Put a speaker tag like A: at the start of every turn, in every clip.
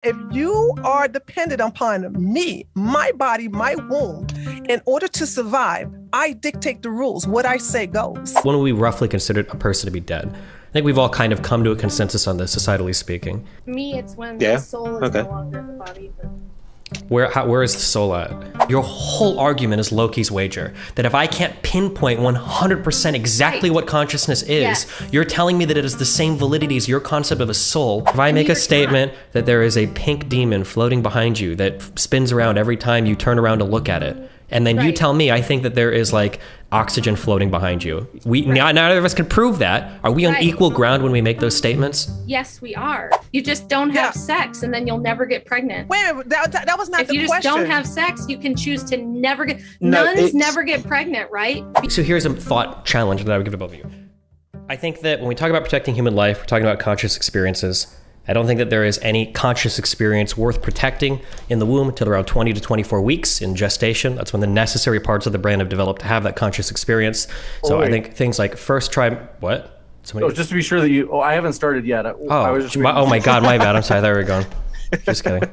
A: If you are dependent upon me, my body, my womb, in order to survive, I dictate the rules. What I say goes.
B: When we roughly considered a person to be dead? I think we've all kind of come to a consensus on this, societally speaking.
C: For me, it's when the soul is no longer in the body.
B: Where is the soul at? Your whole argument is Loki's wager. That if I can't pinpoint 100% exactly what consciousness is, you're telling me that it is the same validity as your concept of a soul. If I make a statement that there is a pink demon floating behind you that spins around every time you turn around to look at it, and then you tell me I think that there is like oxygen floating behind you. Neither of us can prove that. Are we on equal ground when we make those statements?
C: Yes, we are. You just don't have sex, and then you'll never get pregnant.
A: Wait, that was not the question.
C: If you just don't have sex, you can choose to never get... Nuns never get pregnant, right?
B: So here's a thought challenge that I would give to both of you. I think that when we talk about protecting human life, we're talking about conscious experiences. I don't think that there is any conscious experience worth protecting in the womb until around 20 to 24 weeks in gestation. That's when the necessary parts of the brain have developed to have that conscious experience. So I think things like first try... What?
D: Just to be sure that you... I haven't started yet. I was just
B: oh my God, my bad. I'm sorry. There we go. Just kidding.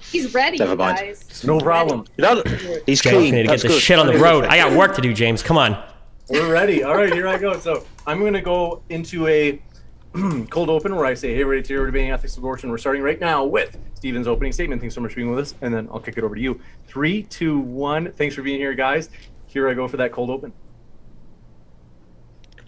C: He's ready, you guys.
D: No problem.
E: He's
B: James,
E: clean.
B: we need to get this shit on the road. I got work to do, James. Come on.
D: We're ready. All right, here I go. So I'm going to go into a cold open where I say, hey, ready to debating ethics of abortion. We're starting right now with Stephen's opening statement. Thanks so much for being with us. And then I'll kick it over to you. 3, 2, 1. Thanks for being here, guys. Here I go for that cold open.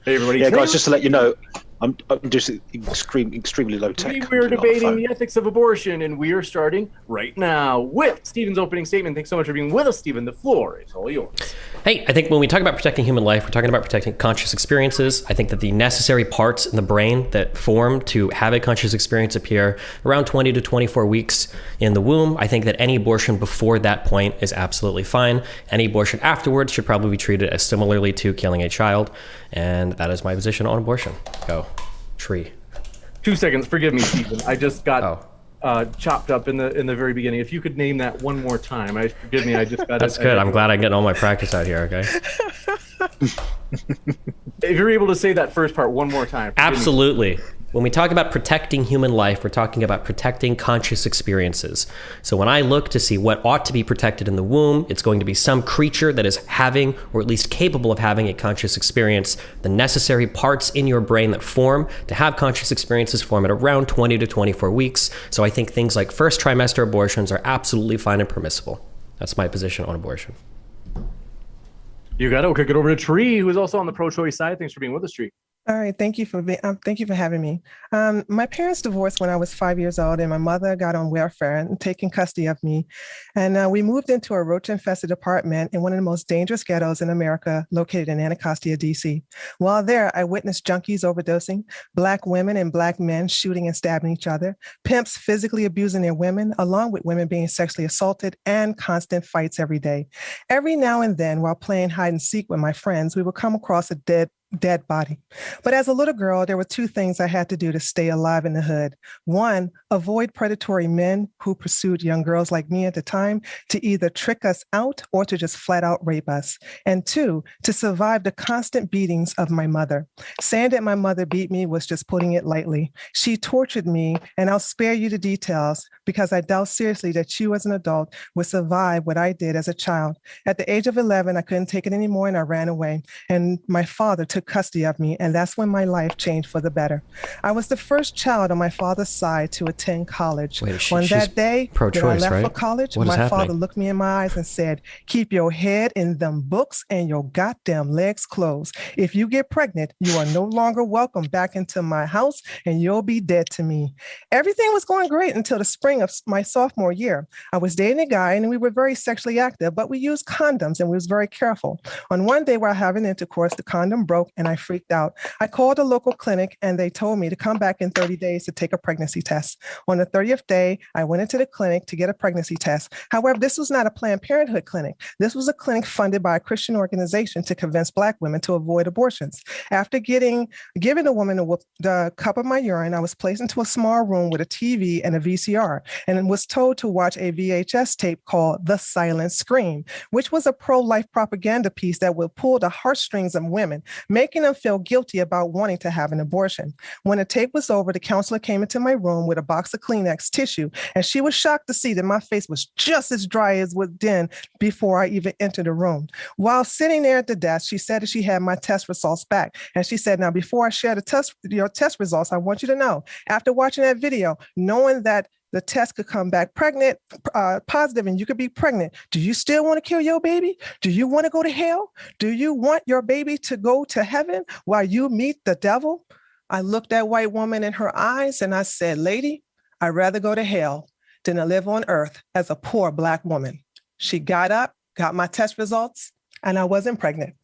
D: Hey, everybody.
E: Yeah, guys, just to let you know, I'm just extremely low tech.
D: We're debating the ethics of abortion, and we are starting right now with Stephen's opening statement. Thanks so much for being with us, Stephen. The floor is all yours.
B: Hey, I think when we talk about protecting human life, we're talking about protecting conscious experiences. I think that the necessary parts in the brain that form to have a conscious experience appear around 20 to 24 weeks in the womb. I think that any abortion before that point is absolutely fine. Any abortion afterwards should probably be treated as similarly to killing a child. And that is my position on abortion. Go. Tree.
D: 2 seconds. Forgive me, Stephen. I just got chopped up in the very beginning. If you could name that one more time. Forgive me. I just got
B: That's good. I'm glad I'm getting all my practice out here, okay?
D: If you're able to say that first part one more time.
B: Absolutely. When we talk about protecting human life, we're talking about protecting conscious experiences. So when I look to see what ought to be protected in the womb, it's going to be some creature that is having, or at least capable of having, a conscious experience. The necessary parts in your brain that form to have conscious experiences form at around 20 to 24 weeks. So I think things like first trimester abortions are absolutely fine and permissible. That's my position on abortion.
D: You got it. We'll kick it over to Tree, who is also on the pro-choice side. Thanks for being with us, Tree.
A: All right, thank you for having me. My parents divorced when I was 5 years old, and my mother got on welfare and taking custody of me. And we moved into a roach-infested apartment in one of the most dangerous ghettos in America, located in Anacostia, D.C. While there, I witnessed junkies overdosing, Black women and Black men shooting and stabbing each other, pimps physically abusing their women, along with women being sexually assaulted, and constant fights every day. Every now and then, while playing hide and seek with my friends, we would come across a dead body. But as a little girl, there were two things I had to do to stay alive in the hood. One, avoid predatory men who pursued young girls like me at the time to either trick us out or to just flat out rape us. And two, to survive the constant beatings of my mother. Saying that my mother beat me was just putting it lightly. She tortured me, and I'll spare you the details because I doubt seriously that you as an adult would survive what I did as a child. At the age of 11, I couldn't take it anymore and I ran away. And my father took custody of me, and that's when my life changed for the better. I was the first child on my father's side to attend college. On that day that I left for college, my father looked me in my eyes and said, "Keep your head in them books and your goddamn legs closed. If you get pregnant, you are no longer welcome back into my house and you'll be dead to me." Everything was going great until the spring of my sophomore year. I was dating a guy and we were very sexually active, but we used condoms and we was very careful. On one day while having intercourse, the condom broke and I freaked out. I called a local clinic and they told me to come back in 30 days to take a pregnancy test. On the 30th day, I went into the clinic to get a pregnancy test. However, this was not a Planned Parenthood clinic. This was a clinic funded by a Christian organization to convince Black women to avoid abortions. After giving the woman the cup of my urine, I was placed into a small room with a TV and a VCR and was told to watch a VHS tape called The Silent Scream, which was a pro-life propaganda piece that would pull the heartstrings of women, making them feel guilty about wanting to have an abortion. When the tape was over, the counselor came into my room with a box of Kleenex tissue, and she was shocked to see that my face was just as dry as was then before I even entered the room. While sitting there at the desk, she said that she had my test results back. And she said, now, before I share your test results, I want you to know, after watching that video, knowing that the test could come back positive, and you could be pregnant, do you still want to kill your baby? Do you want to go to hell? Do you want your baby to go to heaven while you meet the devil? I looked that white woman in her eyes and I said, lady, I'd rather go to hell than to live on earth as a poor Black woman. She got up, got my test results, and I wasn't pregnant.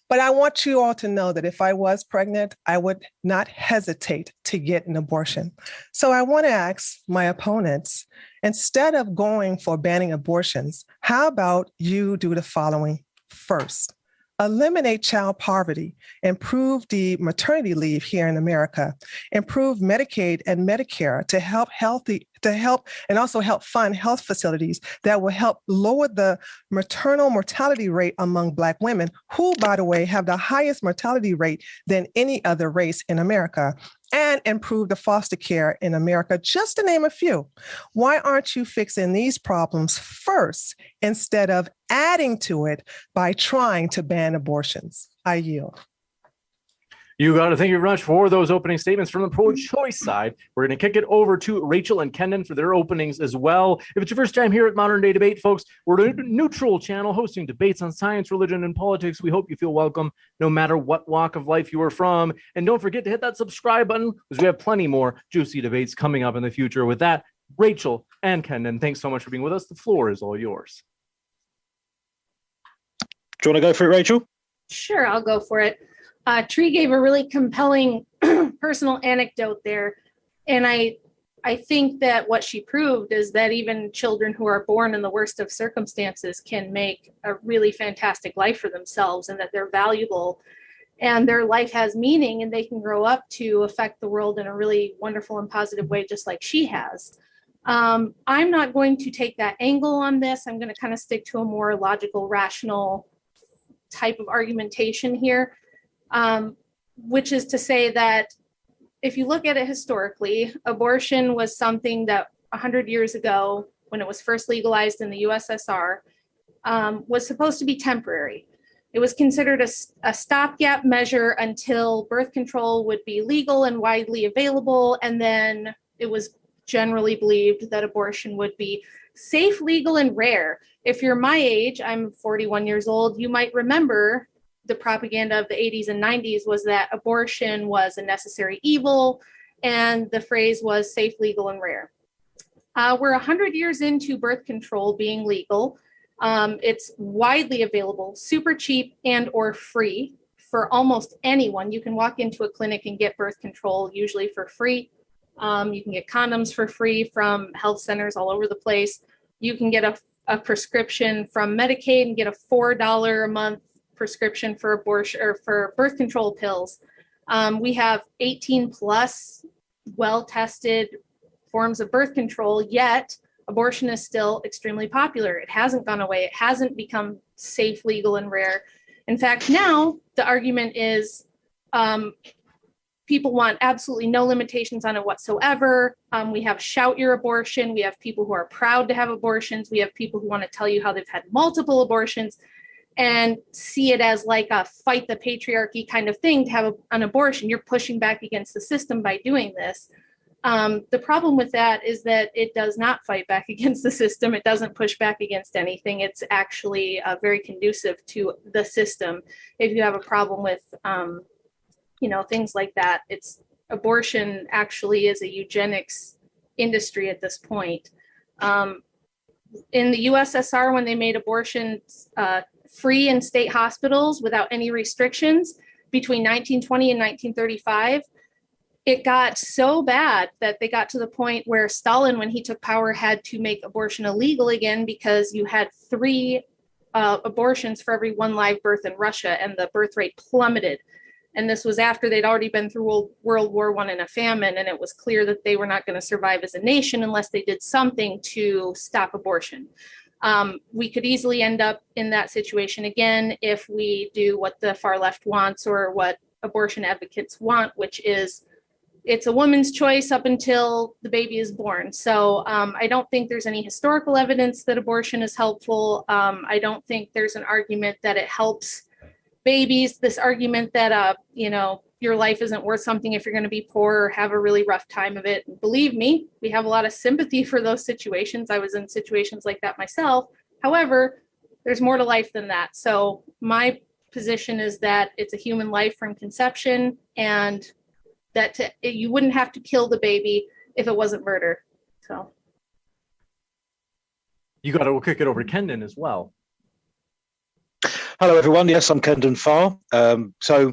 A: But I want you all to know that if I was pregnant, I would not hesitate to get an abortion. So I want to ask my opponents, instead of going for banning abortions, how about you do the following first? Eliminate child poverty, improve the maternity leave here in America, improve Medicaid and Medicare to help and also help fund health facilities that will help lower the maternal mortality rate among Black women, who, by the way, have the highest mortality rate than any other race in America, and improve the foster care in America, just to name a few. Why aren't you fixing these problems first instead of adding to it by trying to ban abortions? I yield.
D: You got to thank you very much for those opening statements from the pro-choice side. We're going to kick it over to Rachel and Kendon for their openings as well. If it's your first time here at Modern Day Debate, folks, we're a neutral channel hosting debates on science, religion, and politics. We hope you feel welcome no matter what walk of life you are from. And don't forget to hit that subscribe button, because we have plenty more juicy debates coming up in the future. With that, Rachel and Kendon, thanks so much for being with us. The floor is all yours.
E: Do you want to go for it, Rachel?
C: Sure, I'll go for it. Tree gave a really compelling personal anecdote there. And I think that what she proved is that even children who are born in the worst of circumstances can make a really fantastic life for themselves, and that they're valuable and their life has meaning, and they can grow up to affect the world in a really wonderful and positive way, just like she has. I'm not going to take that angle on this. I'm going to kind of stick to a more logical, rational type of argumentation here. Which is to say that if you look at it historically, abortion was something that 100 years ago, when it was first legalized in the USSR, was supposed to be temporary. It was considered a stopgap measure until birth control would be legal and widely available, and then it was generally believed that abortion would be safe, legal, and rare. If you're my age, I'm 41 years old, you might remember the propaganda of the 80s and 90s was that abortion was a necessary evil, and the phrase was safe, legal, and rare. We're 100 years into birth control being legal. It's widely available, super cheap and or free for almost anyone. You can walk into a clinic and get birth control, usually for free. You can get condoms for free from health centers all over the place. You can get a prescription from Medicaid and get a $4 a month prescription for abortion or for birth control pills. We have 18 plus well-tested forms of birth control, yet abortion is still extremely popular. It hasn't gone away. It hasn't become safe, legal, and rare. In fact, now the argument is people want absolutely no limitations on it whatsoever. We have shout your abortion. We have people who are proud to have abortions. We have people who want to tell you how they've had multiple abortions and see it as like a fight the patriarchy kind of thing to have an abortion. You're pushing back against the system by doing this. The problem with that is that it does not fight back against the system. It doesn't push back against anything. It's actually very conducive to the system. If you have a problem with, things like that, abortion actually is a eugenics industry at this point. In the USSR, when they made abortions free in state hospitals without any restrictions between 1920 and 1935, it got so bad that they got to the point where Stalin, when he took power, had to make abortion illegal again because you had 3 abortions for every 1 live birth in Russia, and the birth rate plummeted. And this was after they'd already been through World War I and a famine, and it was clear that they were not going to survive as a nation unless they did something to stop abortion. We could easily end up in that situation again if we do what the far left wants or what abortion advocates want, which is it's a woman's choice up until the baby is born. So I don't think there's any historical evidence that abortion is helpful. I don't think there's an argument that it helps babies. This argument that, your life isn't worth something if you're going to be poor or have a really rough time of it. Believe me, we have a lot of sympathy for those situations. I was in situations like that myself. However, there's more to life than that. So my position is that it's a human life from conception, and that you wouldn't have to kill the baby if it wasn't murder. So
D: we'll kick it over to Kendon as well.
E: Hello, everyone. Yes, I'm Kendon Farr. So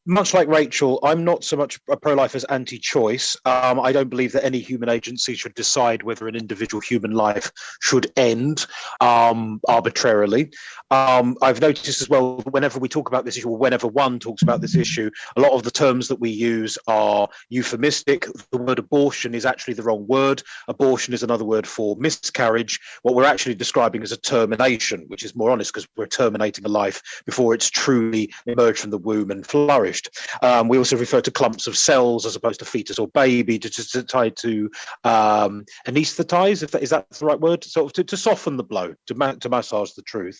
E: much like Rachel, I'm not so much pro-life as anti-choice. I don't believe that any human agency should decide whether an individual human life should end arbitrarily. I've noticed as well, whenever we talk about this issue, or whenever one talks about this issue, a lot of the terms that we use are euphemistic. The word abortion is actually the wrong word. Abortion is another word for miscarriage. What we're actually describing is a termination, which is more honest because we're terminating a life before it's truly emerged from the womb and flourished. We also refer to clumps of cells as opposed to fetus or baby, tied to anesthetize, is that the right word? Sort of to soften the blow, to massage the truth.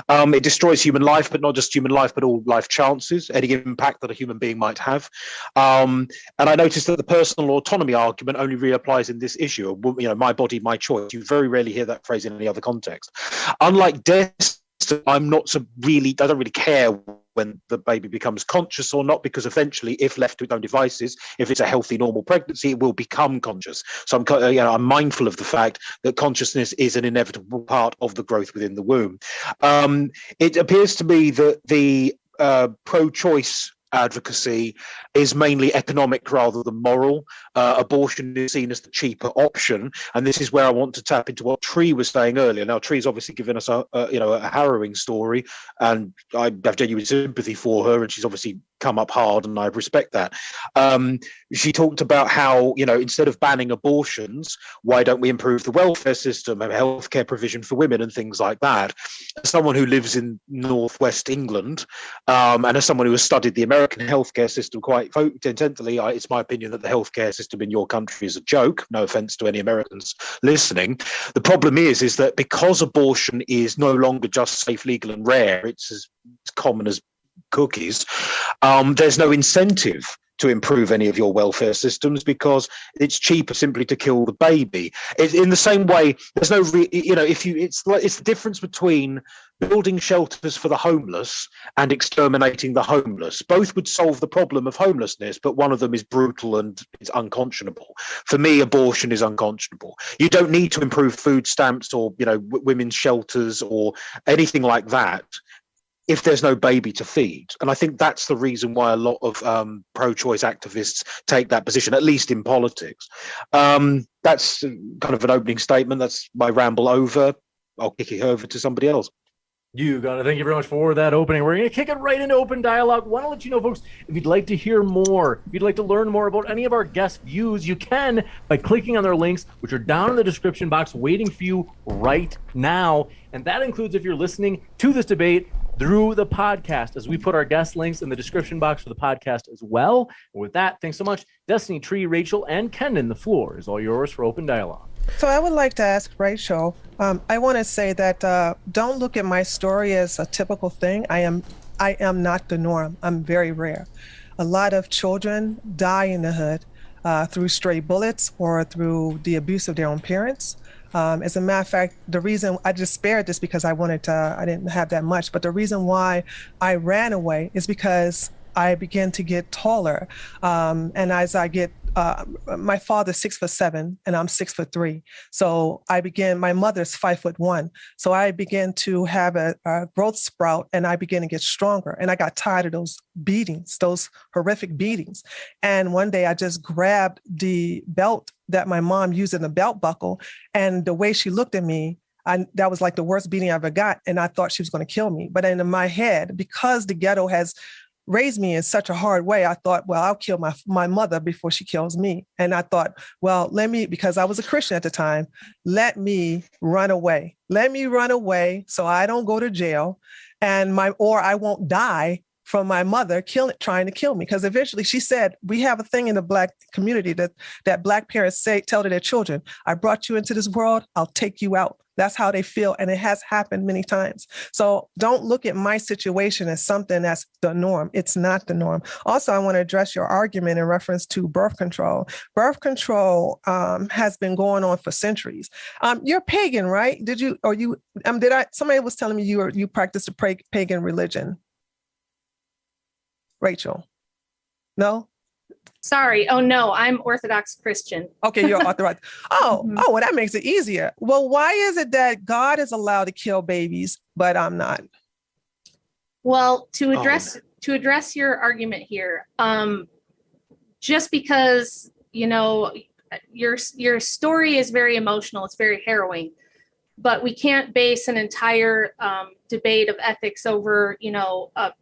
E: It destroys human life, but not just human life, but all life chances, any impact that a human being might have. And I noticed that the personal autonomy argument only really applies in this issue. My body, my choice. You very rarely hear that phrase in any other context. Unlike death, I don't really care when the baby becomes conscious or not, because eventually, if left to its own devices, if it's a healthy, normal pregnancy, it will become conscious. So I'm mindful of the fact that consciousness is an inevitable part of the growth within the womb. It appears to me that the pro-choice advocacy is mainly economic rather than moral. Abortion is seen as the cheaper option, and this is where I want to tap into what Tree was saying earlier. Now, Tree's obviously given us a harrowing story, and I have genuine sympathy for her, and she's obviously come up hard, and I respect that. She talked about how, instead of banning abortions, why don't we improve the welfare system and healthcare provision for women and things like that? As someone who lives in northwest England, and as someone who has studied the American healthcare system quite intently, it's my opinion that the healthcare system in your country is a joke. No offense to any Americans listening. The problem is that because abortion is no longer just safe, legal, and rare, it's as common as cookies, there's no incentive to improve any of your welfare systems because it's cheaper simply to kill the baby. In the same way, there's no, it's the difference between building shelters for the homeless and exterminating the homeless. Both would solve the problem of homelessness, but one of them is brutal and it's unconscionable. For me, abortion is unconscionable. You don't need to improve food stamps or, women's shelters or anything like that if there's no baby to feed. And I think that's the reason why a lot of pro-choice activists take that position, at least in politics. That's kind of an opening statement. That's my ramble over. I'll kick it over to somebody else.
D: You got it. Thank you very much for that opening. We're going to kick it right into open dialogue. Want to let you know, folks, if you'd like to hear more, if you'd like to learn more about any of our guest views, you can by clicking on their links, which are down in the description box waiting for you right now. And that includes if you're listening to this debate through the podcast, as we put our guest links in the description box for the podcast as well. And with that, thanks so much, Destiny, Tree, Rachel, and Kendon. The floor is all yours for open dialogue.
A: So I would like to ask Rachel, I want to say that don't look at my story as a typical thing. I am not the norm. I'm very rare. A lot of children die in the hood through stray bullets or through the abuse of their own parents. As a matter of fact, the reason I just spared this because I didn't have that much, but the reason why I ran away is because I began to get taller. And as I get, my father's 6'7" and I'm 6'3". So my mother's 5'1". So I began to have a growth sprout and I began to get stronger. And I got tired of those beatings, those horrific beatings. And one day I just grabbed the belt that my mom used in the belt buckle. And the way she looked at me, that was like the worst beating I ever got. And I thought she was going to kill me. But in my head, because the ghetto has raised me in such a hard way. I thought, well, I'll kill my mother before she kills me. And I thought, well, because I was a Christian at the time, let me run away. Let me run away so I don't go to jail or I won't die from my mother trying to kill me. Because eventually she said, we have a thing in the Black community that Black parents tell to their children, I brought you into this world, I'll take you out. That's how they feel. And it has happened many times. So don't look at my situation as something that's the norm. It's not the norm. Also, I want to address your argument in reference to birth control. Birth control has been going on for centuries. You're pagan, right? Somebody was telling me you practice a pagan religion. Rachel? No?
C: Sorry. Oh, no, I'm Orthodox Christian.
A: Okay, you're Orthodox. Oh,
C: Mm-hmm.
A: well, that makes it easier. Well, why is it that God is allowed to kill babies, but I'm not?
C: Well, to address your argument here, just because, your story is very emotional, it's very harrowing, but we can't base an entire debate of ethics over,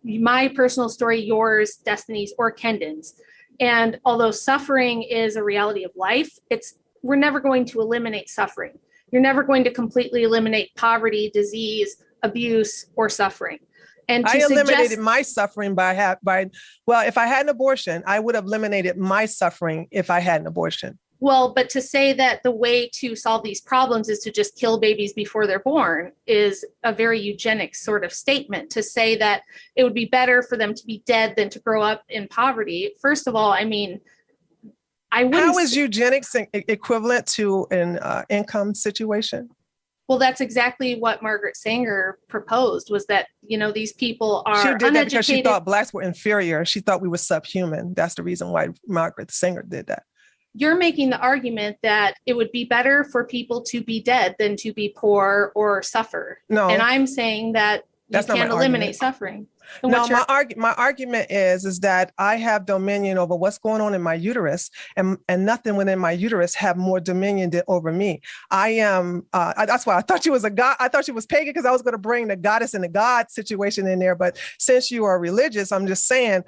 C: my personal story, yours, Destiny's, or Kendon's. And although suffering is a reality of life, we're never going to eliminate suffering. You're never going to completely eliminate poverty, disease, abuse, or suffering. And I
A: eliminated my suffering if I had an abortion, I would have eliminated my suffering if I had an abortion.
C: Well, but to say that the way to solve these problems is to just kill babies before they're born is a very eugenics sort of statement. To say that it would be better for them to be dead than to grow up in poverty. First of all, I wouldn't.
A: How is eugenics equivalent to an income situation?
C: Well, that's exactly what Margaret Sanger proposed, was that, these people are
A: She did
C: uneducated.
A: that because she thought Blacks were inferior. She thought we were subhuman. That's the reason why Margaret Sanger did that.
C: You're making the argument that it would be better for people to be dead than to be poor or suffer. No. And I'm saying that you can't eliminate suffering.
A: No, my argument is that I have dominion over what's going on in my uterus, and nothing within my uterus have more dominion over me. I am, that's why I thought you was a god. I thought you was pagan because I was going to bring the goddess and the god situation in there. But since you are religious, I'm just saying,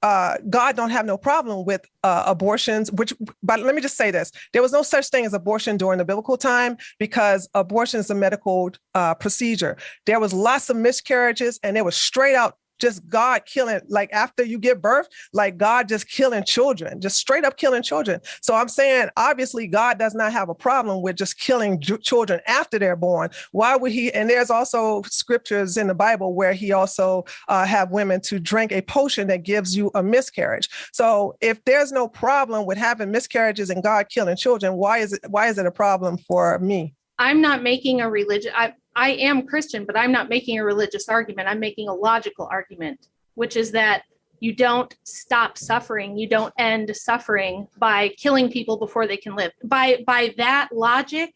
A: God don't have no problem with abortions, but let me just say this. There was no such thing as abortion during the biblical time because abortion is a medical procedure. There was lots of miscarriages and it was straight out just God killing, like after you give birth, like God just killing children, just straight up killing children. So I'm saying, obviously, God does not have a problem with just killing children after they're born. Why would he? And there's also scriptures in the Bible where he also have women to drink a potion that gives you a miscarriage. So if there's no problem with having miscarriages and God killing children, why is it a problem for me?
C: I'm not making a religion. I am Christian, but I'm not making a religious argument. I'm making a logical argument, which is that you don't stop suffering. You don't end suffering by killing people before they can live. By that logic,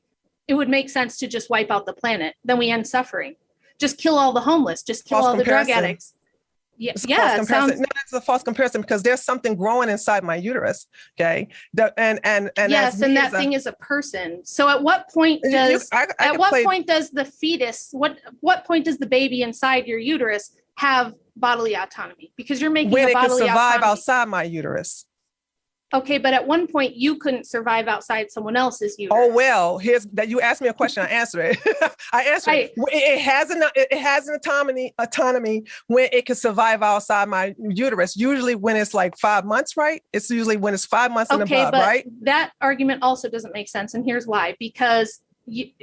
C: it would make sense to just wipe out the planet. Then we end suffering. Just kill all the homeless. Just kill all the drug addicts.
A: It's a false comparison because there's something growing inside my uterus. Okay. And
C: that thing is a person. So at what point does the fetus, what point does the baby inside your uterus have bodily autonomy? Because you're making
A: when
C: a bodily
A: it can survive
C: autonomy
A: outside my uterus.
C: Okay, but at one point you couldn't survive outside someone else's uterus.
A: Oh well, here's that you asked me a question. I answered it. It has an autonomy when it can survive outside my uterus. Usually when it's like 5 months, right? It's usually when it's 5 months and above,
C: but
A: right?
C: That argument also doesn't make sense, and here's why. Because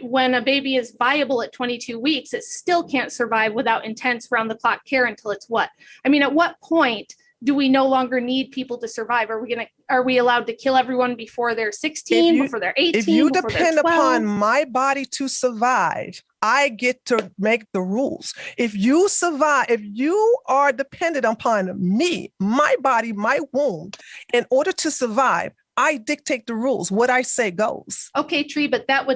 C: when a baby is viable at 22 weeks, it still can't survive without intense round-the-clock care until it's what? I mean, at what point do we no longer need people to survive? Are we allowed to kill everyone before they're 16, before they're 18?
A: If you depend upon my body to survive, I get to make the rules. If you survive, if you are dependent upon me, my body, my womb, in order to survive, I dictate the rules. What I say goes.
C: Okay, Tree, but that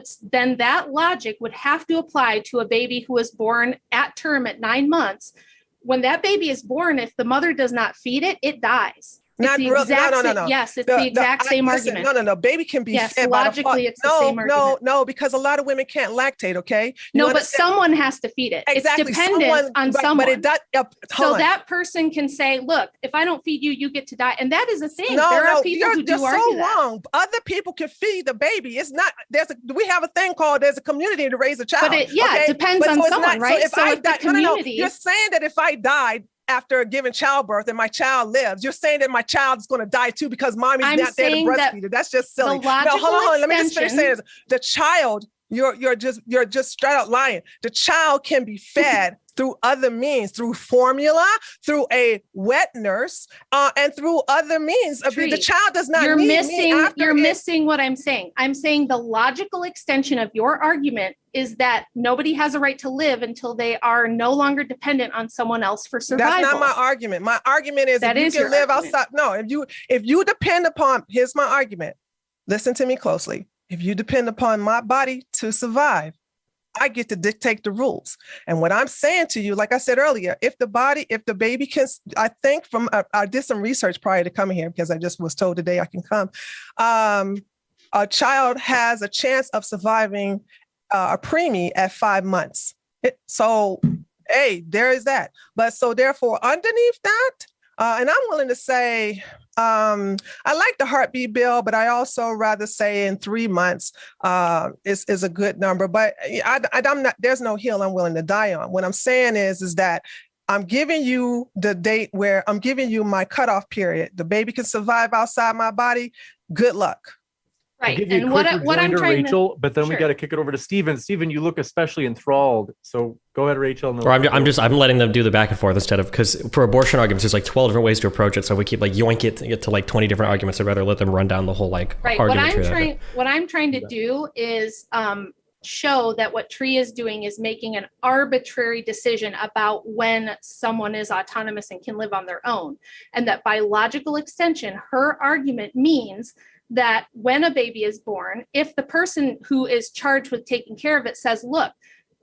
C: logic would have to apply to a baby who was born at term at 9 months. When that baby is born, if the mother does not feed it, it dies.
A: Not
C: the
A: real,
C: exact
A: no.
C: Yes, it's the exact same
A: listen,
C: argument.
A: No. Baby can be
C: Yes,
A: fed
C: logically, it's the same argument.
A: No, because a lot of women can't lactate. Okay.
C: No, but someone has to feed it.
A: Exactly.
C: It's dependent on someone.
A: But it does.
C: So that person can say, "Look, if I don't feed you, you get to die," and that is a thing.
A: No,
C: there are people who
A: you're
C: do argue
A: so wrong. Other people can feed the baby. It's not. We have a thing called there's a community to raise a child.
C: But it depends on someone, right?
A: So if I die,
C: community,
A: you're saying that if I died after giving childbirth and my child lives, you're saying that my child is going to die too because mommy's not there to breastfeed it. That's just silly.
C: No, hold
A: on. Let me just finish saying this. The child, you're just straight out lying. The child can be fed through other means, through formula, through a wet nurse, and through other means. The child does not
C: you're
A: need
C: missing,
A: me after
C: You're missing what I'm saying. I'm saying the logical extension of your argument is that nobody has a right to live until they are no longer dependent on someone else for survival.
A: That's not my argument. My argument is
C: that
A: if you can live outside. No, if you depend upon, here's my argument. Listen to me closely. If you depend upon my body to survive, I get to dictate the rules. And what I'm saying to you, like I said earlier, if the baby can, I think I did some research prior to coming here because I just was told today I can come. A child has a chance of surviving a preemie at 5 months. There is that. But so therefore, underneath that, and I'm willing to say, I like the heartbeat bill, but I also rather say in 3 months is a good number. But I'm not. There's no hill I'm willing to die on. What I'm saying is that I'm giving you the date where I'm giving you my cutoff period. The baby can survive outside my body. Good luck.
C: Right.
D: I'll give you
C: and
D: a quick
C: what I'm trying
D: Rachel,
C: to,
D: but then
C: sure.
D: we got to kick it over to Steven. Steven, you look especially enthralled. So go ahead, Rachel.
B: Or I'm letting them do the back and forth instead of, because for abortion arguments, there's like 12 different ways to approach it. So if we keep like yoink it to get to like 20 different arguments, I'd rather let them run down the whole argument.
C: What I'm trying to do is show that what Tree is doing is making an arbitrary decision about when someone is autonomous and can live on their own. And that by logical extension, her argument means that when a baby is born, if the person who is charged with taking care of it says, look,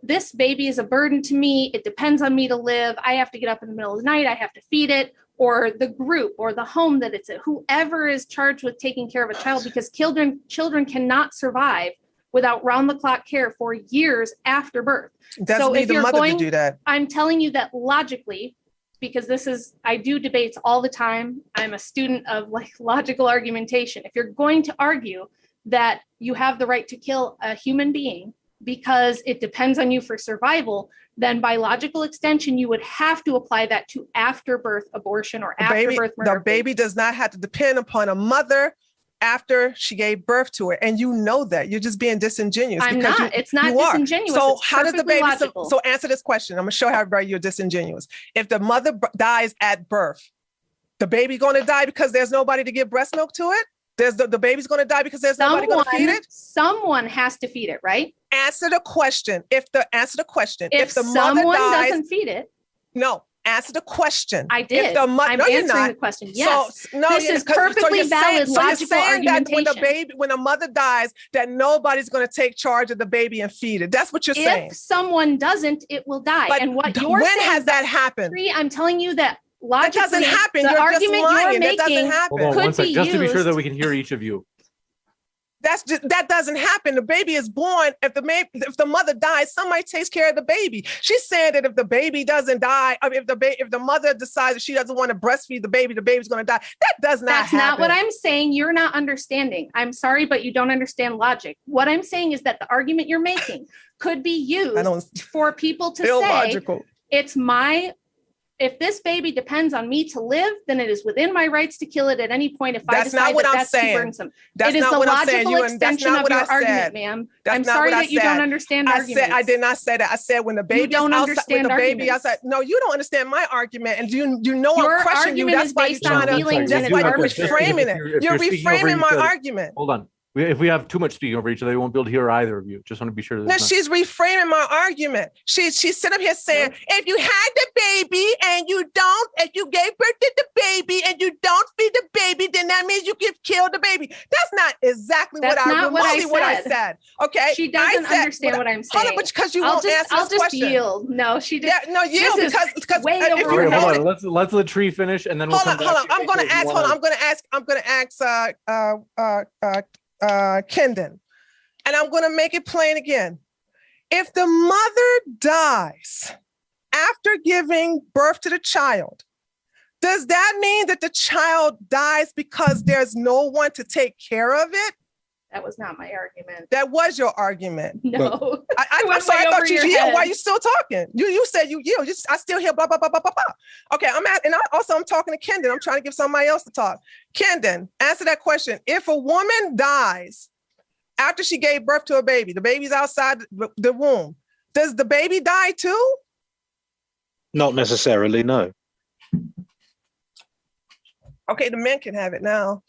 C: this baby is a burden to me, it depends on me to live, I have to get up in the middle of the night, I have to feed it, or the group or the home that it's at, whoever is charged with taking care of a child, because children cannot survive without round-the-clock care for years after birth.
A: Doesn't need the mother to do that.
C: I'm telling you that logically, because I do debates all the time. I'm a student of logical argumentation. If you're going to argue that you have the right to kill a human being because it depends on you for survival, then by logical extension, you would have to apply that to after birth abortion or after birth murder.
A: The baby does not have to depend upon a mother after she gave birth to it. And you know that. You're just being disingenuous.
C: I'm not. It's not disingenuous.
A: So
C: it's
A: how does the baby...
C: logical.
A: So answer this question. I'm going to show how everybody you're disingenuous. If the mother dies at birth, the baby going to die because there's nobody to give breast milk to it? The baby's going to die because there's nobody going to feed it? Someone
C: has to feed it, right?
A: Answer the question. If the
C: someone doesn't feed it.
A: No. Answer the question.
C: I did.
A: I'm answering
C: the question. Yes. This is perfectly valid logical argumentation.
A: That when a mother dies, that nobody's going to take charge of the baby and feed it. That's what you're saying.
C: If someone doesn't, it will die.
A: But
C: and what you're
A: when
C: saying,
A: has that happened?
C: I'm telling you that logically,
A: that doesn't happen.
C: The
A: you're
C: argument
A: just lying.
C: you're making
A: that doesn't happen.
D: Hold on one second, just to be sure
C: used.
D: that we can hear each of you.
A: That doesn't happen. The baby is born. If the mother dies, somebody takes care of the baby. She's saying that if the baby doesn't die, if the mother decides that she doesn't want to breastfeed the baby's going to die. That does not happen.
C: That's not what I'm saying. You're not understanding. I'm sorry, but you don't understand logic. What I'm saying is that the argument you're making could be used for people to
A: illogical.
C: Say, if this baby depends on me to live, then it is within my rights to kill it at any point if I decide that's too burdensome. It is the logical extension of your argument, ma'am. I'm sorry that you don't understand arguments.
A: I did not say that. I said when the baby
C: don't understand arguments.
A: I said, no, you don't understand my argument. And you know
C: your
A: I'm crushing you. That's why you're trying to. That's why you're reframing it. You're reframing my argument.
D: Hold on. If we have too much speaking over each other, they won't be able to hear either of you. Just want to be sure.
A: No, she's reframing my argument. She's sitting up here saying, if you had the baby and if you gave birth to the baby and you don't feed the baby, then that means you can kill the baby. That's not exactly what I said. Okay.
C: She doesn't understand what I'm saying.
A: Hold on, because you won't answer this question.
C: I'll just yield. No, she didn't.
A: Yeah, no, yield because
C: way
A: if
C: over
A: you
D: hold on. Let's let Tree finish, and then we'll come back.
A: Hold on. I'm going to ask Kendon, and I'm going to make it plain again. If the mother dies after giving birth to the child, does that mean that the child dies because there's no one to take care of it?
C: That was not my argument.
A: That was your argument.
C: No.
A: I'm sorry. I thought you yelled. Why are you still talking? You said you yelled. I still hear blah, blah, blah, blah, blah, blah. Okay, I'm talking to Kendon. I'm trying to give somebody else to talk. Kendon, answer that question. If a woman dies after she gave birth to a baby, the baby's outside the womb, does the baby die too?
E: Not necessarily, no.
A: Okay, the men can have it now.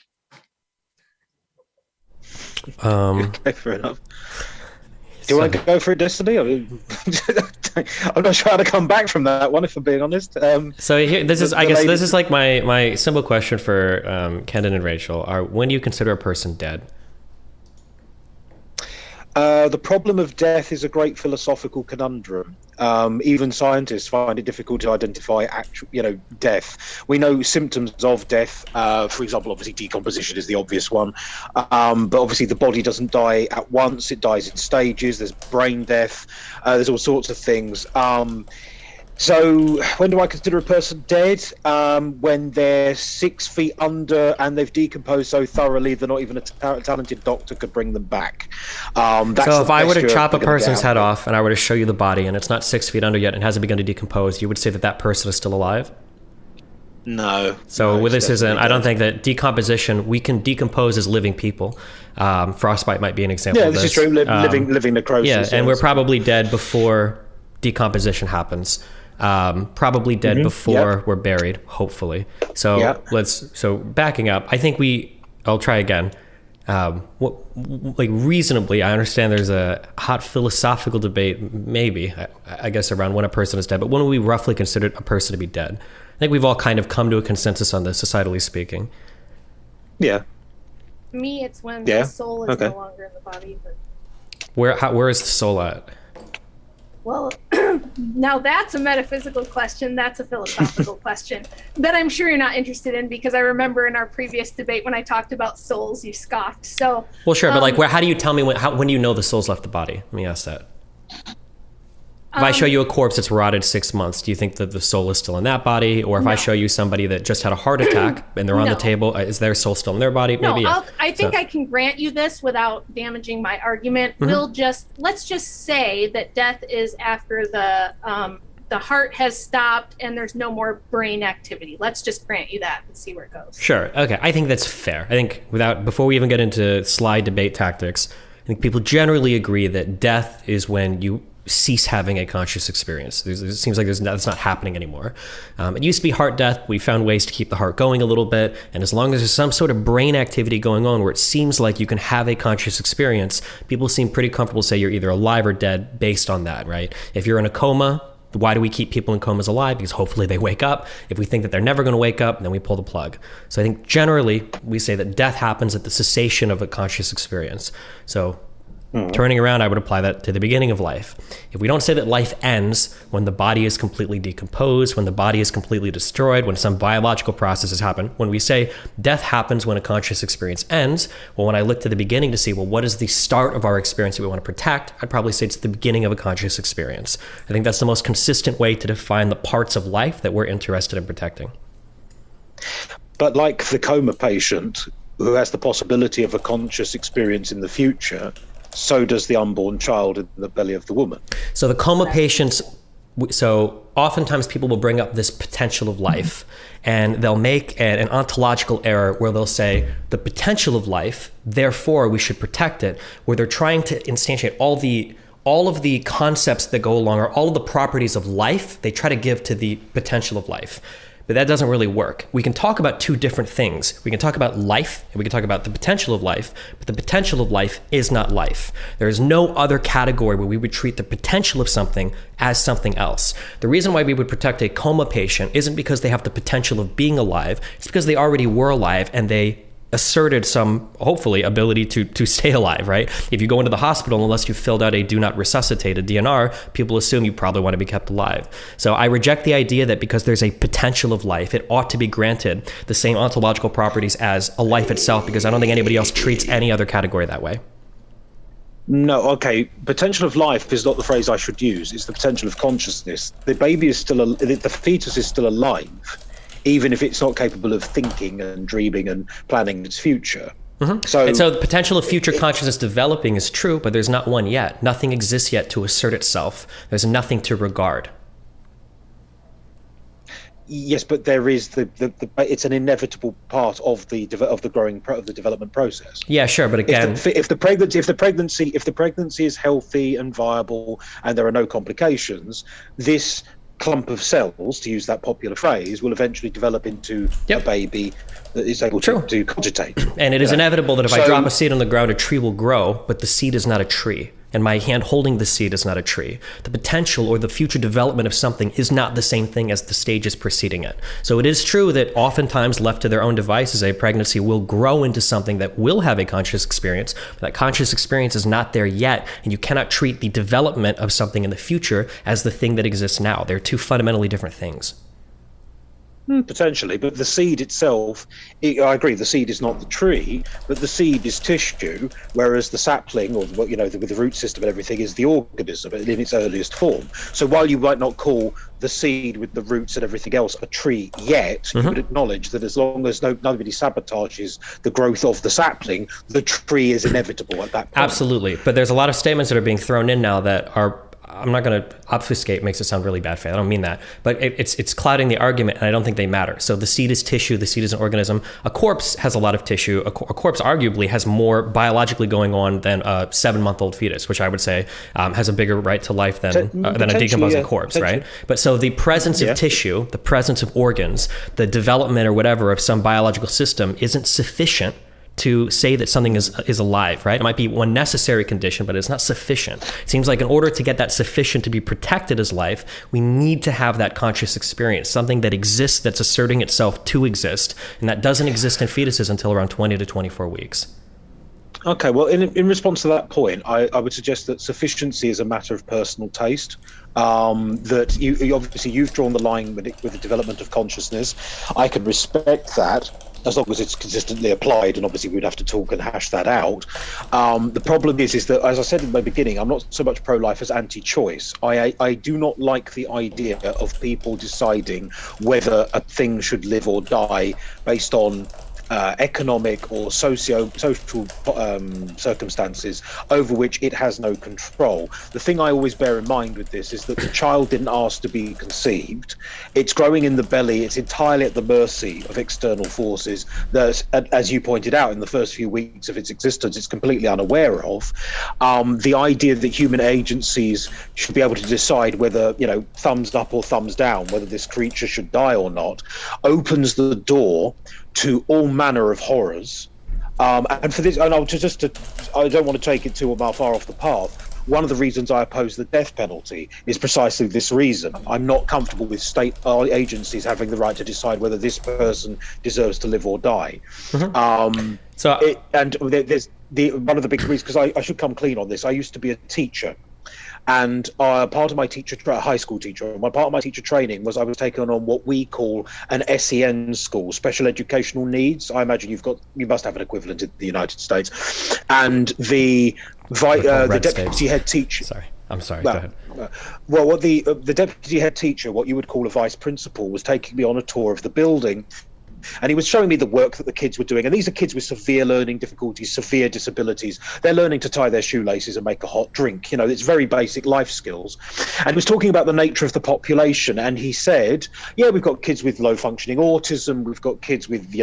E: Okay, fair enough. Do you want to go for it, Destiny? I'm not sure how to come back from that one, if I'm being honest.
B: So here, this is like my simple question for Kendon and Rachel. When do you consider a person dead?
E: The problem of death is a great philosophical conundrum. Even scientists find it difficult to identify actual, death. We know symptoms of death. For example, obviously decomposition is the obvious one. But obviously the body doesn't die at once. It dies in stages. There's brain death. There's all sorts of things. So when do I consider a person dead? When they're 6 feet under and they've decomposed so thoroughly that not even a talented doctor could bring them back. So
B: if I were to chop a person's head off and I were to show you the body and it's not 6 feet under yet and hasn't begun to decompose, you would say that person is still alive?
E: No.
B: So with this isn't, I don't think that decomposition, we can decompose as living people. Frostbite might be an example of this.
E: Yeah, this is true. Living necrosis.
B: Yeah, and we're probably dead before decomposition happens. Probably dead before we're buried, hopefully. So so backing up, I think I'll try again. Reasonably, I understand there's a hot philosophical debate, maybe, I guess, around when a person is dead, but when would we roughly consider a person to be dead? I think we've all kind of come to a consensus on this, societally speaking.
E: Yeah.
C: For me, it's when the soul is no longer in the body. But...
B: Where is the soul at?
C: Well, now that's a metaphysical question. That's a philosophical question that I'm sure you're not interested in, because I remember in our previous debate when I talked about souls, you scoffed. So,
B: well, sure, but how do you tell me when do you know the soul's left the body? Let me ask that. If I show you a corpse that's rotted 6 months, do you think that the soul is still in that body? Or if I show you somebody that just had a heart attack and they're on the table, is their soul still in their body?
C: No,
B: maybe.
C: I think I can grant you this without damaging my argument. Let's just say that death is after the heart has stopped and there's no more brain activity. Let's just grant you that and see where it goes.
B: Sure. Okay. I think that's fair. I think before we even get into slide debate tactics, I think people generally agree that death is when you cease having a conscious experience. It seems like that's not happening anymore. It used to be heart death. We found ways to keep the heart going a little bit. And as long as there's some sort of brain activity going on where it seems like you can have a conscious experience, people seem pretty comfortable to say you're either alive or dead based on that, right? If you're in a coma, why do we keep people in comas alive? Because hopefully they wake up. If we think that they're never going to wake up, then we pull the plug. So I think generally we say that death happens at the cessation of a conscious experience. So turning around, I would apply that to the beginning of life. If we don't say that life ends when the body is completely decomposed, when the body is completely destroyed, when some biological processes happen, when we say death happens when a conscious experience ends, well, when I look to the beginning to see, well, what is the start of our experience that we want to protect, I'd probably say it's the beginning of a conscious experience. I think that's the most consistent way to define the parts of life that we're interested in protecting.
E: But like the coma patient who has the possibility of a conscious experience in the future, so does the unborn child in the belly of the woman. So
B: the coma patients, so oftentimes people will bring up this potential of life and they'll make an ontological error where they'll say the potential of life, therefore we should protect it, where they're trying to instantiate all of the concepts that go along, or all of the properties of life, they try to give to the potential of life. But that doesn't really work. We can talk about two different things. We can talk about life, and we can talk about the potential of life, but the potential of life is not life. There is no other category where we would treat the potential of something as something else. The reason why we would protect a coma patient isn't because they have the potential of being alive. It's because they already were alive and they asserted some, hopefully, ability to stay alive, right? If you go into the hospital, unless you filled out a do not resuscitate, a DNR, people assume you probably want to be kept alive. So I reject the idea that because there's a potential of life, it ought to be granted the same ontological properties as a life itself, because I don't think anybody else treats any other category that way.
E: No, okay. Potential of life is not the phrase I should use. It's the potential of consciousness. The baby is still, the fetus is still alive, even if it's not capable of thinking and dreaming and planning its future.
B: Mm-hmm. So the potential of future consciousness developing is true, but there's not one yet. Nothing exists yet to assert itself. There's nothing to regard.
E: Yes, but there is it's an inevitable part of the development process.
B: Yeah, sure, but again,
E: if the pregnancy is healthy and viable and there are no complications, this clump of cells, to use that popular phrase, will eventually develop into a baby that is able to cogitate.
B: And it is inevitable that if I drop a seed on the ground, a tree will grow, but the seed is not a tree. And my hand holding the seed is not a tree. The potential or the future development of something is not the same thing as the stages preceding it. So it is true that oftentimes, left to their own devices, a pregnancy will grow into something that will have a conscious experience. But that conscious experience is not there yet, and you cannot treat the development of something in the future as the thing that exists now. They're two fundamentally different things.
E: Potentially, but the seed itself, I agree, the seed is not the tree, but the seed is tissue, whereas the sapling, or with the root system and everything, is the organism in its earliest form. So while you might not call the seed with the roots and everything else a tree yet, you would acknowledge that as long as nobody sabotages the growth of the sapling, the tree is inevitable at that point.
B: Absolutely, but there's a lot of statements that are being thrown in now that are, I'm not going to obfuscate, makes it sound really bad, Faye. I don't mean that. But it's clouding the argument, and I don't think they matter. So the seed is tissue. The seed is an organism. A corpse has a lot of tissue. A corpse arguably has more biologically going on than a 7-month-old fetus, which I would say has a bigger right to life than a decomposing corpse, right? But so the presence of tissue, the presence of organs, the development or whatever of some biological system isn't sufficient to say that something is alive, right? It might be one necessary condition, but it's not sufficient. It seems like in order to get that sufficient to be protected as life, we need to have that conscious experience, something that exists, that's asserting itself to exist, and that doesn't exist in fetuses until around 20 to 24 weeks.
E: Okay, well, in response to that point, I would suggest that sufficiency is a matter of personal taste. That you obviously you've drawn the line with the development of consciousness. I can respect that, as long as it's consistently applied, and obviously we'd have to talk and hash that out. The problem is that, as I said in the beginning, I'm not so much pro-life as anti-choice. I do not like the idea of people deciding whether a thing should live or die based on economic or social circumstances over which it has no control. The thing I always bear in mind with this is that the child didn't ask to be conceived. It's growing in the belly. It's entirely at the mercy of external forces that, as you pointed out, in the first few weeks of its existence, it's completely unaware of. The idea that human agencies should be able to decide whether, thumbs up or thumbs down, whether this creature should die or not, opens the door to all manner of horrors. And for this, and I don't want to take it too far off the path. One of the reasons I oppose the death penalty is precisely this reason. I'm not comfortable with state agencies having the right to decide whether this person deserves to live or die. There's one of the big reasons, because I should come clean on this. I used to be a teacher. And part of my high school teacher, part of my teacher training was I was taken on what we call an SEN school, special educational needs. I imagine you must have an equivalent in the United States. And the deputy head teacher.
B: Sorry, I'm sorry. Go ahead.
E: The deputy head teacher, what you would call a vice principal, was taking me on a tour of the building. And he was showing me the work that the kids were doing. And these are kids with severe learning difficulties, severe disabilities. They're learning to tie their shoelaces and make a hot drink. It's very basic life skills. And he was talking about the nature of the population. And he said, we've got kids with low functioning autism. We've got kids with,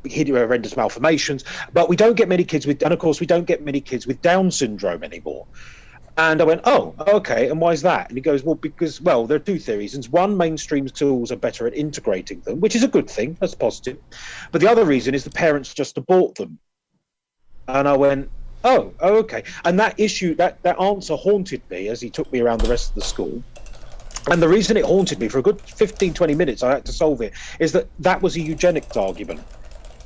E: horrendous malformations. But we don't get many kids we don't get many kids with Down syndrome anymore. And I went, oh, okay. And why is that? And he goes, well, because, well, there are two reasons. One, mainstream schools are better at integrating them, which is a good thing. That's positive. But the other reason is the parents just abort them. And I went, oh, okay. And that issue, that answer haunted me as he took me around the rest of the school. And the reason it haunted me for a good 15, 20 minutes, I had to solve it, is that was a eugenics argument.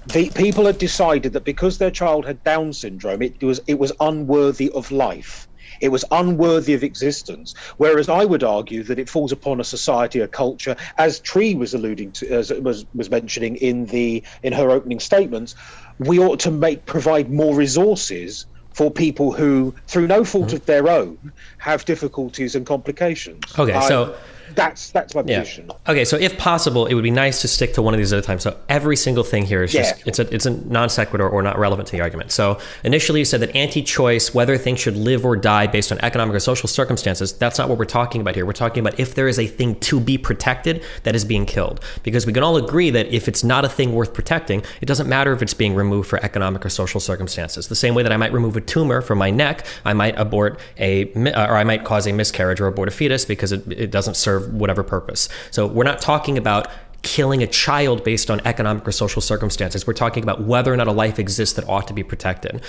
E: The people had decided that because their child had Down syndrome, it was unworthy of life. It was unworthy of existence. Whereas I would argue that it falls upon a society, a culture, as Tree was alluding to, as was mentioning in her opening statements, we ought to provide more resources for people who, through no fault of their own, have difficulties and complications.
B: Okay, so
E: that's my position.
B: Okay, so if possible, it would be nice to stick to one of these at a time. So every single thing here is just it's a non sequitur or not relevant to the argument. So initially you said that anti-choice, whether things should live or die based on economic or social circumstances, that's not what we're talking about here. We're talking about if there is a thing to be protected that is being killed. Because we can all agree that if it's not a thing worth protecting, it doesn't matter if it's being removed for economic or social circumstances. The same way that I might remove a tumor from my neck, I might or I might cause a miscarriage or abort a fetus because it doesn't serve whatever purpose. So we're not talking about killing a child based on economic or social circumstances. We're talking about whether or not a life exists that ought to be protected.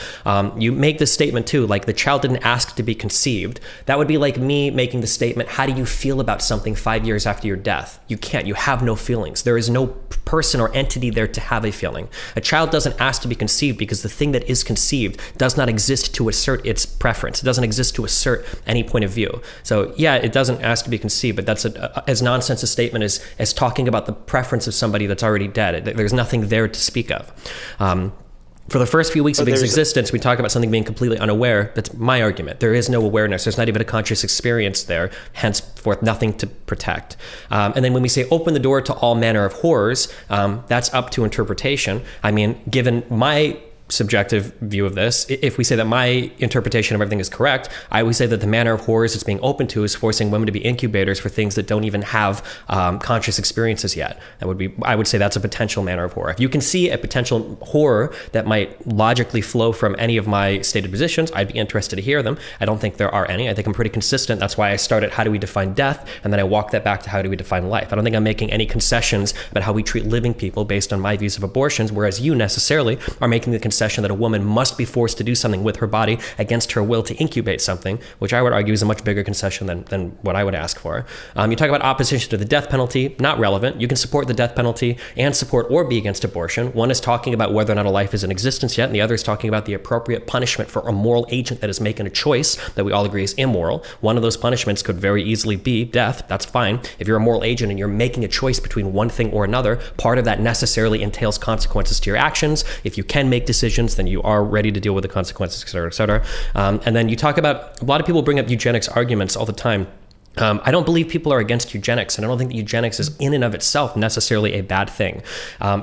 B: You make this statement too, like the child didn't ask to be conceived. That would be like me making the statement, how do you feel about something 5 years after your death? You can't, you have no feelings. There is no person or entity there to have a feeling. A child doesn't ask to be conceived because the thing that is conceived does not exist to assert its preference. It doesn't exist to assert any point of view. So yeah, it doesn't ask to be conceived, but that's as nonsense a statement as talking about the preference of somebody that's already dead. There's nothing there to speak of. For the first few weeks of its existence, we talk about something being completely unaware. That's my argument. There is no awareness. There's not even a conscious experience there, henceforth nothing to protect. And then when we say open the door to all manner of horrors, that's up to interpretation. I mean, given my subjective view of this, if we say that my interpretation of everything is correct, I would say that the manner of horrors it's being open to is forcing women to be incubators for things that don't even have conscious experiences yet. I would say that's a potential manner of horror. If you can see a potential horror that might logically flow from any of my stated positions, I'd be interested to hear them. I don't think there are any. I think I'm pretty consistent. That's why I started how do we define death, and then I walk that back to how do we define life. I don't think I'm making any concessions about how we treat living people based on my views of abortions, whereas you necessarily are making the concession that a woman must be forced to do something with her body against her will to incubate something, which I would argue is a much bigger concession than what I would ask for. You talk about opposition to the death penalty, not relevant. You can support the death penalty and support or be against abortion. One is talking about whether or not a life is in existence yet, and the other is talking about the appropriate punishment for a moral agent that is making a choice that we all agree is immoral. One of those punishments could very easily be death. That's fine. If you're a moral agent and you're making a choice between one thing or another, part of that necessarily entails consequences to your actions. If you can make decisions, then you are ready to deal with the consequences, et cetera, et cetera. And then you talk about, a lot of people bring up eugenics arguments all the time. I don't believe people are against eugenics, and I don't think that eugenics is in and of itself necessarily a bad thing.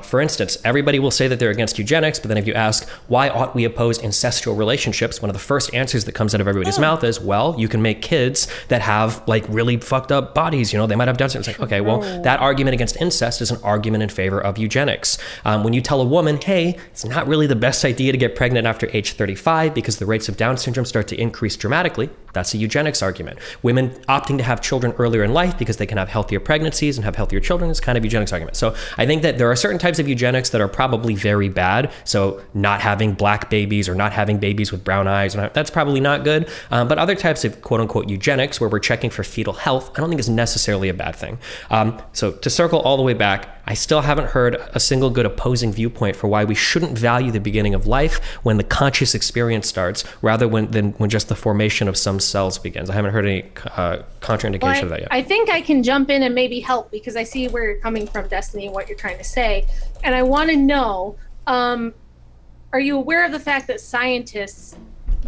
B: For instance, everybody will say that they're against eugenics, but then if you ask, why ought we oppose incestual relationships? One of the first answers that comes out of everybody's mouth is, well, you can make kids that have like really fucked up bodies, they might have Down syndrome. It's like, okay, well, that argument against incest is an argument in favor of eugenics. When you tell a woman, hey, it's not really the best idea to get pregnant after age 35 because the rates of Down syndrome start to increase dramatically, that's a eugenics argument. Women opting to have children earlier in life because they can have healthier pregnancies and have healthier children is kind of eugenics argument. So I think that there are certain types of eugenics that are probably very bad. So not having black babies or not having babies with brown eyes, that's probably not good. But other types of quote unquote eugenics where we're checking for fetal health, I don't think is necessarily a bad thing. So to circle all the way back, I still haven't heard a single good opposing viewpoint for why we shouldn't value the beginning of life when the conscious experience starts rather than when just the formation of some cells begins. I haven't heard any contraindication of that yet.
C: I think I can jump in and maybe help because I see where you're coming from, Destiny, and what you're trying to say. And I want to know, are you aware of the fact that scientists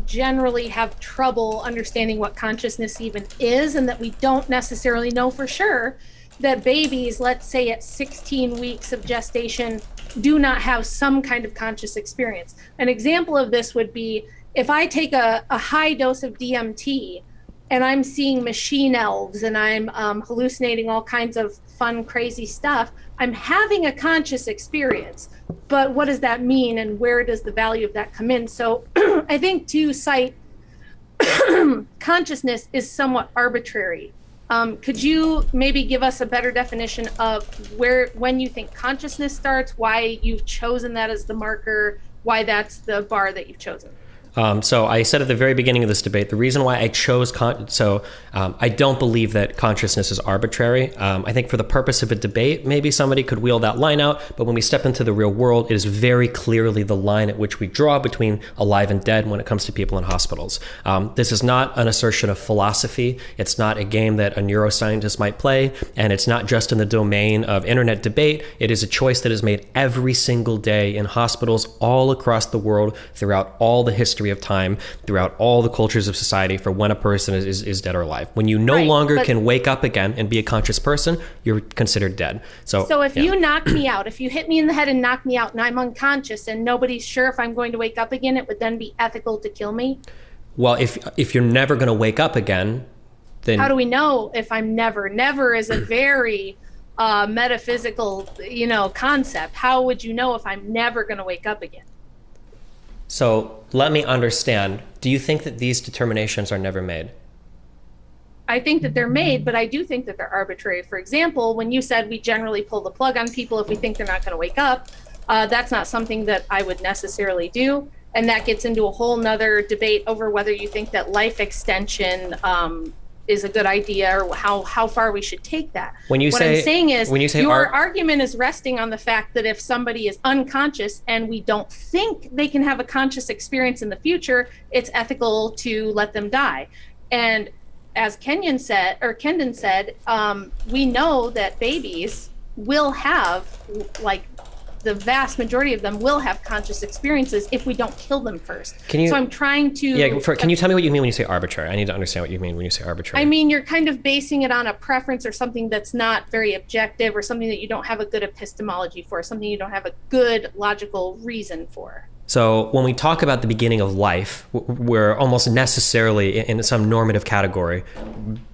C: generally have trouble understanding what consciousness even is, and that we don't necessarily know for sure that babies, let's say at 16 weeks of gestation, do not have some kind of conscious experience? An example of this would be if I take a high dose of DMT and I'm seeing machine elves and I'm hallucinating all kinds of fun, crazy stuff, I'm having a conscious experience. But what does that mean, and where does the value of that come in? So I think to cite consciousness is somewhat arbitrary. Could you maybe give us a better definition of when you think consciousness starts, why you've chosen that as the marker, why that's the bar that you've chosen?
B: So I said at the very beginning of this debate, the reason why I chose I don't believe that consciousness is arbitrary. I think for the purpose of a debate, maybe somebody could wheel that line out, but when we step into the real world, it is very clearly the line at which we draw between alive and dead when it comes to people in hospitals. This is not an assertion of philosophy. It's not a game that a neuroscientist might play, and it's not just in the domain of internet debate. It is a choice that is made every single day in hospitals all across the world throughout all the history of time, throughout all the cultures of society, for when a person is dead or alive. When you no longer can wake up again and be a conscious person, you're considered dead. So
C: if you knock me out, if you hit me in the head and knock me out and I'm unconscious and nobody's sure if I'm going to wake up again, it would then be ethical to kill me?
B: Well, if you're never going to wake up again, then
C: how do we know if I'm never? Never is a very metaphysical, concept. How would you know if I'm never going to wake up again?
B: So let me understand. Do you think that these determinations are never made?
C: I think that they're made, but I do think that they're arbitrary. For example, when you said we generally pull the plug on people if we think they're not going to wake up, that's not something that I would necessarily do. And that gets into a whole nother debate over whether you think that life extension is a good idea or how far we should take that. What I'm saying is your argument is resting on the fact that if somebody is unconscious and we don't think they can have a conscious experience in the future, it's ethical to let them die. And as Kendon said, we know that babies will have, like, the vast majority of them will have conscious experiences if we don't kill them first. So I'm trying to...
B: Yeah, can you tell me what you mean when you say arbitrary? I need to understand what you mean when you say arbitrary.
C: I mean, you're kind of basing it on a preference or something that's not very objective or something that you don't have a good epistemology for, something you don't have a good logical reason for.
B: So when we talk about the beginning of life, we're almost necessarily in some normative category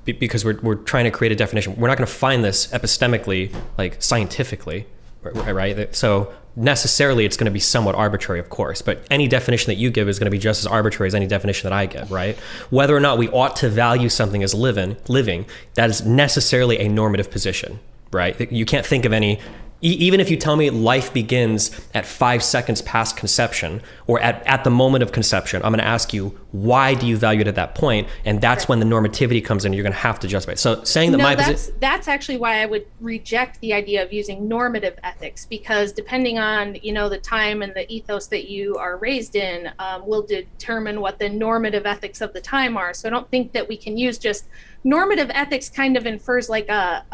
B: because we're trying to create a definition. We're not going to find this epistemically, like scientifically. Right? So necessarily it's going to be somewhat arbitrary, of course, but any definition that you give is going to be just as arbitrary as any definition that I give, right? Whether or not we ought to value something as living, that is necessarily a normative position, right? You can't think of any, even if you tell me life begins at 5 seconds past conception or at the moment of conception, I'm going to ask you, why do you value it at that point? And that's when the normativity comes in. You're going to have to justify it. So saying that
C: that's actually why I would reject the idea of using normative ethics, because depending on, the time and the ethos that you are raised in will determine what the normative ethics of the time are. So I don't think that we can use just normative ethics kind of infers like a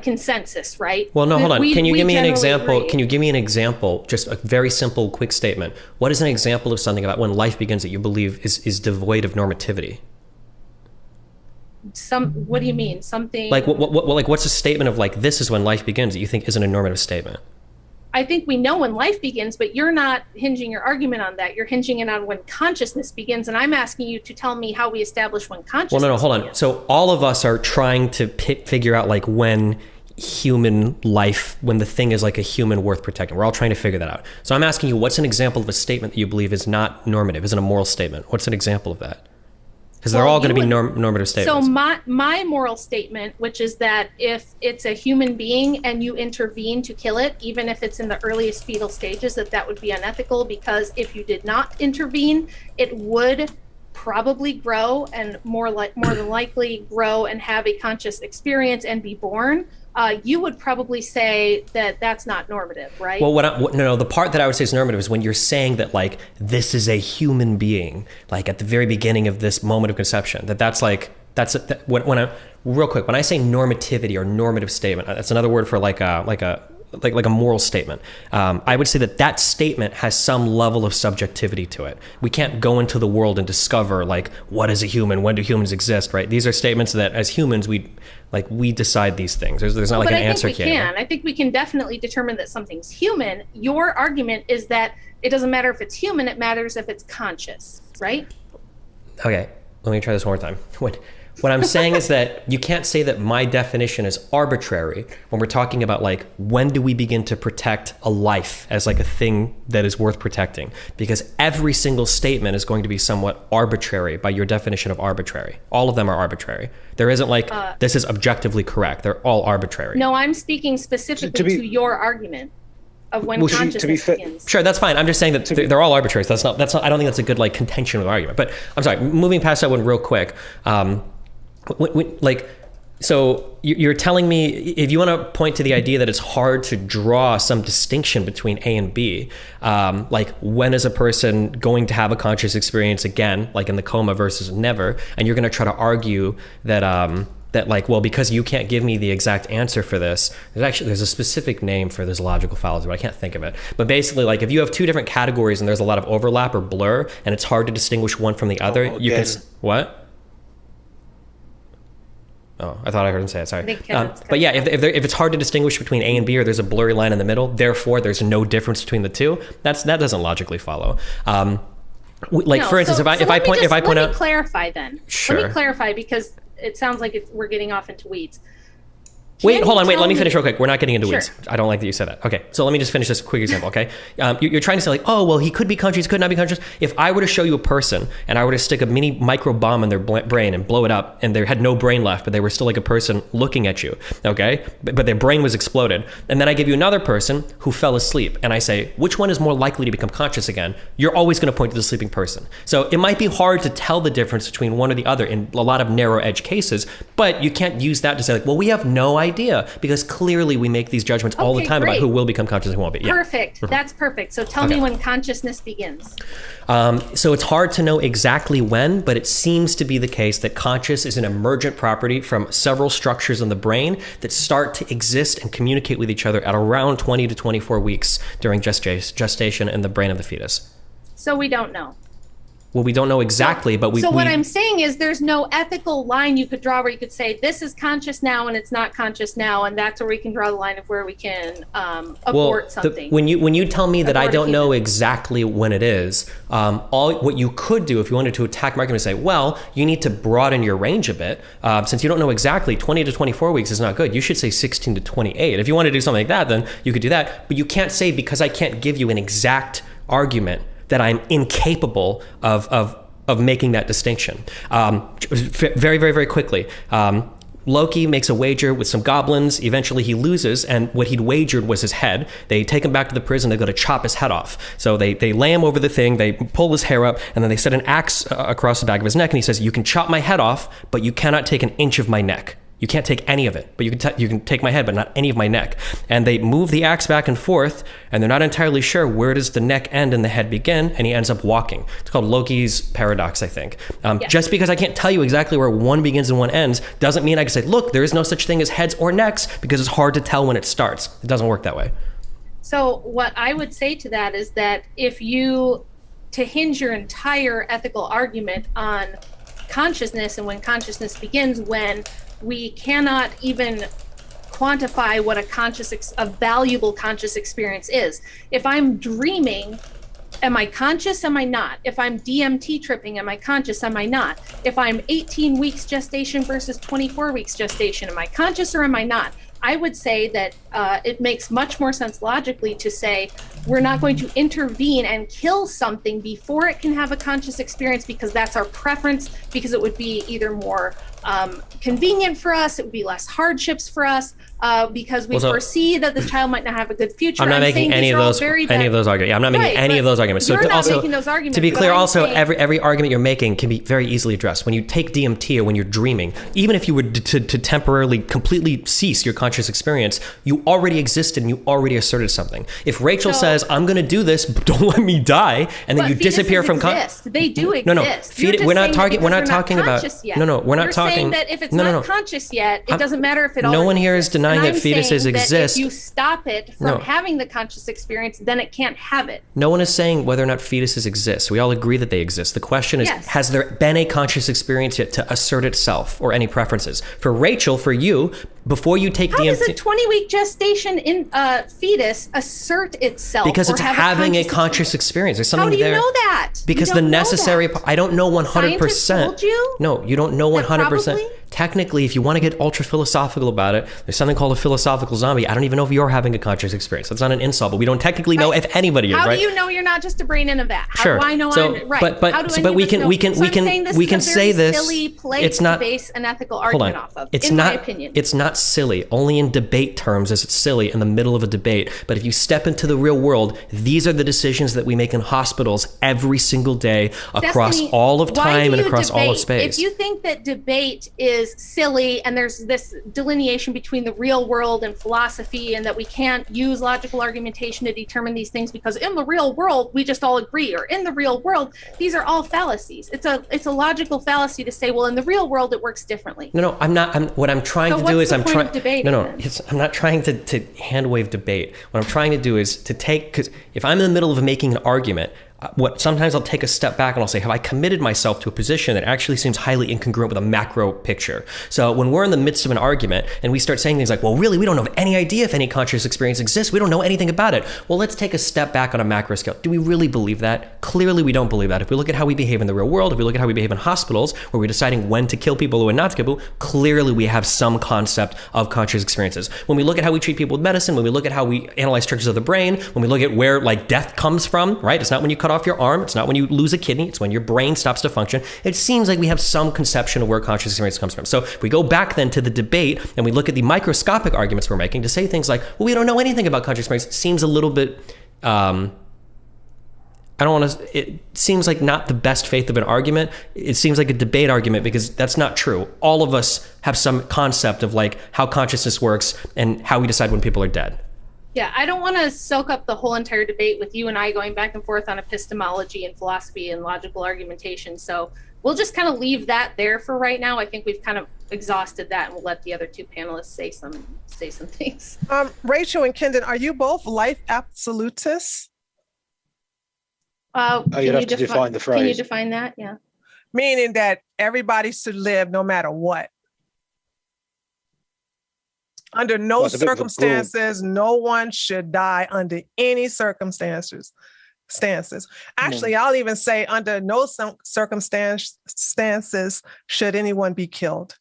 C: consensus, right?
B: Well, no, hold on. Can you give me an example? Agree. Can you give me an example, just a very simple, quick statement? What is an example of something about when life begins that you believe is devoid of normativity?
C: What do you mean? Something
B: like what's a statement of like this is when life begins that you think isn't a normative statement?
C: I think we know when life begins, but you're not hinging your argument on that. You're hinging it on when consciousness begins, and I'm asking you to tell me how we establish when consciousness begins.
B: Hold on. So all of us are trying to figure out like when human life, when the thing is like a human worth protecting. We're all trying to figure that out. So I'm asking you, what's an example of a statement that you believe is not normative, isn't a moral statement? What's an example of that? Because they're all going to be normative statements.
C: So my moral statement, which is that if it's a human being and you intervene to kill it, even if it's in the earliest fetal stages, that would be unethical, because if you did not intervene, it would probably grow and more than likely grow and have a conscious experience and be born. You would probably say that that's not normative, right? Well,
B: the part that I would say is normative is when you're saying that like this is a human being, like at the very beginning of this moment of conception. When I say normativity or normative statement, that's another word for like a moral statement. I would say that statement has some level of subjectivity to it. We can't go into the world and discover like what is a human, when do humans exist, right? These are statements that as humans we decide these things. There's not like an answer key.
C: I think we can definitely determine that something's human. Your argument is that it doesn't matter if it's human, it matters if it's conscious, right?
B: Okay. let me try this one more time. What I'm saying is that you can't say that my definition is arbitrary when we're talking about like, when do we begin to protect a life as like a thing that is worth protecting? Because every single statement is going to be somewhat arbitrary by your definition of arbitrary. All of them are arbitrary. There isn't like, this is objectively correct. They're all arbitrary.
C: No, I'm speaking specifically to your argument of when consciousness begins. Sure,
B: that's fine. I'm just saying that they're all arbitrary. So that's not, I don't think that's a good like contention of the argument. But I'm sorry, moving past that one real quick. So you're telling me, if you want to point to the idea that it's hard to draw some distinction between A and B, like when is a person going to have a conscious experience again, like in the coma versus never, and you're going to try to argue that that like, well, because you can't give me the exact answer for this, there's a specific name for this logical fallacy, but I can't think of it. But basically, like if you have two different categories and there's a lot of overlap or blur, and it's hard to distinguish one from the other, you can what? Oh, I thought I heard him say it. Sorry. But yeah, if it's hard to distinguish between A and B, or there's a blurry line in the middle, therefore there's no difference between the two. That doesn't logically follow. For instance, if I point out,
C: let me clarify then.
B: Sure.
C: Let me clarify, because it sounds like we're getting off into weeds.
B: Hold on. Let me finish real quick. We're not getting into weeds. I don't like that you said that. Okay, so let me just finish this quick example, okay? You're trying to say like, oh, well, he could be conscious, could not be conscious. If I were to show you a person and I were to stick a mini micro bomb in their brain and blow it up, and they had no brain left, but they were still like a person looking at you, okay? But their brain was exploded. And then I give you another person who fell asleep, and I say, which one is more likely to become conscious again? You're always going to point to the sleeping person. So it might be hard to tell the difference between one or the other in a lot of narrow edge cases, but you can't use that to say like, well, we have no idea, because clearly we make these judgments all the time about who will become conscious and who won't be. Yeah.
C: Perfect. That's perfect. So tell me when consciousness begins.
B: So it's hard to know exactly when, but it seems to be the case that conscious is an emergent property from several structures in the brain that start to exist and communicate with each other at around 20 to 24 weeks during gestation in the brain of the fetus.
C: So we don't know.
B: Well, we don't know exactly, but
C: what I'm saying is there's no ethical line you could draw where you could say this is conscious now and it's not conscious now, and that's where we can draw the line of where we can abort something.
B: When you tell me that I don't know exactly when it is, what you could do if you wanted to attack my argument is say, well, you need to broaden your range a bit. Since you don't know exactly, 20 to 24 weeks is not good. You should say 16 to 28. If you want to do something like that, then you could do that. But you can't say, because I can't give you an exact argument, that I'm incapable of making that distinction. Very, very, very quickly. Loki makes a wager with some goblins. Eventually he loses, and what he'd wagered was his head. They take him back to the prison. They go to chop his head off. So they lay him over the thing. They pull his hair up, and then they set an axe across the back of his neck, and he says, you can chop my head off, but you cannot take an inch of my neck. You can't take any of it, but you can take my head, but not any of my neck. And they move the axe back and forth, and they're not entirely sure where does the neck end and the head begin, and he ends up walking. It's called Loki's paradox, I think. Just because I can't tell you exactly where one begins and one ends doesn't mean I can say, look, there is no such thing as heads or necks, because it's hard to tell when it starts. It doesn't work that way.
C: So what I would say to that is that if you, to hinge your entire ethical argument on consciousness and when consciousness begins, when we cannot even quantify what a valuable conscious experience is. If I'm dreaming, am I conscious? Am I not? If I'm DMT tripping, am I conscious? Am I not? If I'm 18 weeks gestation versus 24 weeks gestation, am I conscious or am I not? I would say that it makes much more sense logically to say we're not going to intervene and kill something before it can have a conscious experience, because that's our preference, because it would be either more convenient for us, it would be less hardships for us, because we foresee that the child might not have a good future.
B: I'm not making any of those arguments. Yeah, I'm not making any of those arguments.
C: You're not making those arguments.
B: To be clear, also every argument you're making can be very easily addressed. When you take DMT or when you're dreaming, even if you were to temporarily completely cease your conscious experience, you already existed and you already asserted something. If Rachel says, I'm going to do this, but don't let me die, and then you disappear from
C: they do exist.
B: We're not talking about
C: that if it's not conscious yet, it doesn't matter if it
B: no one here is denying that fetuses exist.
C: If you stop it from having the conscious experience, then it can't have it.
B: No one is saying whether or not fetuses exist. We all agree that they exist. The question is, has there been a conscious experience yet to assert itself or any preferences? For Rachel, for you, before you take DMT...
C: How does a 20-week gestation in fetus assert itself
B: because it's having a conscious experience. There's something there.
C: How do you know that?
B: Because the necessary, I don't know 100%.
C: Scientists told you?
B: No, you don't know 100%.
C: Probably?
B: Technically, if you want to get ultra philosophical about it, there's something called a philosophical zombie. I don't even know if you're having a conscious experience. That's not an insult, but we don't technically know if anybody is, right?
C: How do you know you're not just a brain in a vat? How
B: Sure.
C: do I know I'm right?
B: But we can say this.
C: Silly place
B: it's not
C: to base an ethical argument off of.
B: It's
C: in
B: not,
C: my opinion.
B: It's not silly. Only in debate terms is it silly in the middle of a debate. But if you step into the real world, these are the decisions that we make in hospitals every single day across
C: Destiny,
B: all of time and across
C: debate?
B: all of space.
C: If you think that debate is silly and there's this delineation between the real world and philosophy, and that we can't use logical argumentation to determine these things because in the real world we just all agree, or in the real world these are all fallacies. It's a logical fallacy to say, well, in the real world it works differently.
B: No, I'm not. What I'm trying to do is I'm trying. I'm not trying to hand wave debate. What I'm trying to do is to take, because if I'm in the middle of making an argument, sometimes I'll take a step back and I'll say, have I committed myself to a position that actually seems highly incongruent with a macro picture? So when we're in the midst of an argument and we start saying things like, well, really, we don't have any idea if any conscious experience exists. We don't know anything about it. Well, let's take a step back on a macro scale. Do we really believe that? Clearly, we don't believe that. If we look at how we behave in the real world, if we look at how we behave in hospitals, where we're deciding when to kill people or when not to kill people, clearly we have some concept of conscious experiences. When we look at how we treat people with medicine, when we look at how we analyze structures of the brain, when we look at where like death comes from, right? It's not when you cut off your arm. It's not when you lose a kidney. It's when your brain stops to function. It seems like we have some conception of where conscious experience comes from. So if we go back then to the debate and we look at the microscopic arguments we're making, to say things like, well, we don't know anything about conscious experience, seems a little bit, it seems like not the best faith of an argument. It seems like a debate argument, because that's not true. All of us have some concept of like how consciousness works and how we decide when people are dead.
C: Yeah, I don't want to soak up the whole entire debate with you and I going back and forth on epistemology and philosophy and logical argumentation. So we'll just kind of leave that there for right now. I think we've kind of exhausted that, and we'll let the other two panelists say some things.
A: Rachel and Kendon, are you both life absolutists?
E: You'd have to define the phrase.
C: Can you define that? Yeah.
A: Meaning that everybody should live no matter what. Under no circumstances, no one should die under any circumstances. Actually, I'll even say under no circumstances should anyone be killed.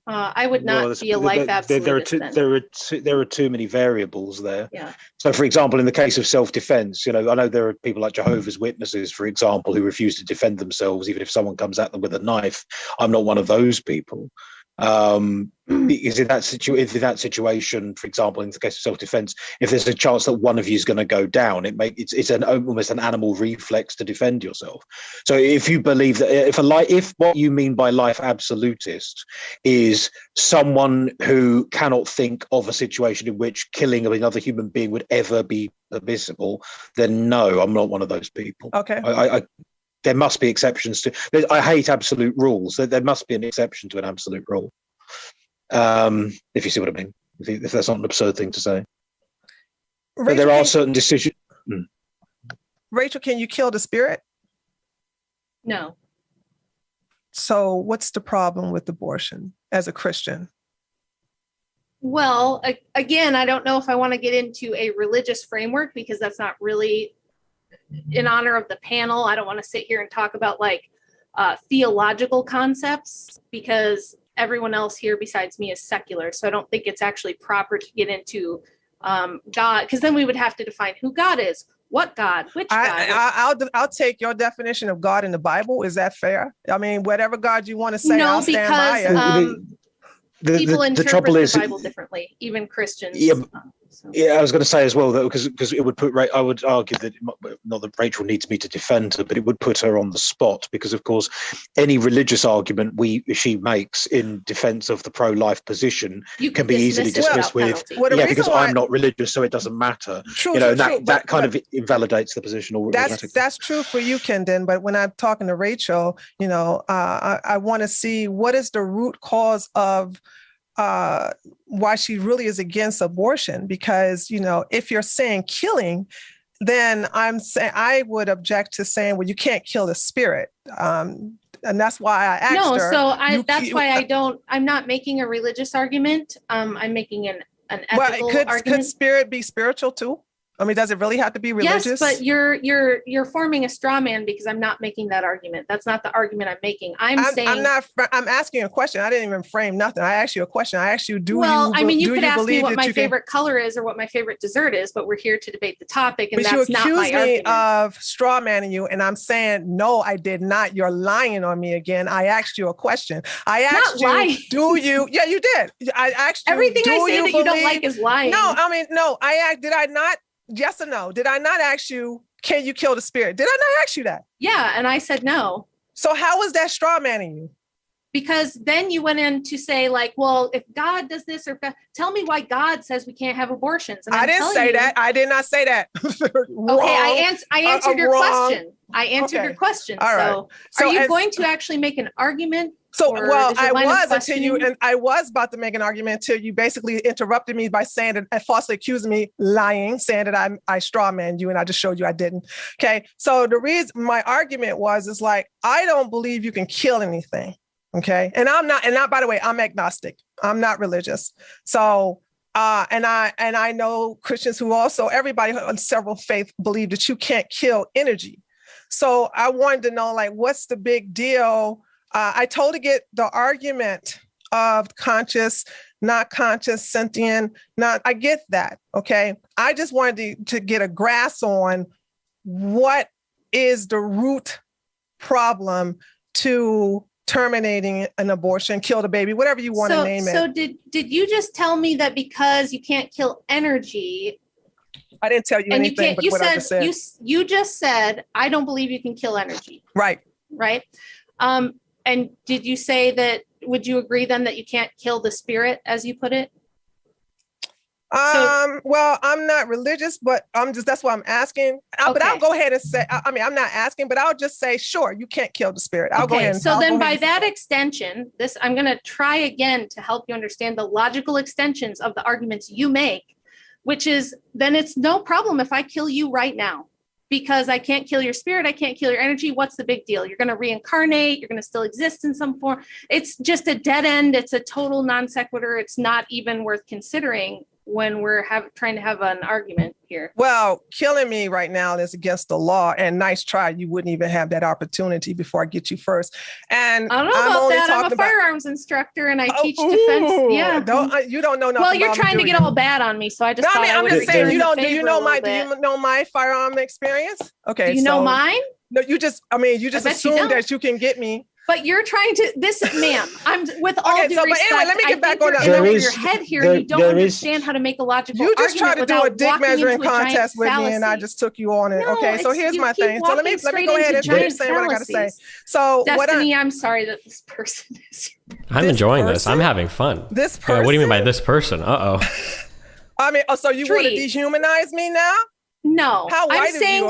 C: I would not be a life absolutist.
E: There are too many variables there.
C: Yeah.
E: So, for example, in the case of self-defense, I know there are people like Jehovah's Witnesses, for example, who refuse to defend themselves even if someone comes at them with a knife. I'm not one of those people. Because in that situation, for example, in the case of self-defense, if there's a chance that one of you is going to go down, it's almost an animal reflex to defend yourself. So if you believe that if what you mean by life absolutist is someone who cannot think of a situation in which killing of another human being would ever be permissible, then no, I'm not one of those people.
A: Okay.
E: There must be exceptions to. I hate absolute rules. There must be an exception to an absolute rule. If you see what I mean. If that's not an absurd thing to say. But there are certain decisions.
A: Rachel, can you kill the spirit?
C: No.
A: So what's the problem with abortion as a Christian?
C: Well, again, I don't know if I want to get into a religious framework, because that's not really in honor of the panel. I don't want to sit here and talk about like theological concepts, because everyone else here besides me is secular. So I don't think it's actually proper to get into God, because then we would have to define who God is, what God, which God.
A: I'll take your definition of God in the Bible. Is that fair? I mean, whatever God you want to say, I'll stand by it.
C: People interpret the Bible differently, even Christians.
E: Yeah, yeah, I was going to say as well that because it would I would argue that not that Rachel needs me to defend her, but it would put her on the spot, because of course any religious argument she makes in defence of the pro-life position can be easily dismissed with because I'm not religious, so it doesn't matter.
A: True,
E: that kind of invalidates the position.
A: That's true for you, Kendon. But when I'm talking to Rachel, I want to see what is the root cause of why she really is against abortion, because if you're saying killing, then I would object to saying, well, you can't kill the spirit, and that's why I asked her.
C: That's why I'm not making a religious argument. I'm making an an ethical argument.
A: Could spirit be spiritual too? I mean, does it really have to be religious?
C: Yes, but you're forming a straw man because I'm not making that argument. That's not the argument I'm making. I'm
A: asking a question. I didn't even frame nothing. I asked you a question. I asked you,
C: you could ask me what my favorite color is or what my favorite dessert is, but we're here to debate the topic, and that's not my argument.
A: You accuse me of straw manning you, and I'm saying, no, I did not. You're lying on me again. I asked you a question. I asked you, lying. Do you? Yeah, you did. I asked you,
C: everything I say that you don't like is lying.
A: No, I mean, no. Did I not? Yes or no? Did I not ask you, can you kill the spirit? Did I not ask you that?
C: Yeah, and I said no.
A: So how was that straw manning you?
C: Because then you went in to say, like, well, if God does this, or tell me why God says we can't have abortions. And
A: I didn't say that. I did not say that.
C: Okay, I answered your question. I answered your question.
A: All right.
C: So are you going to actually make an argument?
A: So, well, I was about to make an argument until you basically interrupted me by saying that, and falsely accusing me lying, saying that I straw man you, and I just showed you I didn't. Okay. So the reason my argument is like, I don't believe you can kill anything. Okay. And by the way, I'm agnostic. I'm not religious. So, and I know Christians who also, everybody on several faiths believe that you can't kill energy. So I wanted to know, like, what's the big deal? I totally get the argument of conscious, not conscious, sentient, I get that. Okay. I just wanted to get a grasp on what is the root problem to terminating an abortion, kill the baby, whatever you want to name it.
C: So did you just tell me that because you can't kill energy?
A: I didn't tell you anything but what I just said.
C: You just said, I don't believe you can kill energy.
A: Right.
C: Right. And did you say that, would you agree then that you can't kill the spirit, as you put it?
A: Well, I'm not religious, but that's why I'm asking. Okay. But I'll go ahead and say, I'm not asking, but I'll just say, sure, you can't kill the spirit. I'll go ahead and
C: so then by that extension, I'm going to try again to help you understand the logical extensions of the arguments you make, which is then it's no problem if I kill you right now. Because I can't kill your spirit, I can't kill your energy. What's the big deal? You're going to reincarnate. You're going to still exist in some form. It's just a dead end. It's a total non sequitur. It's not even worth considering when we're trying to have an argument here.
A: Well, killing me right now is against the law, and nice try. You wouldn't even have that opportunity before I get you first. And
C: I don't know about that. I'm a firearms instructor, and I teach defense. Yeah,
A: you don't know nothing.
C: Well, you're trying to get all bad on me, so I just.
A: I'm just saying. Do you know my firearm experience? Okay.
C: Do you know mine?
A: No, you just assume that you can get me.
C: But you're trying to, ma'am, I'm with all due respect. But anyway, let me get back on that. In your head here, you don't understand how to make a logical argument.
A: You just tried to do a dick measuring contest with me, and I just took you on it. Okay, so here's my thing. So let me go ahead and finish saying what I got to say. So,
C: Destiny, I'm sorry that this person is.
B: I'm enjoying this. I'm having fun.
A: This person.
B: What do you mean by this person?
A: I mean, so you want to dehumanize me now?
C: No,
A: I'm saying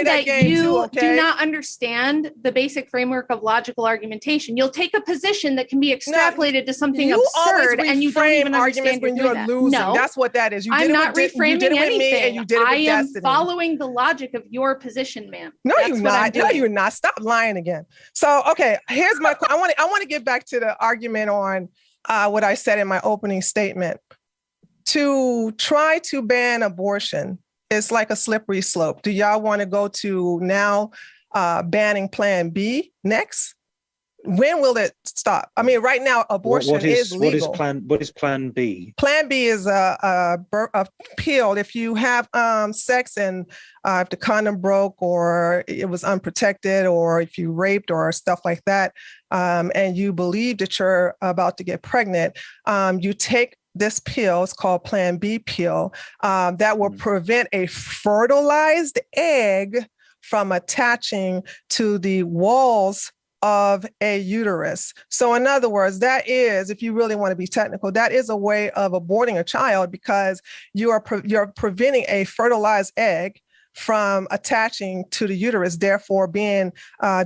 C: that you do not understand the basic framework of logical argumentation. You'll take a position that can be extrapolated to something absurd, and you don't even understand
A: when you're losing. No, that's what that is.
C: I'm not reframing anything.
A: And you did it with Destiny.
C: I am following the logic of your position, ma'am.
A: No, you're not. No, you're not. Stop lying again. So, okay, here's my. I want to get back to the argument on what I said in my opening statement. To try to ban abortion. It's like a slippery slope. Do y'all want to go to now banning Plan B next? When will it stop? I mean, right now, abortion is legal.
E: What is Plan B?
A: Plan B is a pill. If you have sex and if the condom broke or it was unprotected or if you raped or stuff like that, and you believe that you're about to get pregnant, you take this pill. Is called Plan B pill that will prevent a fertilized egg from attaching to the walls of a uterus. So in other words, that is, if you really want to be technical, that is a way of aborting a child because you're preventing a fertilized egg from attaching to the uterus, therefore being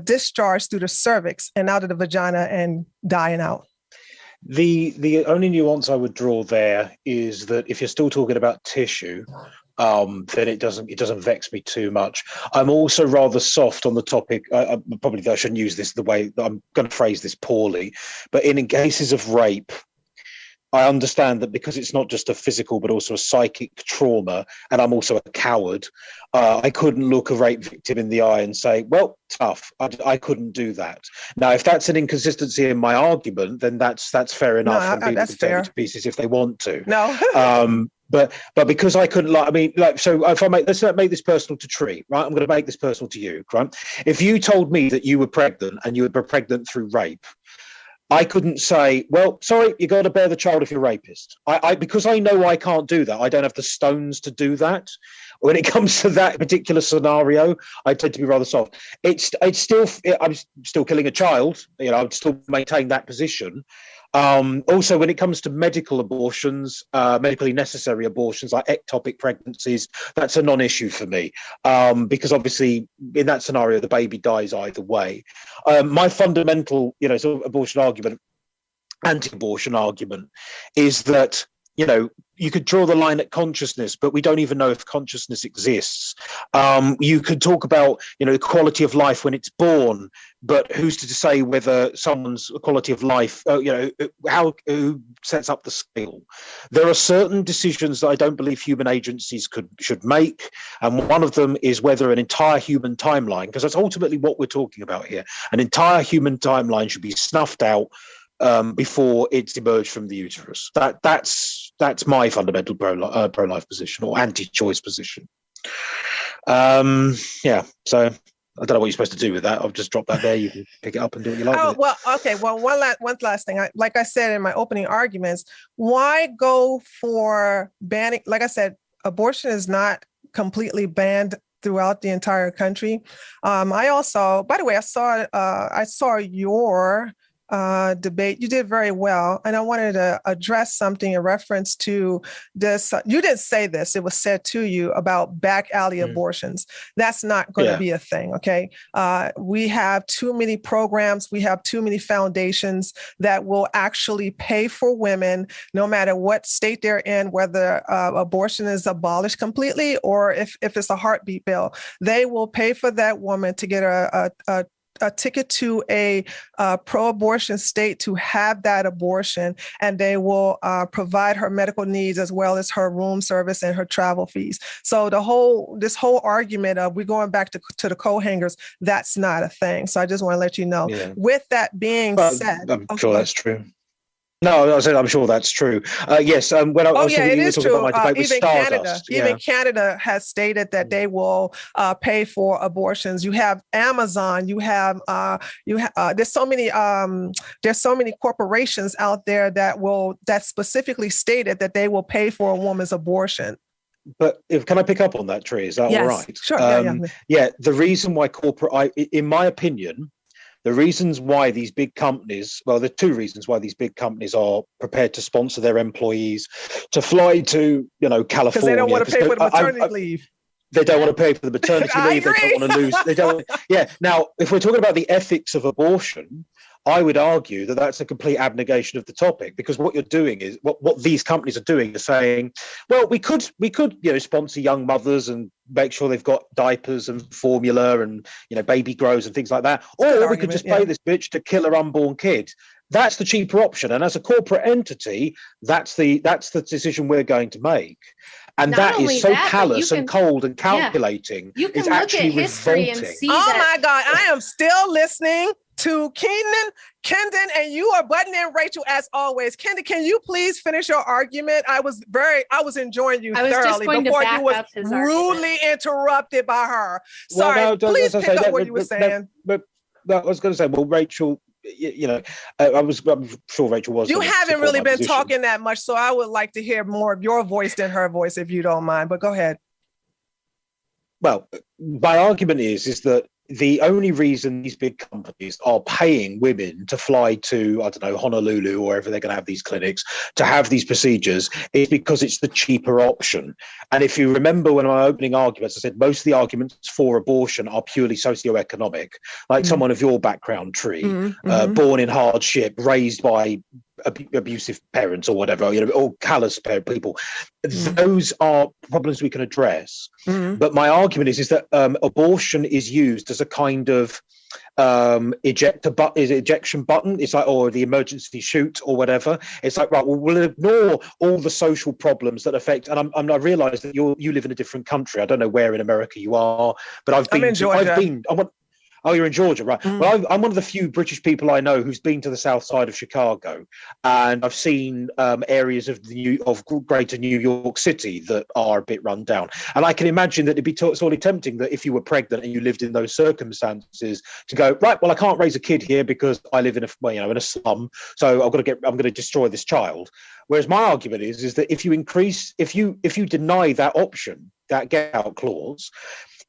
A: discharged through the cervix and out of the vagina and dying out.
E: The only nuance I would draw there is that if you're still talking about tissue, then it doesn't vex me too much. I'm also rather soft on the topic. Probably I shouldn't use this the way that I'm going to phrase this poorly, but in cases of rape, I understand that because it's not just a physical but also a psychic trauma, and I'm also a coward, I couldn't look a rape victim in the eye and say, well, tough, I couldn't do that. Now, if that's an inconsistency in my argument, then that's fair enough, and people can tear me to pieces if they want to.
A: No.
E: But because I couldn't, so if let's make this personal to Tree, right? I'm going to make this personal to you, right? If you told me that you were pregnant and you were pregnant through rape, I couldn't say, well, sorry, you got to bear the child if you're a rapist. Because I know I can't do that. I don't have the stones to do that. When it comes to that particular scenario, I tend to be rather soft. I'm still killing a child. I'd still maintain that position. Also, when it comes to medical abortions, medically necessary abortions like ectopic pregnancies, that's a non-issue for me, because obviously in that scenario, the baby dies either way. My fundamental, sort of abortion argument, anti-abortion argument, is that, you could draw the line at consciousness, but we don't even know if consciousness exists. You could talk about, the quality of life when it's born, but who's to say whether someone's quality of life, who sets up the scale? There are certain decisions that I don't believe human agencies should make, and one of them is whether an entire human timeline, because that's ultimately what we're talking about here, an entire human timeline should be snuffed out before it's emerged from the uterus. That's my fundamental pro-life position or anti-choice position. So I don't know what you're supposed to do with that. I've just dropped that there. You can pick it up and do what you like.
A: Oh, well, okay. Well, one last thing. Like I said in my opening arguments, why go for banning? Like I said, abortion is not completely banned throughout the entire country. I also, by the way, I saw your debate. You did very well. And I wanted to address something in reference to this. You didn't say this. It was said to you about back alley abortions. That's not going to be a thing. Okay. We have too many programs. We have too many foundations that will actually pay for women, no matter what state they're in, whether abortion is abolished completely or if it's a heartbeat bill. They will pay for that woman to get a ticket to a pro-abortion state to have that abortion, and they will provide her medical needs as well as her room service and her travel fees. So this whole argument of we're going back to the coat hangers, that's not a thing. So I just want to let you know. Yeah. With that being said,
E: I'm sure that's true. No, I said I'm sure that's true. Yes, when I was
A: it is true.
E: About my debate with Stardust,
A: even Canada has stated that they will pay for abortions. You have Amazon. You have there's so many corporations out there that specifically stated that they will pay for a woman's abortion.
E: But can I pick up on that, Tree? Is that all right?
A: Sure.
E: Yeah. The reason why in my opinion, the reasons why these big companies, well, there are two reasons why these big companies are prepared to sponsor their employees to fly to, California.
A: Because they don't want to pay for the maternity leave.
E: They don't want to pay for the maternity leave. They don't want to lose. They don't. Yeah. Now, if we're talking about the ethics of abortion, I would argue that that's a complete abnegation of the topic, because what you're doing is what these companies are doing is saying, well, we could sponsor young mothers and make sure they've got diapers and formula and baby grows and things like that, or we could just pay this bitch to kill her unborn kid. That's the cheaper option, and as a corporate entity, that's the decision we're going to make. And that is so callous and cold and calculating.
C: You can
E: it's
C: look
E: actually
C: at history
E: revolting.
C: and see
A: my God, I am still listening to Kendon, and you are butting in Rachel as always. Kendon, can you please finish your argument? I was enjoying you thoroughly before you was rudely interrupted by her. Sorry, please pick up what you were saying.
E: But I was going to say, well, Rachel, I'm sure Rachel was.
A: You haven't really been talking that much, so I would like to hear more of your voice than her voice, if you don't mind. But go ahead.
E: Well, my argument is that the only reason these big companies are paying women to fly to, I don't know, Honolulu or wherever they're going to have these clinics to have these procedures is because it's the cheaper option. And if you remember when my opening arguments, I said most of the arguments for abortion are purely socioeconomic, like someone of your background, Tree, born in hardship, raised by abusive parents or whatever, or callous people. Those are problems we can address. But my argument is that abortion is used as a kind of ejection button. It's like, or the emergency chute or whatever. It's like, right, well, we'll ignore all the social problems that affect. And I realize that you live in a different country. I don't know where in America you are, but I'm in Georgia. Oh, you're in Georgia, right? Well, I'm one of the few British people I know who's been to the south side of Chicago, and I've seen areas of greater New York City that are a bit run down. And I can imagine that it'd be sorely tempting that if you were pregnant and you lived in those circumstances to go, right, well, I can't raise a kid here because I live in a slum, so I'm going to destroy this child. Whereas my argument is that if you deny that option, that get out clause,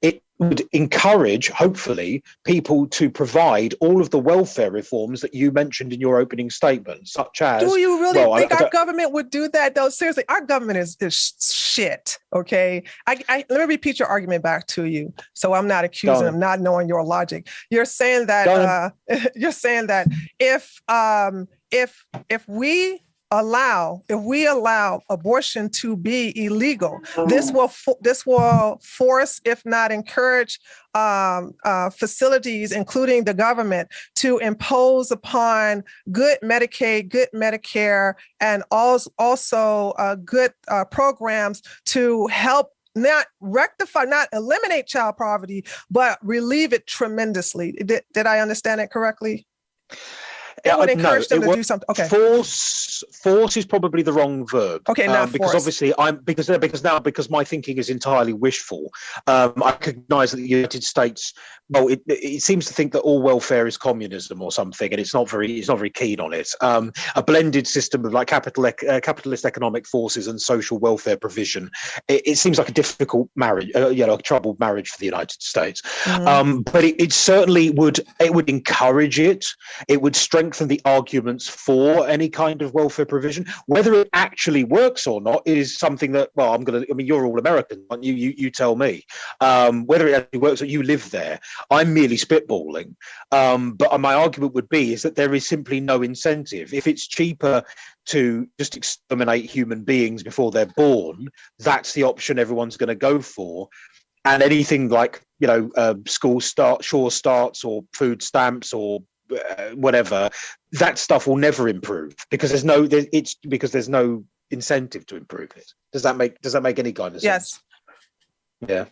E: it would encourage, hopefully, people to provide all of the welfare reforms that you mentioned in your opening statement, such as...
A: Do you really think our government would do that, though? Seriously, our government is shit, okay? Let me repeat your argument back to you, so I'm not accusing of not knowing your logic. You're saying that if we allow abortion to be illegal, this will force, if not encourage, facilities, including the government, to impose upon good Medicaid, good Medicare, and also good programs to help not eliminate child poverty, but relieve it tremendously. Did I understand it correctly? It would encourage them to do something. Okay.
E: Force is probably the wrong verb.
A: Okay, now
E: because obviously because my thinking is entirely wishful. I recognise that the United States, well, it seems to think that all welfare is communism or something, and it's not very keen on it. A blended system of like capitalist economic forces and social welfare provision. It seems like a difficult marriage, a troubled marriage for the United States. But it certainly would encourage it. It would strengthen the arguments for any kind of welfare provision. Whether it actually works or not is something that, well, you're all American, aren't you? You tell me. Whether it actually works or you live there, I'm merely spitballing. But my argument would be is that there is simply no incentive. If it's cheaper to just exterminate human beings before they're born, that's the option everyone's going to go for. And anything like, school sure starts or food stamps or whatever, that stuff will never improve because there's no incentive to improve it. Does that make any kind of sense?
A: Yes.
E: Yeah.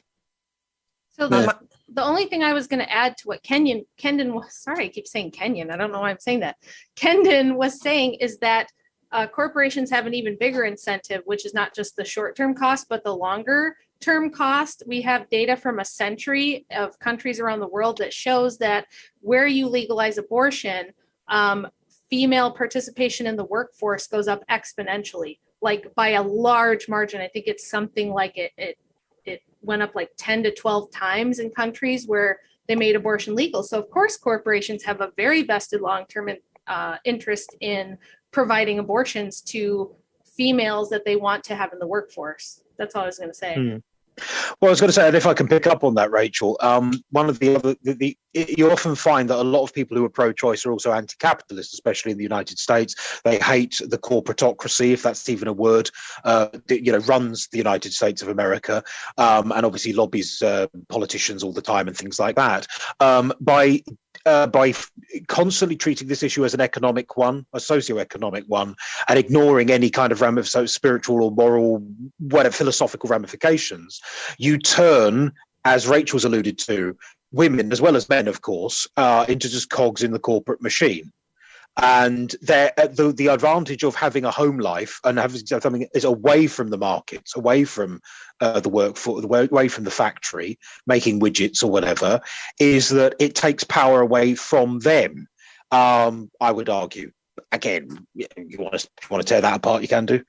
C: So the only thing I was going to add to what Kendon was, sorry, I keep saying Kenyon. I don't know why I'm saying that. Kendon was saying is that corporations have an even bigger incentive, which is not just the short-term cost, but the longer-term cost. We have data from a century of countries around the world that shows that where you legalize abortion, female participation in the workforce goes up exponentially, like by a large margin. I think it's something like it went up like 10 to 12 times in countries where they made abortion legal. So of course, corporations have a very vested long-term interest in providing abortions to females that they want to have in the workforce. That's all I was going to say.
E: Well, I was going to say, and if I can pick up on that, Rachel, one of the other, you often find that a lot of people who are pro-choice are also anti-capitalist, especially in the United States. They hate the corporatocracy, if that's even a word, that runs the United States of America, and obviously lobbies politicians all the time and things like that. By constantly treating this issue as an economic one, a socio-economic one, and ignoring any kind of spiritual or moral, whatever philosophical ramifications, you turn, as Rachel's alluded to, women as well as men, of course, into just cogs in the corporate machine. And the advantage of having a home life and having something is away from the markets, away from the workforce, away from the factory, making widgets or whatever, is that it takes power away from them. I would argue. Again, you want to tear that apart, you can do.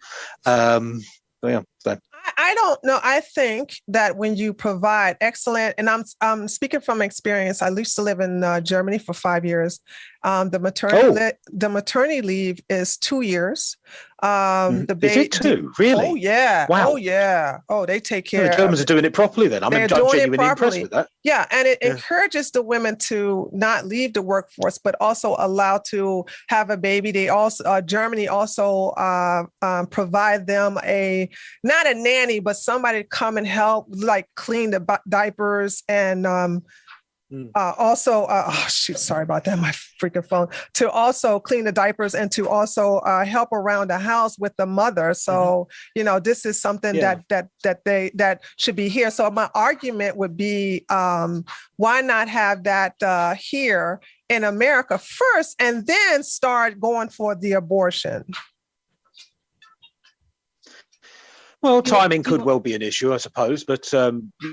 A: I don't know. I think that when you provide excellent, and I'm speaking from experience, I used to live in Germany for 5 years. The maternity leave is 2 years.
E: Is it two? Really?
A: Oh yeah.
E: Wow.
A: Oh yeah. Oh, they take care.
E: The Germans are doing it properly then. I'm genuinely impressed with that.
A: Yeah, and it encourages the women to not leave the workforce, but also allow to have a baby. They also Germany also provide them not a nanny, but somebody to come and help, like clean the diapers and sorry about that, my freaking phone, to also clean the diapers and to also help around the house with the mother. So, this is something that should be here. So my argument would be, why not have that here in America first and then start going for the abortion?
E: Well, timing could well be an issue, I suppose, but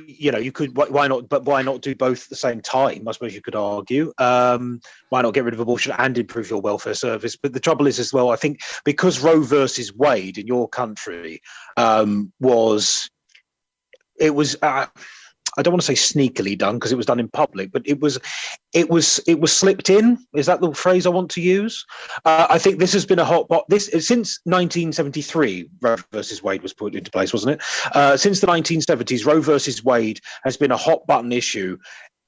E: you could. Why not? But why not do both at the same time? I suppose you could argue. Why not get rid of abortion and improve your welfare service? But the trouble is, as well, I think because Roe versus Wade in your country was. I don't want to say sneakily done because it was done in public, but it was slipped in. Is that the phrase I want to use? I think this has been a hot button. Since 1973, Roe versus Wade was put into place, wasn't it? Since the 1970s, Roe versus Wade has been a hot button issue.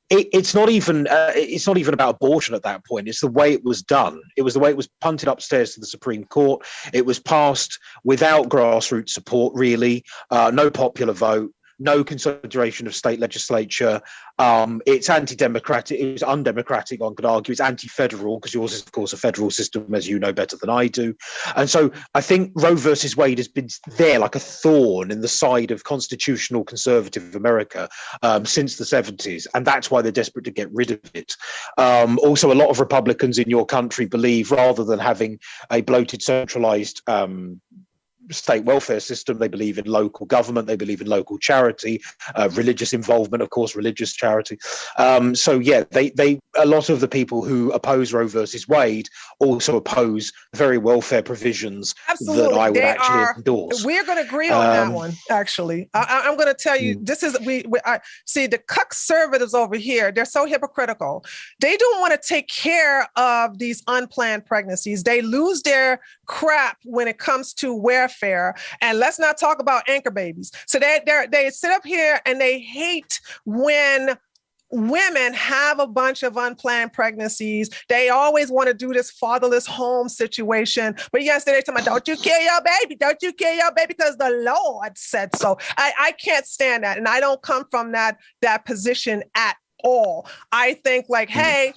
E: It's not even about abortion at that point. It's the way it was done. It was the way it was punted upstairs to the Supreme Court. It was passed without grassroots support, really. No popular vote. No consideration of state legislature. It's anti-democratic. It was undemocratic, one could argue. It's anti-federal because yours is, of course, a federal system, as you know better than I do. And so I think Roe versus Wade has been there like a thorn in the side of constitutional conservative America since the 70s. And that's why they're desperate to get rid of it. Also, a lot of Republicans in your country believe rather than having a bloated, centralized state welfare system, they believe in local government, they believe in local charity, religious involvement, of course, religious charity. They a lot of the people who oppose Roe versus Wade also oppose very welfare provisions that I would endorse.
A: We're going to agree on that one. Actually, I'm going to tell you, this is I see the conservatives over here. They're so hypocritical. They don't want to take care of these unplanned pregnancies. They lose their crap when it comes to welfare. And let's not talk about anchor babies. So they sit up here and they hate when women have a bunch of unplanned pregnancies. They always want to do this fatherless home situation. But yesterday, they told me, don't you kill your baby. Don't you kill your baby because the Lord said so. I can't stand that. And I don't come from that position at all. I think hey,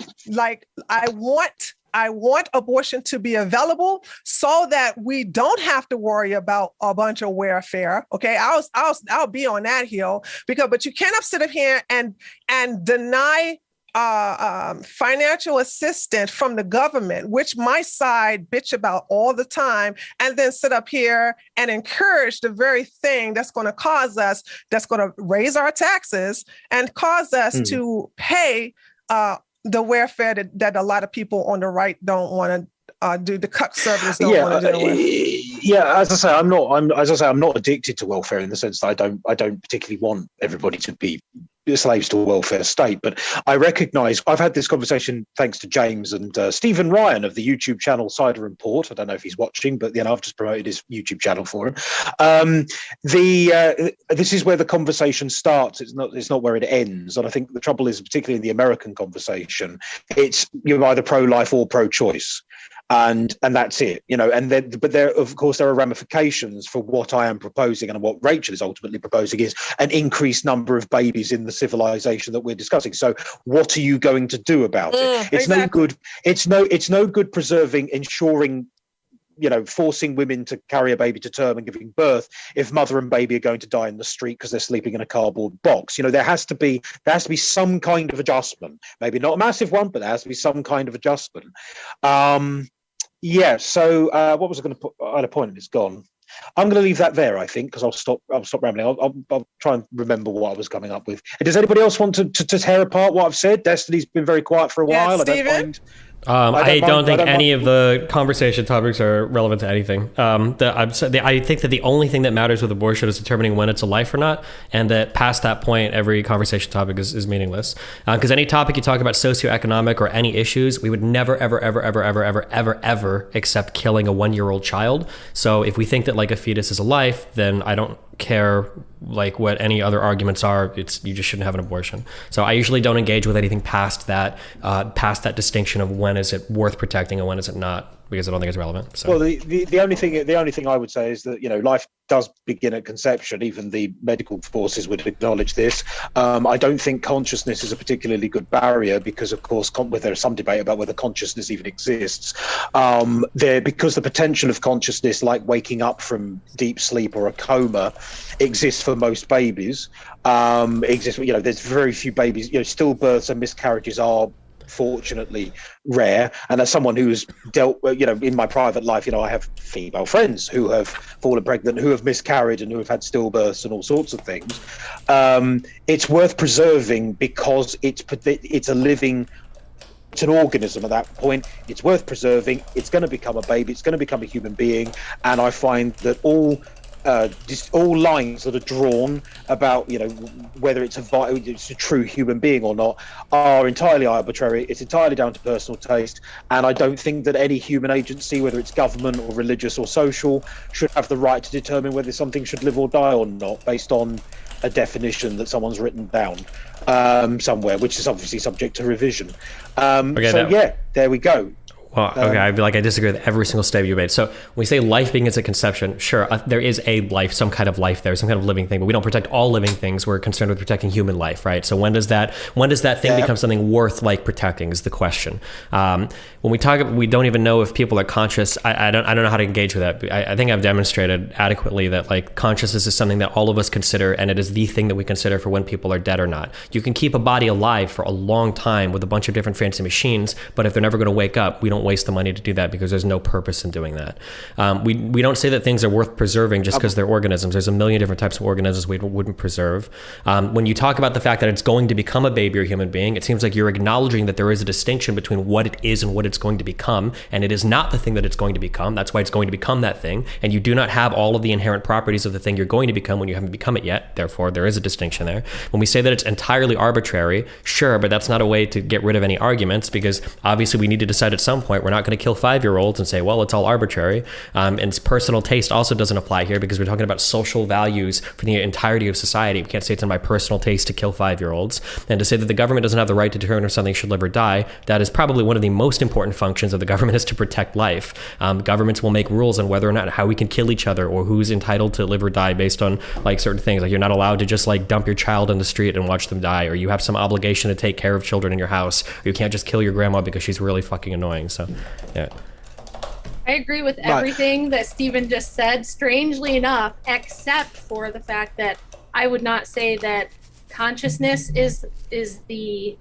A: I want abortion to be available so that we don't have to worry about a bunch of welfare. Okay, I'll be on that hill but you cannot sit up here and deny financial assistance from the government, which my side bitch about all the time, and then sit up here and encourage the very thing that's going to raise our taxes and cause us to pay the welfare that a lot of people on the right don't want to do. The conservatives don't want to deal with.
E: Yeah, as I say, I'm not addicted to welfare in the sense that I don't particularly want everybody to be slaves to a welfare state. But I recognise I've had this conversation thanks to James and Stephen Ryan of the YouTube channel Cider and Port. I don't know if he's watching, but I've just promoted his YouTube channel for him. This is where the conversation starts. It's not where it ends. And I think the trouble is, particularly in the American conversation, it's you're either pro-life or pro-choice. And that's it, and then, but there are ramifications for what I am proposing, and what Rachel is ultimately proposing is an increased number of babies in the civilization that we're discussing. So what are you going to do about it? It's exactly. No good. It's no good ensuring, forcing women to carry a baby to term and giving birth if mother and baby are going to die in the street because they're sleeping in a cardboard box. There has to be some kind of adjustment. Maybe not a massive one, but there has to be some kind of adjustment. So what was I going to put? I had a point and it's gone. I'm going to leave that there, I think, because I'll stop rambling. I'll try and remember what I was coming up with. Does anybody else want to tear apart what I've said? Destiny's been very quiet for a while.
A: Stephen?
B: I don't think any of the conversation topics are relevant to anything. I think that the only thing that matters with abortion is determining when it's a life or not, and that past that point, every conversation topic is meaningless. Because any topic you talk about socioeconomic or any issues, we would never, ever, ever, ever, ever, ever, ever, ever accept killing a 1-year-old child. So if we think that like a fetus is a life, then I don't care like what any other arguments are. You just shouldn't have an abortion. So I usually don't engage with anything past that distinction of when is it worth protecting and when is it not, because I don't think it's relevant. So.
E: Well, the only thing I would say is that, you know, life does begin at conception. Even the medical forces would acknowledge this. I don't think consciousness is a particularly good barrier because, of course, there's some debate about whether consciousness even exists. Because the potential of consciousness, like waking up from deep sleep or a coma, exists for most babies. You know, there's very few babies. You know, stillbirths and miscarriages are fortunately rare, and as someone who's dealt, you know, in my private life, you know, I have female friends who have fallen pregnant, who have miscarried, and who have had stillbirths and all sorts of things. It's worth preserving because it's a living, it's an organism at that point. It's worth preserving. It's going to become a baby. It's going to become a human being, and I find that all lines that are drawn about, you know, whether it's a true human being or not are entirely arbitrary. It's entirely down to personal taste, and I don't think that any human agency, whether it's government or religious or social, should have the right to determine whether something should live or die or not based on a definition that someone's written down somewhere, which is obviously subject to revision. There we go.
B: Well, okay, I disagree with every single statement you made. So when we say life begins at conception, sure, there is a life, some kind of life there, some kind of living thing, but we don't protect all living things. We're concerned with protecting human life, right? So when does that thing become something worth like protecting is the question. When we talk, we don't even know if people are conscious. I don't know how to engage with that. I think I've demonstrated adequately that like consciousness is something that all of us consider, and it is the thing that we consider for when people are dead or not. You can keep a body alive for a long time with a bunch of different fancy machines, but if they're never going to wake up, we don't waste the money to do that because there's no purpose in doing that. We don't say that things are worth preserving just because they're organisms. There's a million different types of organisms we wouldn't preserve. When you talk about the fact that it's going to become a baby or human being, it seems like you're acknowledging that there is a distinction between what it is and what it's going to become, and it is not the thing that it's going to become. That's why it's going to become that thing, and you do not have all of the inherent properties of the thing you're going to become when you haven't become it yet. Therefore, there is a distinction there. When we say that it's entirely arbitrary, sure, but that's not a way to get rid of any arguments, because obviously we need to decide at some point we're not going to kill 5-year-olds and say, well, it's all arbitrary. And personal taste also doesn't apply here because we're talking about social values for the entirety of society. We can't say it's in my personal taste to kill 5-year-olds. And to say that the government doesn't have the right to determine if something should live or die, that is probably one of the most important functions of the government, is to protect life. Governments will make rules on whether or not how we can kill each other or who's entitled to live or die based on like certain things. Like you're not allowed to just like dump your child in the street and watch them die, or you have some obligation to take care of children in your house, or you can't just kill your grandma because she's really fucking annoying. So yeah.
C: I agree with everything that Stephen just said, strangely enough, except for the fact that I would not say that consciousness is the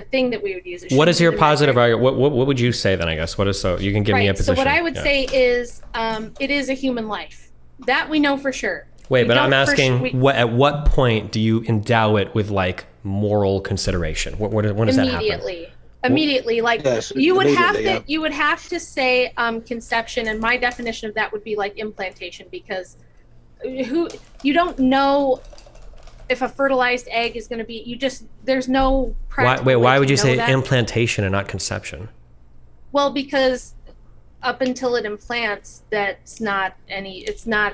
C: thing that we would use. What
B: is your positive argument? What would you say then, I guess? What is, so you can give me a position.
C: So what I would say is it is a human life. That we know for sure.
B: Wait, but I'm asking, at what point do you endow it with like moral consideration? When does that happen?
C: Immediately, like
E: yes,
C: you would have to say conception, and my definition of that would be like implantation, because you don't know if a fertilized egg is going to be, there's no practical
B: why would you say that. Implantation and not conception?
C: Well, because up until it implants, it's not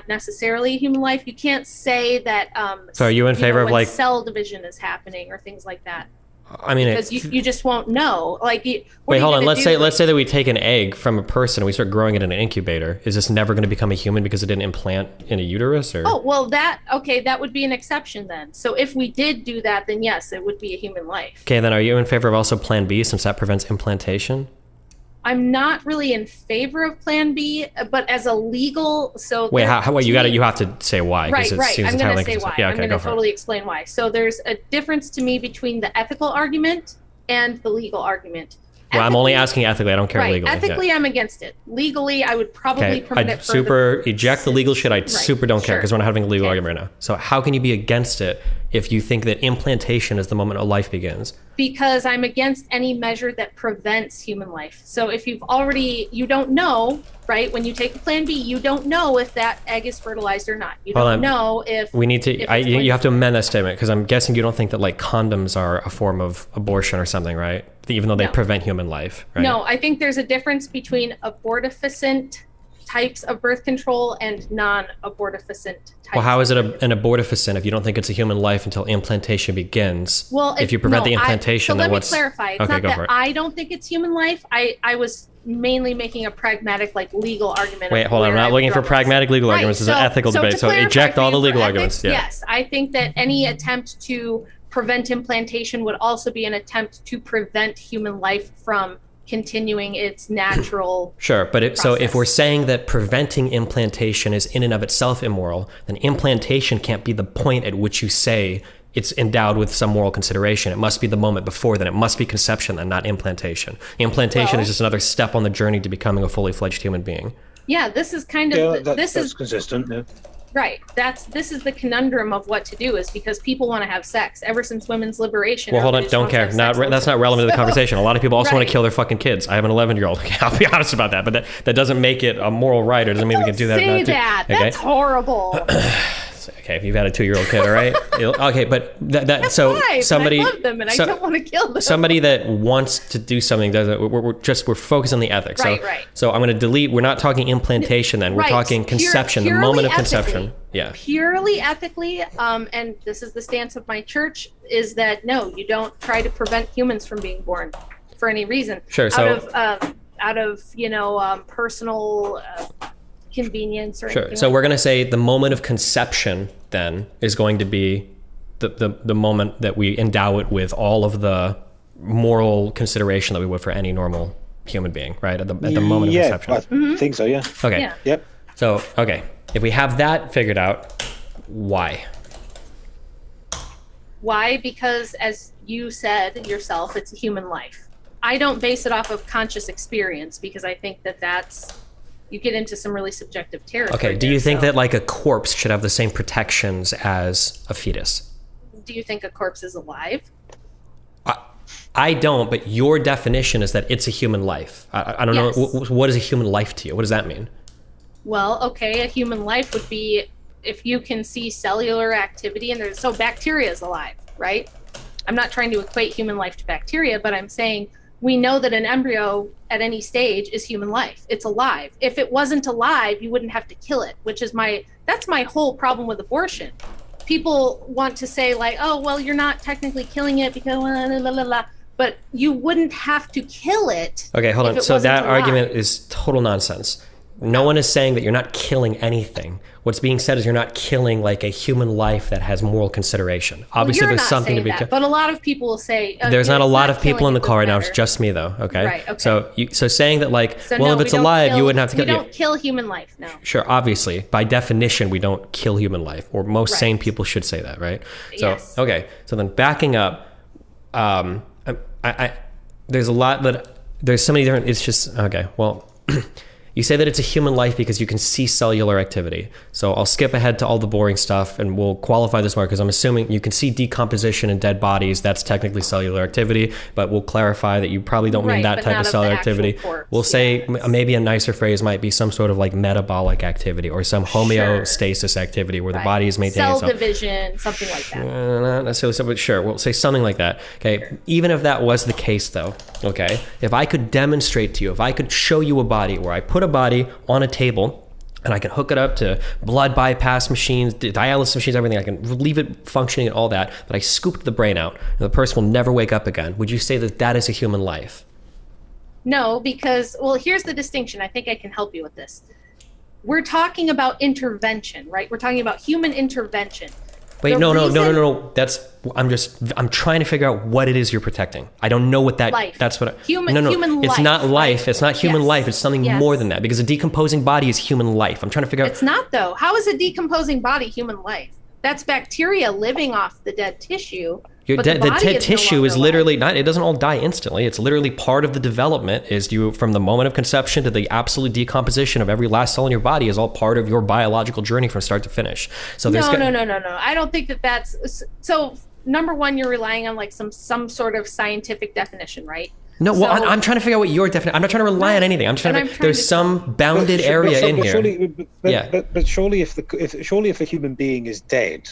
C: necessarily human life. You can't say that
B: so are you in favor of like
C: cell division is happening or things like that?
B: I mean,
C: because you just won't know. Like,
B: wait, hold on. Let's say that we take an egg from a person and we start growing it in an incubator. Is this never going to become a human because it didn't implant in a uterus? Or?
C: Oh, well, that would be an exception then. So if we did do that, then yes, it would be a human life.
B: Okay, then are you in favor of also Plan B, since that prevents implantation?
C: I'm not really in favor of Plan B, but as a legal, so
B: wait, you have to say why.
C: Right. I'm going to say why.
B: Yeah,
C: I'm going to totally explain why. So there's a difference to me between the ethical argument and the legal argument.
B: Well, I'm only asking ethically. I don't care legally.
C: Ethically, I'm against it. Legally, I would probably permit it.
B: Eject the legal shit. I super don't care because we're not having a legal argument right now. So how can you be against it if you think that implantation is the moment a life begins?
C: Because I'm against any measure that prevents human life. So if you don't know, right? When you take a Plan B, you don't know if that egg is fertilized or not. You don't know if
B: we need to. You have to amend that statement, because I'm guessing you don't think that like condoms are a form of abortion or something, right? Even though they prevent human life, right?
C: No, I think there's a difference between abortifacient types of birth control and non-abortifacient types.
B: Well, how is it an abortifacient if you don't think it's a human life until implantation begins?
C: Well,
B: if you prevent the implantation,
C: so
B: then
C: let me clarify. It's
B: okay,
C: not
B: go
C: that
B: for it.
C: I don't think it's human life. I was mainly making a pragmatic, like, legal argument.
B: Wait, hold on. I'm not looking for pragmatic legal arguments. This is an ethical debate. So eject all the legal arguments. Yeah.
C: Yes, I think that any attempt to prevent implantation would also be an attempt to prevent human life from continuing its natural
B: Sure, but if we're saying that preventing implantation is in and of itself immoral, then implantation can't be the point at which you say it's endowed with some moral consideration. It must be the moment before then. It must be conception then, not implantation. Implantation is just another step on the journey to becoming a fully fledged human being.
C: Yeah, this is kind of
E: that's consistent. Yeah.
C: Right. This is the conundrum of what to do, is because people want to have sex ever since women's liberation.
B: Well, hold on. Don't care. That's not relevant to the conversation. A lot of people also want to kill their fucking kids. I have an 11-year-old. I'll be honest about that. But that doesn't make it a moral right. It doesn't mean we can do that.
C: Say that. Okay? That's horrible.
B: Okay, if you've had a 2-year-old kid, all right. Okay, but
C: that's
B: so somebody.
C: I love them and I don't want to kill them.
B: Somebody that wants to do something doesn't. We're focused on the ethics.
C: Right.
B: So I'm going to delete. We're not talking implantation then. We're talking conception, the moment of conception. Yeah.
C: Purely ethically, and this is the stance of my church, is that no, you don't try to prevent humans from being born for any reason.
B: Sure. So
C: out of personal convenience or anything.
B: So we're going to say the moment of conception then is going to be the moment that we endow it with all of the moral consideration that we would for any normal human being, right? At the moment of conception.
E: I think so, yeah.
B: Okay.
C: Yeah.
E: Yep.
B: So, okay. If we have that figured out, why?
C: Why? Because, as you said yourself, it's a human life. I don't base it off of conscious experience, because I think that's you get into some really subjective territory.
B: Okay, do you think that like a corpse should have the same protections as a fetus?
C: Do you think a corpse is alive?
B: I don't, but your definition is that it's a human life. I don't know. What is a human life to you? What does that mean?
C: Well, okay, a human life would be if you can see cellular activity, and so bacteria is alive, right? I'm not trying to equate human life to bacteria, but I'm saying we know that an embryo at any stage is human life. It's alive. If it wasn't alive, you wouldn't have to kill it, which is that's my whole problem with abortion. People want to say like, oh, well, you're not technically killing it because blah, blah, blah, blah. But you wouldn't have to kill it.
B: Okay, hold on. So that argument is total nonsense. No one is saying that you're not killing anything. What's being said is you're not killing like a human life that has moral consideration. Obviously, there's something to be killed.
C: But a lot of people will say
B: there's not a lot of people in the call right now. It's just me, though. Okay.
C: Right. Okay.
B: So saying that like, well, if it's alive, you wouldn't have to kill.
C: We don't kill human life. No.
B: Sure. Obviously, by definition, we don't kill human life, or most sane people should say that, right? So
C: yes.
B: Okay. So then backing up, there's a lot that there's so many different. It's just okay. Well. You say that it's a human life because you can see cellular activity. So I'll skip ahead to all the boring stuff and we'll qualify this more because I'm assuming you can see decomposition in dead bodies. That's technically cellular activity, but we'll clarify that you probably don't mean that type of cellular activity. We'll say maybe a nicer phrase might be some sort of like metabolic activity or some homeostasis activity where the body is maintaining
C: cell division, something like that.
B: Not necessarily, but sure, we'll say something like that. Okay, even if that was the case though, okay, if I could demonstrate to you, if I could show you a body where I put a body on a table and I can hook it up to blood bypass machines, dialysis machines, everything. I can leave it functioning and all that, but I scooped the brain out and the person will never wake up again. Would you say that that is a human life?
C: No, because, well, here's the distinction. I think I can help you with this. We're talking about intervention, right? We're talking about human intervention.
B: Wait, no. I'm trying to figure out what it is you're protecting. I don't know what that.
C: Life.
B: That's what.
C: Human
B: It's
C: life,
B: not life.
C: right?
B: It's not human life. It's something more than that because a decomposing body is human life. I'm trying to figure out.
C: It's not though. How is a decomposing body human life? That's bacteria living off the dead tissue.
B: The dead tissue is literally not. It doesn't all die instantly. It's literally part of the development. Is you from the moment of conception to the absolute decomposition of every last cell in your body is all part of your biological journey from start to finish. So there's
C: no. I don't think that's so. number one, you're relying on like some sort of scientific definition, right?
B: No, well, I'm trying to figure out what your definition. I'm not trying to rely on anything. I'm trying to. There's some bounded area in here.
E: But surely, if a human being is dead,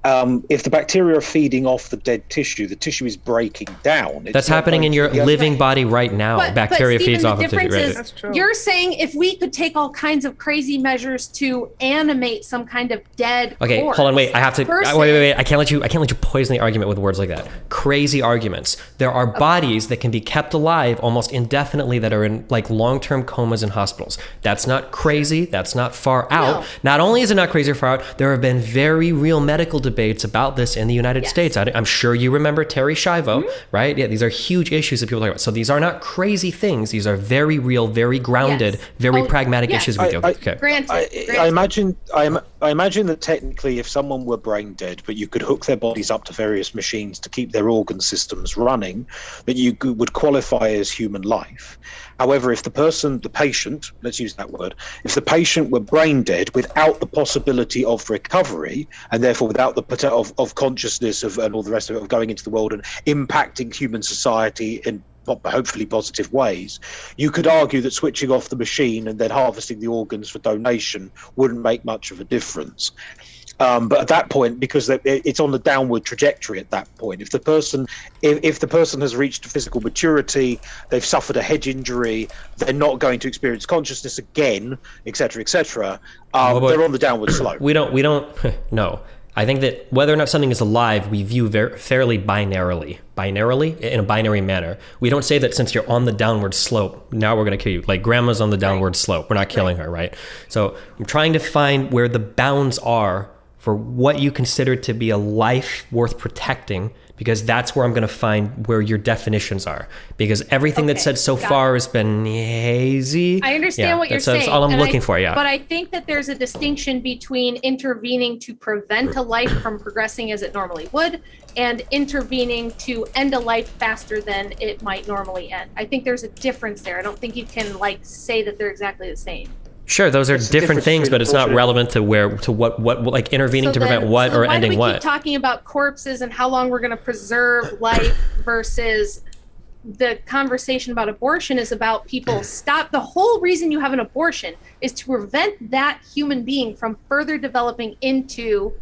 E: if the bacteria are feeding off the dead tissue, the tissue is breaking down.
B: That's happening in your living body right now. Bacteria feeds off of tissue. Right?
C: That's true. You're saying if we could take all kinds of crazy measures to animate some kind of dead corpse,
B: hold on, wait. I have to. Wait. I can't let you poison the argument with words like that. Crazy arguments. There are bodies that can be kept alive almost indefinitely that are in like long-term comas in hospitals. That's not crazy. That's not far out. No. Not only is it not crazy or far out, there have been very real medical debates about this in the United States. I'm sure you remember Terry Schiavo, right? Yeah, these are huge issues that people talk about. So these are not crazy things. These are very real, very grounded, very pragmatic issues we deal with. Okay.
C: Granted.
E: I imagine that technically, if someone were brain dead, but you could hook their bodies up to various machines to keep their organ systems running, that you would qualify as human life. However, if the patient, let's use that word, if the patient were brain dead without the possibility of recovery, and therefore without the of consciousness and all the rest of it, of going into the world and impacting human society in hopefully positive ways, you could argue that switching off the machine and then harvesting the organs for donation wouldn't make much of a difference. But at that point, because it's on the downward trajectory at that point, if the person has reached physical maturity, they've suffered a head injury, they're not going to experience consciousness again, etc., etc. They're on the downward slope.
B: We don't no. I think that whether or not something is alive, we view fairly binarily in a binary manner. We don't say that since you're on the downward slope, now we're going to kill you. Like grandma's on the downward slope, we're not killing her, right? So I'm trying to find where the bounds are for what you consider to be a life worth protecting, because that's where I'm going to find where your definitions are. Because everything that's said so far has been hazy.
C: I understand what you're saying.
B: That's all I'm looking for,
C: But I think that there's a distinction between intervening to prevent a life from progressing as it normally would, and intervening to end a life faster than it might normally end. I think there's a difference there. I don't think you can like say that they're exactly the same.
B: Sure, those are different things, but it's not relevant to what like intervening to prevent what or ending what.
C: Why do we keep talking about corpses and how long we're going to preserve life versus the conversation about abortion is about people stop. The whole reason you have an abortion is to prevent that human being from further developing into.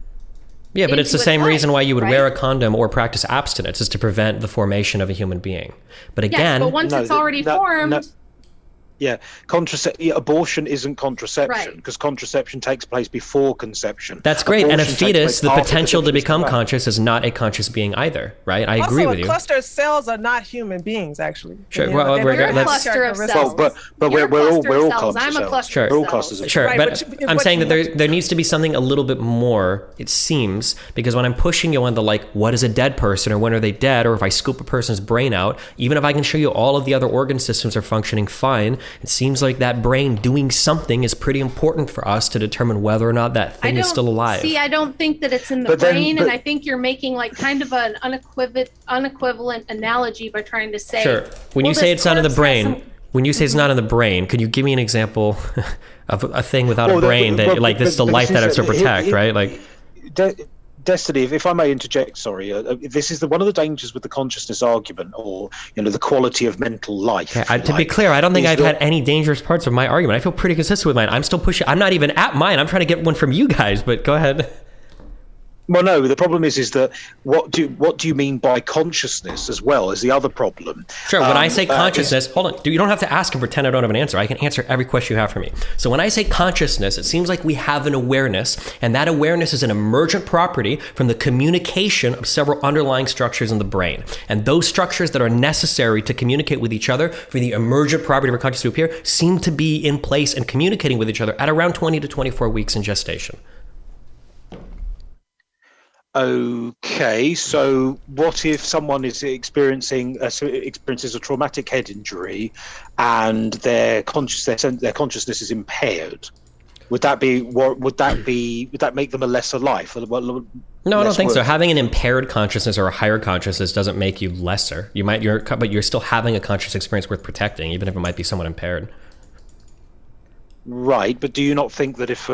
B: Yeah, but it's the same reason why you would wear a condom or practice abstinence, is to prevent the formation of a human being. But again,
C: but once it's already formed.
E: Yeah, abortion isn't contraception, because contraception takes place before conception.
B: That's great. And a fetus, the potential to become conscious is not a conscious being either, right? I agree with you.
A: Also, a cluster of cells are not human beings, actually.
B: Sure.
C: Well, we're a cluster of cells.
E: But we're all clusters.
C: I'm a cluster of cells.
E: We're all clusters of cells.
B: Sure, but I'm saying that there needs to be something a little bit more, it seems, because when I'm pushing you on the like, what is a dead person, or when are they dead, or if I scoop a person's brain out, even if I can show you all of the other organ systems are functioning fine, it seems like that brain doing something is pretty important for us to determine whether or not that thing is still alive.
C: See, I don't think that it's in the brain, and I think you're making like kind of an unequivalent analogy by trying to say.
B: Sure. When you say it's not in the brain, could you give me an example of a thing without a brain that like this is the life that I have to protect, right? Like.
E: Destiny, if I may interject, sorry, this is one of the dangers with the consciousness argument, or the quality of mental life.
B: To be clear, I don't think I've had any dangerous parts of my argument. I feel pretty consistent with mine. I'm still pushing. I'm not even at mine. I'm trying to get one from you guys. But go ahead.
E: Well, no. The problem is that what do you mean by consciousness as well as the other problem?
B: Sure. When I say consciousness, hold on. You don't have to ask and pretend I don't have an answer. I can answer every question you have for me. So when I say consciousness, it seems like we have an awareness, and that awareness is an emergent property from the communication of several underlying structures in the brain. And those structures that are necessary to communicate with each other for the emergent property of our consciousness to appear seem to be in place and communicating with each other at around 20 to 24 weeks in gestation.
E: Okay, so what if someone is experiences a traumatic head injury, and their consciousness is impaired? Would that make them a lesser life?
B: No, I don't think so. Having an impaired consciousness or a higher consciousness doesn't make you lesser. But you're still having a conscious experience worth protecting, even if it might be somewhat impaired.
E: Right, but do you not think that if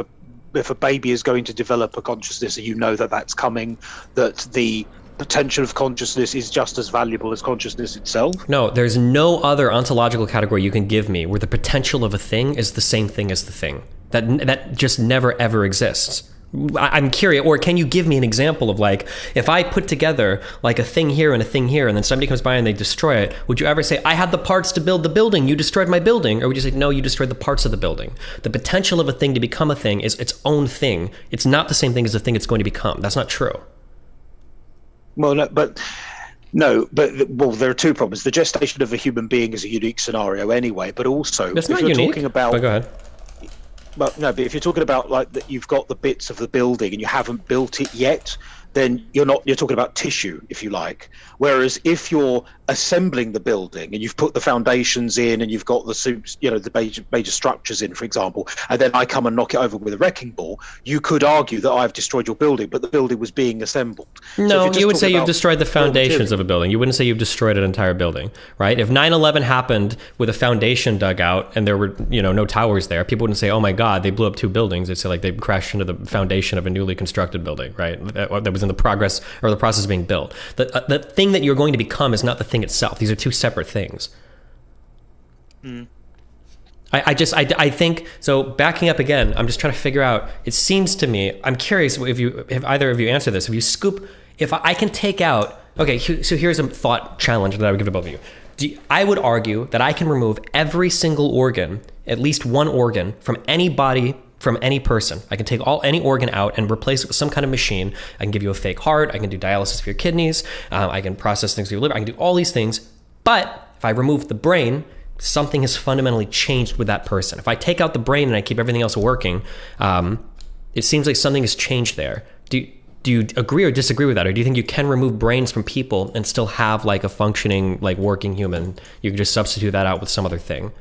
E: a baby is going to develop a consciousness, and that's coming, that the potential of consciousness is just as valuable as consciousness itself?
B: No, there's no other ontological category you can give me where the potential of a thing is the same thing as the thing. That just never ever exists. I'm curious, or can you give me an example of, like, if I put together like a thing here and a thing here, and then somebody comes by and they destroy it, would you ever say, I had the parts to build the building, you destroyed my building? Or would you say, no, you destroyed the parts of the building? The potential of a thing to become a thing is its own thing. It's not the same thing as the thing it's going to become. That's not true.
E: Well, no, well, there are two problems. The gestation of a human being is a unique scenario anyway, but also
B: That's
E: if
B: not
E: you're
B: unique.
E: talking about,
B: but go ahead.
E: But no, but if you're talking about like that, you've got the bits of the building and you haven't built it yet, then you're talking about tissue, if you like. Whereas if you're assembling the building and you've put the foundations in and you've got the soups, the major structures in, for example, and then I come and knock it over with a wrecking ball, you could argue that I've destroyed your building, but the building was being assembled.
B: No, you would say you've destroyed the foundations of a building. You wouldn't say you've destroyed an entire building, right? If 9/11 happened with a foundation dug out and there were, no towers there, people wouldn't say, oh my God, they blew up 2 buildings. They'd say, like, they crashed into the foundation of a newly constructed building, right? That was in the process of being built. The thing that you're going to become is not the thing itself. These are two separate things. I think so. Backing up again, I'm just trying to figure out. It seems to me, I'm curious if either of you answer this. If I can take out. Okay, so here's a thought challenge that I would give to both of you. I would argue that I can remove every single organ, at least one organ, from any body, from any person. I can take any organ out and replace it with some kind of machine. I can give you a fake heart. I can do dialysis for your kidneys. I can process things for your liver. I can do all these things. But if I remove the brain, something has fundamentally changed with that person. If I take out the brain and I keep everything else working, it seems like something has changed there. Do you agree or disagree with that? Or do you think you can remove brains from people and still have like a functioning, like working human? You can just substitute that out with some other thing.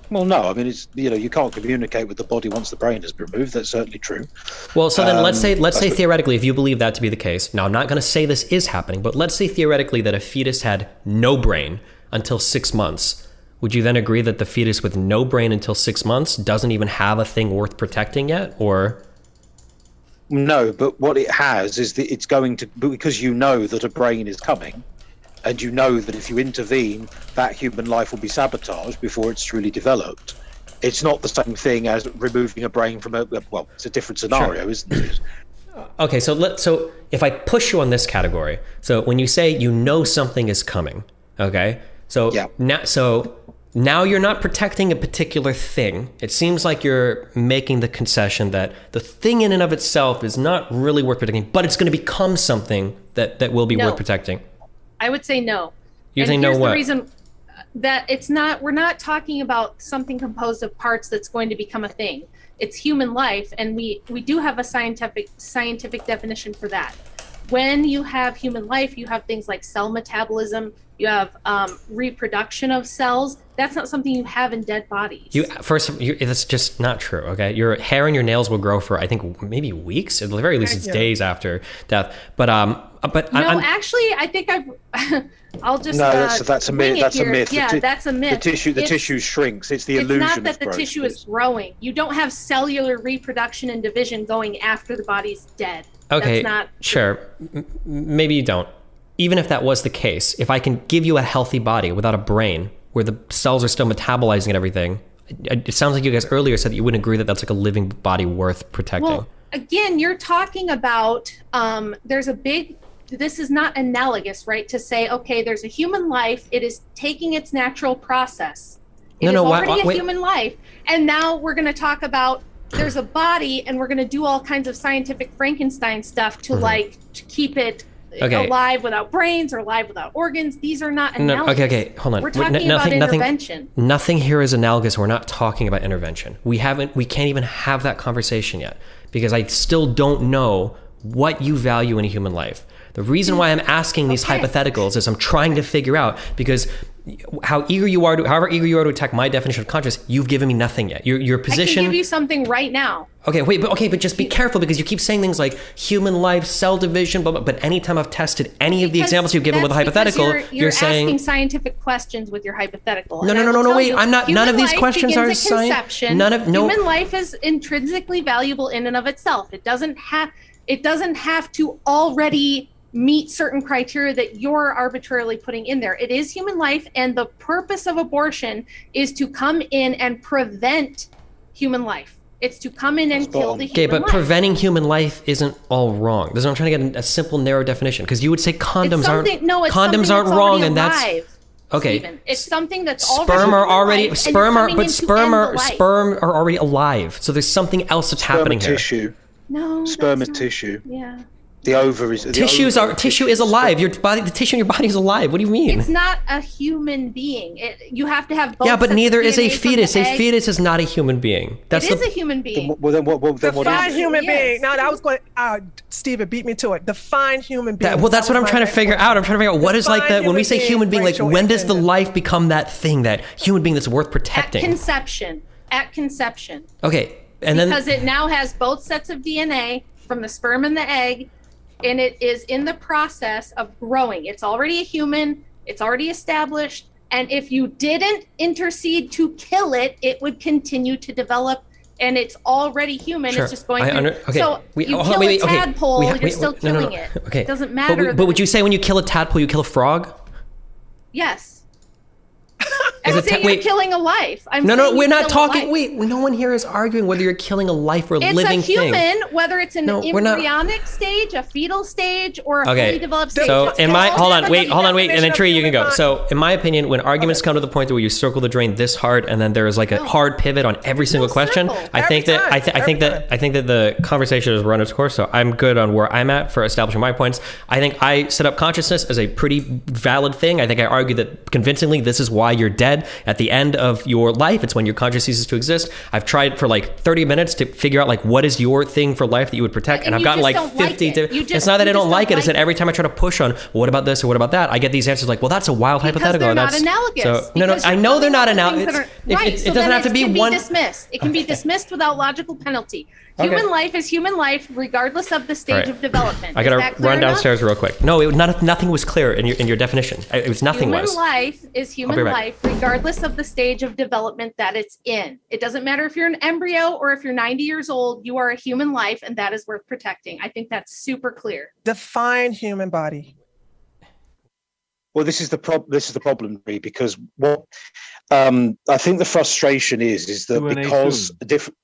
E: Well, no. I mean, it's you can't communicate with the body once the brain has been removed. That's certainly true.
B: Well, so then let's say theoretically, if you believe that to be the case. Now, I'm not going to say this is happening, but let's say theoretically that a fetus had no brain until 6 months. Would you then agree that the fetus with no brain until 6 months doesn't even have a thing worth protecting yet, or?
E: No, but what it has is that it's going to, because you know that a brain is coming. And you know that if you intervene, that human life will be sabotaged before it's truly developed. It's not the same thing as removing a brain from it's a different scenario, sure, isn't it?
B: Okay, so if I push you on this category, so when you say something is coming, okay, so yeah. Now you're not protecting a particular thing. It seems like you're making the concession that the thing in and of itself is not really worth protecting, but it's going to become something that will be worth protecting.
C: I would say no.
B: You think no what?
C: The reason that we're not talking about something composed of parts that's going to become a thing. It's human life, and we do have a scientific definition for that. When you have human life, you have things like cell metabolism, you have reproduction of cells. That's not something you have in dead bodies. That's just not true, okay? Your hair and your nails will grow for, I think, maybe weeks. At the very least, it's days after death. Actually, I think I'll just
E: that's a myth. That's a myth.
C: Yeah, that's a myth.
E: The tissue shrinks. It's the illusion.
C: It's not that the tissue is growing. You don't have cellular reproduction and division going after the body's dead.
B: Okay,
C: that's not
B: sure. Maybe you don't. Even if that was the case, if I can give you a healthy body without a brain, where the cells are still metabolizing and everything, it sounds like you guys earlier said that you wouldn't agree that that's like a living body worth protecting.
C: Well, again, you're talking about this is not analogous, right? To say, okay, there's a human life, it is taking its natural process. It is already a human life, and now we're going to talk about there's a body, and we're going to do all kinds of scientific Frankenstein stuff to to keep it alive without brains or alive without organs. These are not analogous.
B: Okay, hold on.
C: We're talking about intervention.
B: Nothing here is analogous. We're not talking about intervention. We can't even have that conversation yet, because I still don't know what you value in a human life. The reason why I'm asking these hypotheticals is I'm trying to figure out, because however eager you are to attack my definition of conscious, you've given me nothing yet. Your position.
C: I can give you something right now.
B: But just be careful, because you keep saying things like human life, cell division, blah, blah, but anytime I've tested any of the examples you've given with a hypothetical, you're saying
C: asking scientific questions with your hypothetical.
B: No, wait. I'm not. None of these questions are science.
C: Human life is intrinsically valuable in and of itself. It doesn't have. It doesn't have to already meet certain criteria that you're arbitrarily putting in there. It is human life, and the purpose of abortion is to come in and prevent human life. It's to come in and kill the human life.
B: Okay, but preventing human life isn't all wrong. That's what I'm trying to get a simple, narrow definition, because you would say condoms aren't wrong, and that's okay.
C: Steven. It's something that's
B: sperm are already sperm are already alive. So there's something else that's happening here.
E: Tissue.
C: No,
E: sperm is tissue.
C: Yeah.
E: The ovaries.
B: Tissue is alive. Your body, the tissue in your body is alive. What do you mean?
C: It's not a human being. You have to have both.
B: Yeah, but neither is a fetus. A fetus is not a human being.
C: It is a human being.
A: Define human being. Now that was going. Stephen beat me to it. Define human being.
B: Well, that's what I'm trying to figure out. I'm trying to figure out what is like that when we say human being. Like, when does the life become that thing, that human being that's worth protecting?
C: At conception. At conception.
B: Okay, and then
C: because it now has both sets of DNA from the sperm and the egg. And it is in the process of growing. It's already a human. It's already established. And if you didn't intercede to kill it, it would continue to develop. And it's already human.
B: Sure.
C: It's just going through. So you kill a tadpole, you're still killing it.
B: Okay.
C: It doesn't matter.
B: But would you say when you kill a tadpole, you kill a frog?
C: Yes. I'm saying you're killing a life.
B: No, we're not talking. Wait, no one here is arguing whether you're killing a life or a living thing.
C: It's a human, whether it's an embryonic stage, a fetal stage, or a fully developed stage.
B: So, hold on, wait, and then Tree, you can go. So, in my opinion, when arguments come to the point where you circle the drain this hard, and then there is like a hard pivot on every single question, I think that the conversation has run its course. So, I'm good on where I'm at for establishing my points. I think I set up consciousness as a pretty valid thing. I think I argue that convincingly this is why you're dead. At the end of your life, it's when your conscious ceases to exist. I've tried for like 30 minutes to figure out like what is your thing for life that you would protect, and I've gotten like 50 it's not that I don't like it, it's that every time I try to push on what about this or what about that, I get these answers like, well, that's a wild hypothetical.
C: They're not analogous.
B: So no, I know they're not analogous. It doesn't have to be one.
C: It can be dismissed without logical penalty. Human life is human life, regardless of the stage of development.
B: I gotta run downstairs real quick. No, nothing was clear in your definition. It was nothing.
C: Human life is human life, regardless of the stage of development that it's in. It doesn't matter if you're an embryo or if you're 90 years old. You are a human life, and that is worth protecting. I think that's super clear.
A: Define human body.
E: Well, this is the problem, because what I think the frustration is that
D: Q&A
E: because
D: soon.
E: different.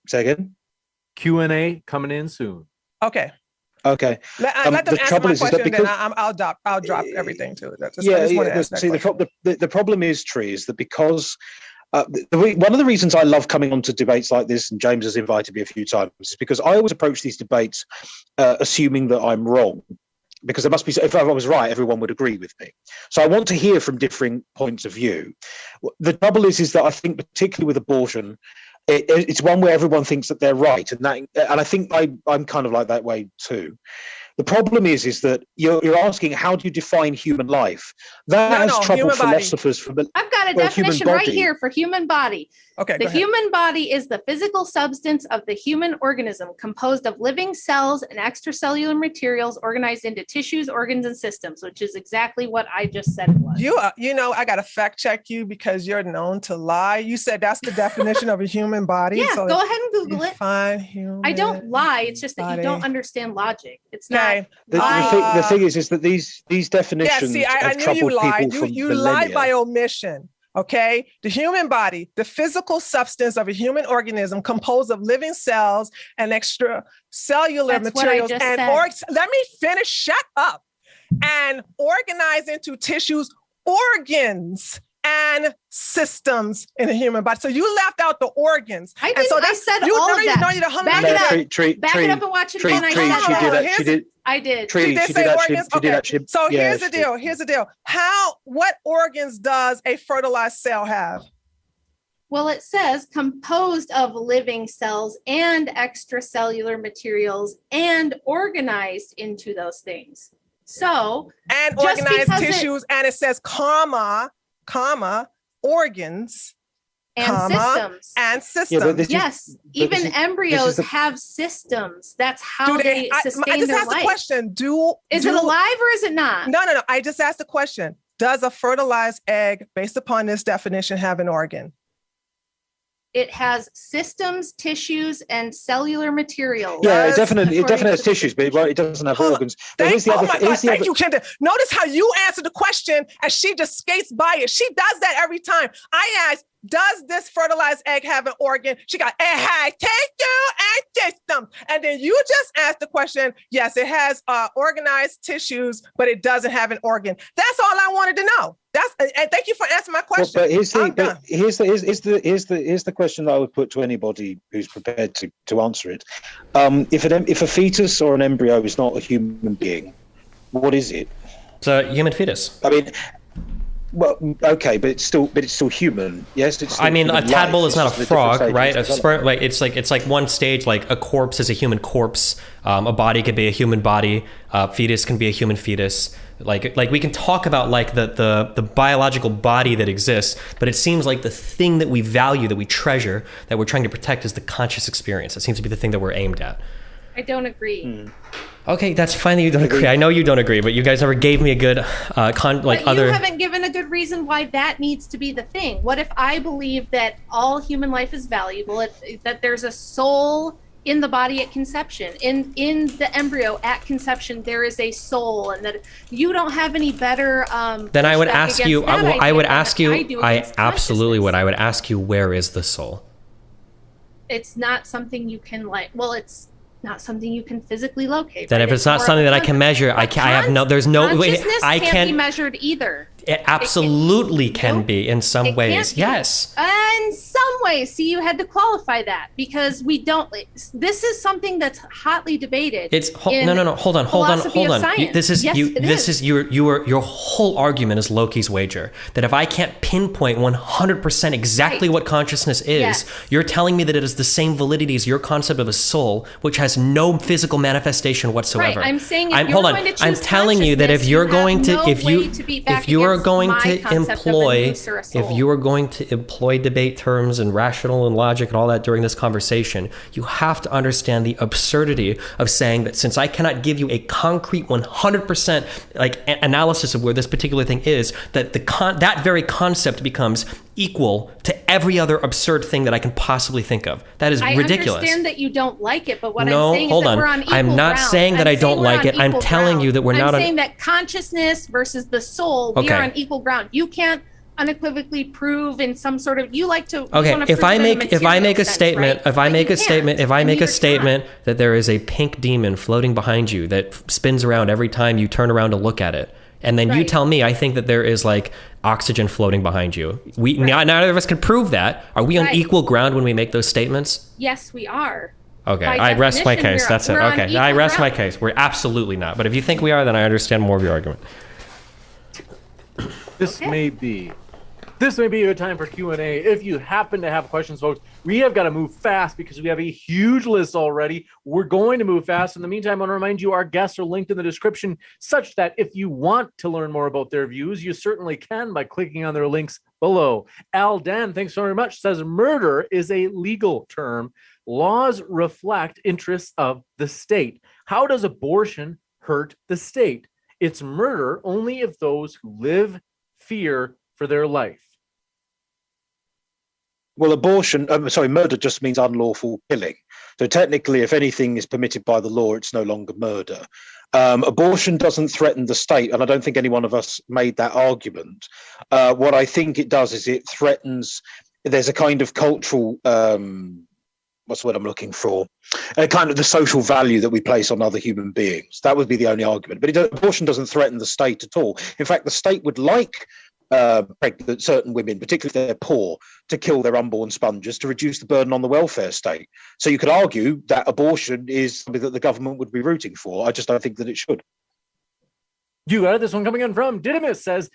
E: Say again.
D: Q&A coming in soon.
A: Okay.
E: Okay.
A: Let them
E: the
A: answer
E: trouble
A: my
E: is
A: question,
E: that because,
A: then I'll drop everything too.
E: The problem is, Tree, is that because one of the reasons I love coming on to debates like this, and James has invited me a few times, is because I always approach these debates assuming that I'm wrong. Because there must be, if I was right, everyone would agree with me. So I want to hear from differing points of view. The trouble is that I think, particularly with abortion, it's one where everyone thinks that they're right, and I think I'm kind of like that way too. The problem is that you're asking, how do you define human life? That has troubled philosophers for.
C: I've got a definition right here for human body.
A: Okay.
C: The human body is the physical substance of the human organism, composed of living cells and extracellular materials organized into tissues, organs, and systems, which is exactly what I just said it was.
A: I got to fact check you because you're known to lie. You said that's the definition of a human body.
C: Yeah, so go ahead and Google it.
A: Human
C: I don't lie. It's just that you don't understand logic. It's not.
E: The thing is that these definitions
A: I knew you lied. You lied by omission. Okay, the human body, the physical substance of a human organism composed of living cells and extracellular materials let me finish. Shut up. And organized into tissues, organs, and systems in the human body. So you left out the organs.
C: I said all of that. Back it up and watch it again. I did.
A: She did say organs. Okay. So here's the deal. What organs does a fertilized cell have?
C: Well, it says composed of living cells and extracellular materials and organized into those things. So,
A: and organized tissues, and it says organs and systems.
C: Even embryos have systems. That's how they sustain
A: I just
C: their
A: asked
C: life.
A: The question:
C: Is it alive or is it not?
A: No. I just asked the question: does a fertilized egg, based upon this definition, have an organ?
C: It has systems, tissues, and cellular materials.
E: Yeah, it definitely has tissues, but it doesn't have organs. But here's the other.
A: Thank you, Kendra. Notice how you answer the question and she just skates by it. She does that every time. I ask, does this fertilized egg have an organ? She got, it has tissue and system. And then you just asked the question, yes, it has organized tissues, but it doesn't have an organ. That's all I wanted to know. And thank you for answering my question.
E: Well, but here's the question that I would put to anybody who's prepared to answer it. If a fetus or an embryo is not a human being, what is it?
B: It's a human fetus.
E: I mean, well, okay, but it's still human. Yes, it's.
B: I mean, a tadpole is not a frog, right? A sperm, like it's like one stage. Like a corpse is a human corpse. A body could be a human body. A fetus can be a human fetus. Like we can talk about like the biological body that exists, but it seems like the thing that we value, that we treasure, that we're trying to protect is the conscious experience. That seems to be the thing that we're aimed at.
C: I don't agree.
B: Okay, that's fine that you don't agree. I know you don't agree, but you guys never gave me a good
C: But you haven't given a good reason why that needs to be the thing. What if I believe that all human life is valuable, that there's a soul in the body at conception, in the embryo at conception, there is a soul, and that you don't have any better.
B: Then I would ask you. I would ask you. I absolutely would. I would ask you, where is the soul?
C: It's not something you can it's not something you can physically locate.
B: Then if it's not something that I can measure, I have no. There's no way. I
C: can't be measured either.
B: It absolutely can be in some ways. Yes.
C: In some ways. See, you had to qualify that because we don't. This is something that's hotly debated.
B: It's no. Hold on. This is your whole argument is Loki's wager. That if I can't pinpoint 100% exactly what consciousness is, you're telling me that it is the same validity as your concept of a soul, which has no physical manifestation whatsoever.
C: Right. I'm saying.
B: I'm telling you that if you're going to employ debate terms and rational and logic and all that during this conversation, you have to understand the absurdity of saying that since I cannot give you a concrete 100% like analysis of where this particular thing is, that that very concept becomes equal to every other absurd thing that I can possibly think of. That is ridiculous.
C: I understand that you don't like it, but what I'm saying is that we're on equal
B: I'm not
C: ground.
B: saying that I don't like it. I'm telling you that we're not on...
C: I'm saying that consciousness versus the soul, we are on equal ground. You can't unequivocally prove in some sort of, you like to...
B: Okay, if I make a statement that there is a pink demon floating behind you that spins around every time you turn around to look at it, and then you tell me I think that there is like oxygen floating behind you. Neither of us can prove that. Are we on equal ground when we make those statements?
C: Yes, we are.
B: Okay, I rest my case. That's it. Okay, I rest my case. We're absolutely not. But if you think we are, then I understand more of your argument.
D: This may be a good time for Q&A. If you happen to have questions, folks, we have got to move fast because we have a huge list already. We're going to move fast. In the meantime, I want to remind you our guests are linked in the description such that if you want to learn more about their views, you certainly can by clicking on their links below. Al Dan, thanks very much, says murder is a legal term. Laws reflect interests of the state. How does abortion hurt the state? It's murder only if those who live fear for their life.
E: Well, murder just means unlawful killing. So technically, if anything is permitted by the law, it's no longer murder. Abortion doesn't threaten the state, and I don't think any one of us made that argument. What I think it does is it threatens, there's a kind of cultural, what's the word I'm looking for? A kind of the social value that we place on other human beings. That would be the only argument. But abortion doesn't threaten the state at all. In fact, the state would like pregnant certain women, particularly if they're poor, to kill their unborn sponges to reduce the burden on the welfare state. So you could argue that abortion is something that the government would be rooting for. I just don't think that it should.
D: You got it. This one coming in from Didymus says,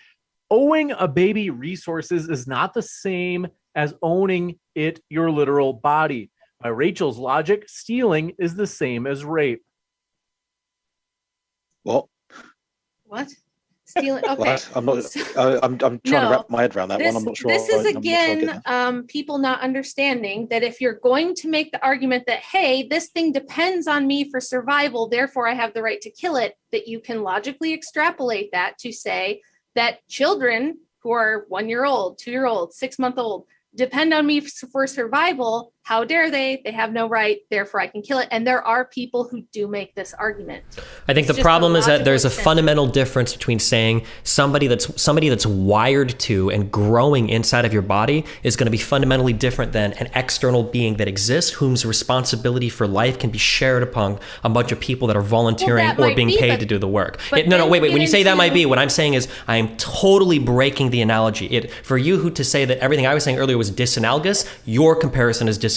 D: owing a baby resources is not the same as owning it your literal body. By Rachel's logic, stealing is the same as rape.
E: What?
C: Stealing. Okay.
E: What? I'm trying to wrap my head around that one. I'm not sure.
C: This is again people not understanding that if you're going to make the argument that, hey, this thing depends on me for survival, therefore I have the right to kill it, that you can logically extrapolate that to say that children who are 1-year-old, 2-year-old, 6-month-old, depend on me for survival. How dare they? They have no right. Therefore, I can kill it. And there are people who do make this argument.
B: I think the problem is that there's a fundamental difference between saying somebody that's wired to and growing inside of your body is going to be fundamentally different than an external being that exists, whose responsibility for life can be shared upon a bunch of people that are volunteering or being paid to do the work. Wait. When you say that might be, what I'm saying is I am totally breaking the analogy. For you to say that everything I was saying earlier was disanalogous, your comparison is disanalogous.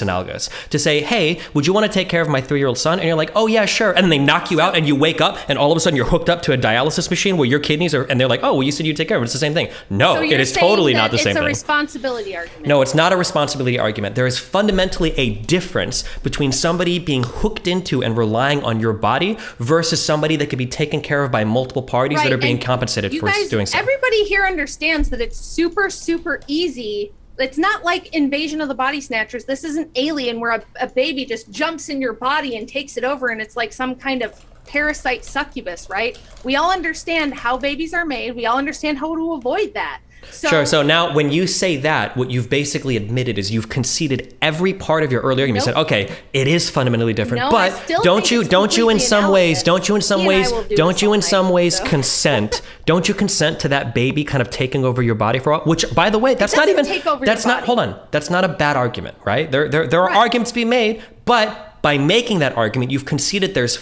B: To say, hey, would you want to take care of my 3-year-old son? And you're like, oh yeah, sure. And then they knock you out and you wake up and all of a sudden you're hooked up to a dialysis machine where your kidneys are, and they're like, oh, well, you said you'd take care of it. It's the same thing. No, it is totally not the same thing.
C: It's a responsibility argument.
B: No, it's not a responsibility argument. There is fundamentally a difference between somebody being hooked into and relying on your body versus somebody that could be taken care of by multiple parties that are being compensated for doing so.
C: Everybody here understands that it's super, super easy. It's not like Invasion of the Body Snatchers. This isn't Alien where a baby just jumps in your body and takes it over and it's like some kind of parasite succubus, right? We all understand how babies are made. We all understand how to avoid that.
B: Sure. So now when you say that, what you've basically admitted is you've conceded every part of your earlier argument. You said, okay, it is fundamentally different, but don't you in some ways consent? Don't you consent to that baby kind of taking over your body for a while? Which, by the way, that's not a bad argument, right? There are arguments to be made, but by making that argument, you've conceded there is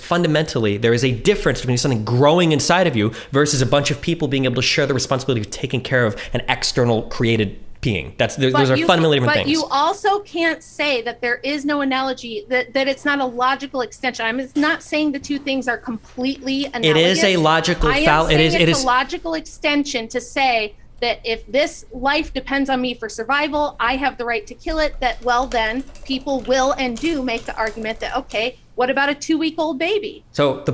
B: a difference between something growing inside of you versus a bunch of people being able to share the responsibility of taking care of an external created being. Those are fundamentally different things.
C: But you also can't say that there is no analogy, that it's not a logical extension. I'm not saying the two things are completely analogous.
B: It is a logical fallacy.
C: It is a logical extension to say that if this life depends on me for survival, I have the right to kill it, then people will and do make the argument that, okay, what about a 2-week-old baby?
B: So the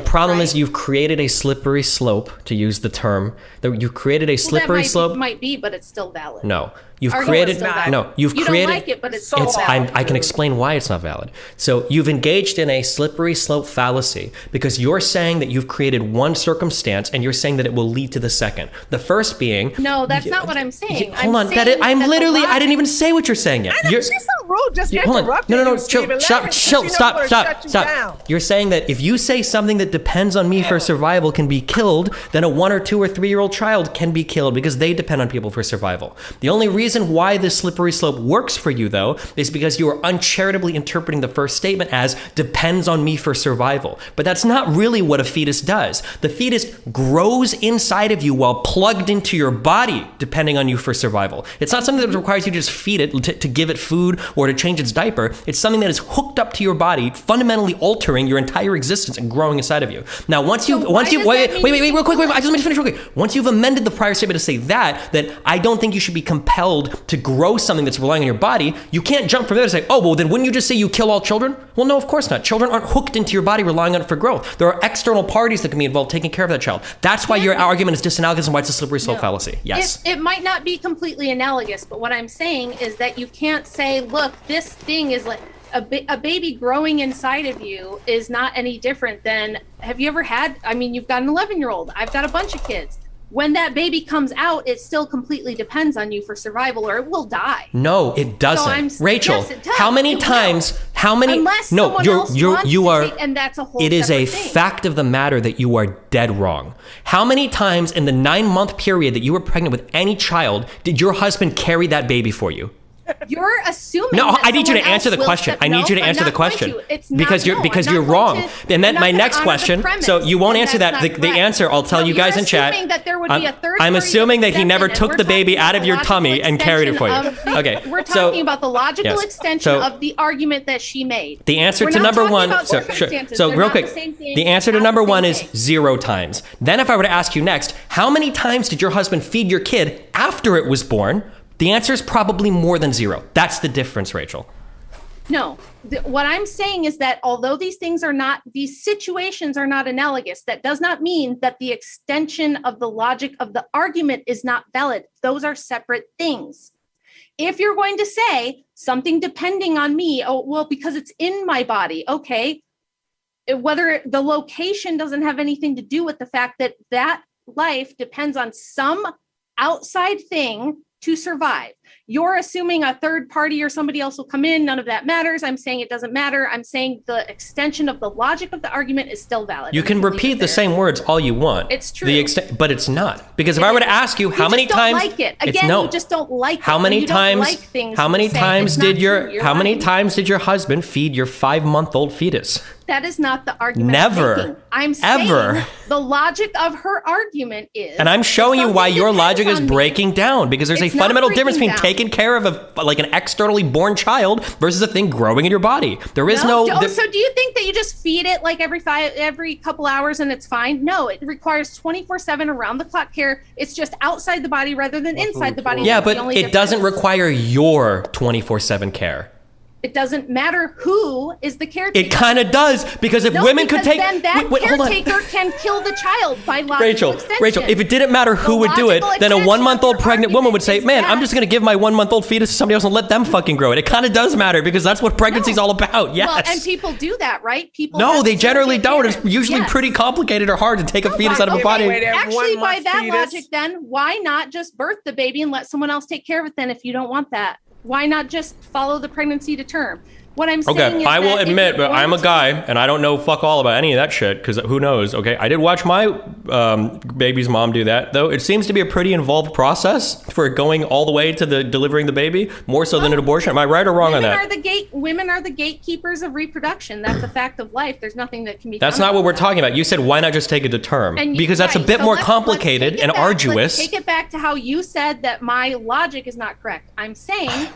B: problem is you've created a slippery slope, to use the term. You've created a slippery slope.
C: Might be, but it's still valid.
B: No. You've created
C: don't like it, but it's so
B: valid. I can explain why it's not valid. So you've engaged in a slippery slope fallacy because you're saying that you've created one circumstance and you're saying that it will lead to the second. The first being
C: no, that's not what I'm saying.
B: Hold on, I didn't even say what you're saying yet.
A: She's so rude. Just interrupting.
B: No, stop. You're saying that if you say something that depends on me for survival can be killed, then a 1 or 2 or 3-year-old child can be killed because they depend on people for survival. The only reason why this slippery slope works for you, though, is because you are uncharitably interpreting the first statement as depends on me for survival. But that's not really what a fetus does. The fetus grows inside of you while plugged into your body, depending on you for survival. It's not something that requires you to just feed it, to give it food, or to change its diaper. It's something that is hooked up to your body, fundamentally altering your entire existence and growing inside of you. Now, once you've real quick, I just want to finish real quick. Once you've amended the prior statement to say that I don't think you should be compelled to grow something that's relying on your body, you can't jump from there to say, oh, well, then wouldn't you just say you kill all children? Well, no, of course not. Children aren't hooked into your body relying on it for growth. There are external parties that can be involved taking care of that child. That's why your argument is disanalogous and why it's a slippery slope fallacy. Yes.
C: It might not be completely analogous, but what I'm saying is that you can't say, look, this thing is like a baby growing inside of you is not any different than, have you ever had, you've got an 11-year-old. I've got a bunch of kids. When that baby comes out, it still completely depends on you for survival, or it will die.
B: No, it doesn't.
C: So
B: Rachel,
C: yes, it does.
B: how many times? Unless you are.
C: And that's a whole.
B: It is a
C: thing.
B: fact of the matter that you are dead wrong. How many times in the 9-month period that you were pregnant with any child did your husband carry that baby for you?
C: You're assuming.
B: No, I need you to answer the question. I need you to answer the question because you're wrong. And then my next question. So you won't answer that. The answer I'll tell you guys in chat. I'm assuming that he never took the baby out of your tummy and carried it for you. Okay.
C: We're talking about the logical extension of the argument that she made.
B: The answer to number one. So real quick, the answer to number one is 0 times. Then if I were to ask you next, how many times did your husband feed your kid after it was born? The answer is probably more than 0. That's the difference, Rachel.
C: No, what I'm saying is that although these situations are not analogous, that does not mean that the extension of the logic of the argument is not valid. Those are separate things. If you're going to say something depending on me, because it's in my body, okay, whether the location doesn't have anything to do with the fact that life depends on some outside thing to survive. You're assuming a third party or somebody else will come in. None of that matters. I'm saying it doesn't matter. I'm saying the extension of the logic of the argument is still valid.
B: You can repeat the same words all you want.
C: It's true.
B: But it's not. Because if I were to ask you how many times,
C: like it. Again, you just don't like it.
B: How many times did your husband feed your 5-month-old fetus?
C: That is not the argument.
B: Never.
C: I'm saying the logic of her argument is,
B: and I'm showing you why your logic is breaking down, because there's a fundamental difference between taking care of like an externally born child versus a thing growing in your body. There is no.
C: So do you think that you just feed it like every couple hours and it's fine? No, it requires 24/7 around the clock care. It's just outside the body rather than inside the body.
B: Yeah, but it doesn't require your 24/7 care.
C: It doesn't matter who is the caretaker.
B: It kind of does, because if women could take,
C: then that caretaker can kill the child by logical extension.
B: Rachel, if it didn't matter who would do it, then a 1-month-old pregnant woman would say, "Man, I'm just going to give my 1-month-old fetus to somebody else and let them fucking grow it." It kind of does matter, because that's what pregnancy is all about. Yes.
C: Well, and people do that, right?
B: No, they generally don't. It's usually pretty complicated or hard to take a fetus out of a body.
C: Actually, by that logic, then why not just birth the baby and let someone else take care of it? Then, if you don't want that, why not just follow the pregnancy to term? What I'm saying is,
B: I will admit, but I'm a guy and I don't know fuck all about any of that shit, because who knows? Okay, I did watch my baby's mom do that, though. It seems to be a pretty involved process for going all the way to the delivering the baby, more so than an abortion. Am I right or wrong on that?
C: Women are the gatekeepers of reproduction. That's a fact of life. There's nothing that can be done.
B: That's not what we're talking about. You said, why not just take it to term? Because that's a bit more complicated and arduous.
C: Let's take it back to how you said that my logic is not correct. I'm saying,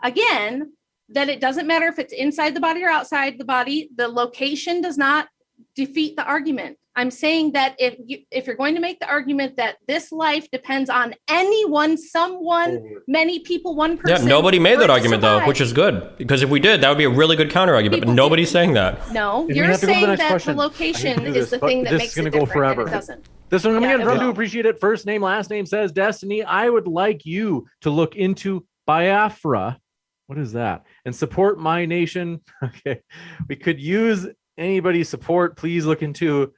C: again, that it doesn't matter if it's inside the body or outside the body. The location does not defeat the argument. I'm saying that if you're going to make the argument that this life depends on anyone, someone, many people, one person.
B: Yeah, nobody made that argument though, which is good, because if we did, that would be a really good counter argument. But nobody's saying that.
C: No, you're saying that the location is the thing that makes it different. This is going to go forever. It doesn't.
D: This one coming in from to appreciate it. First name, last name says, Destiny, I would like you to look into Biafra. What is that? And support my nation. Okay. We could use anybody's support. Please look into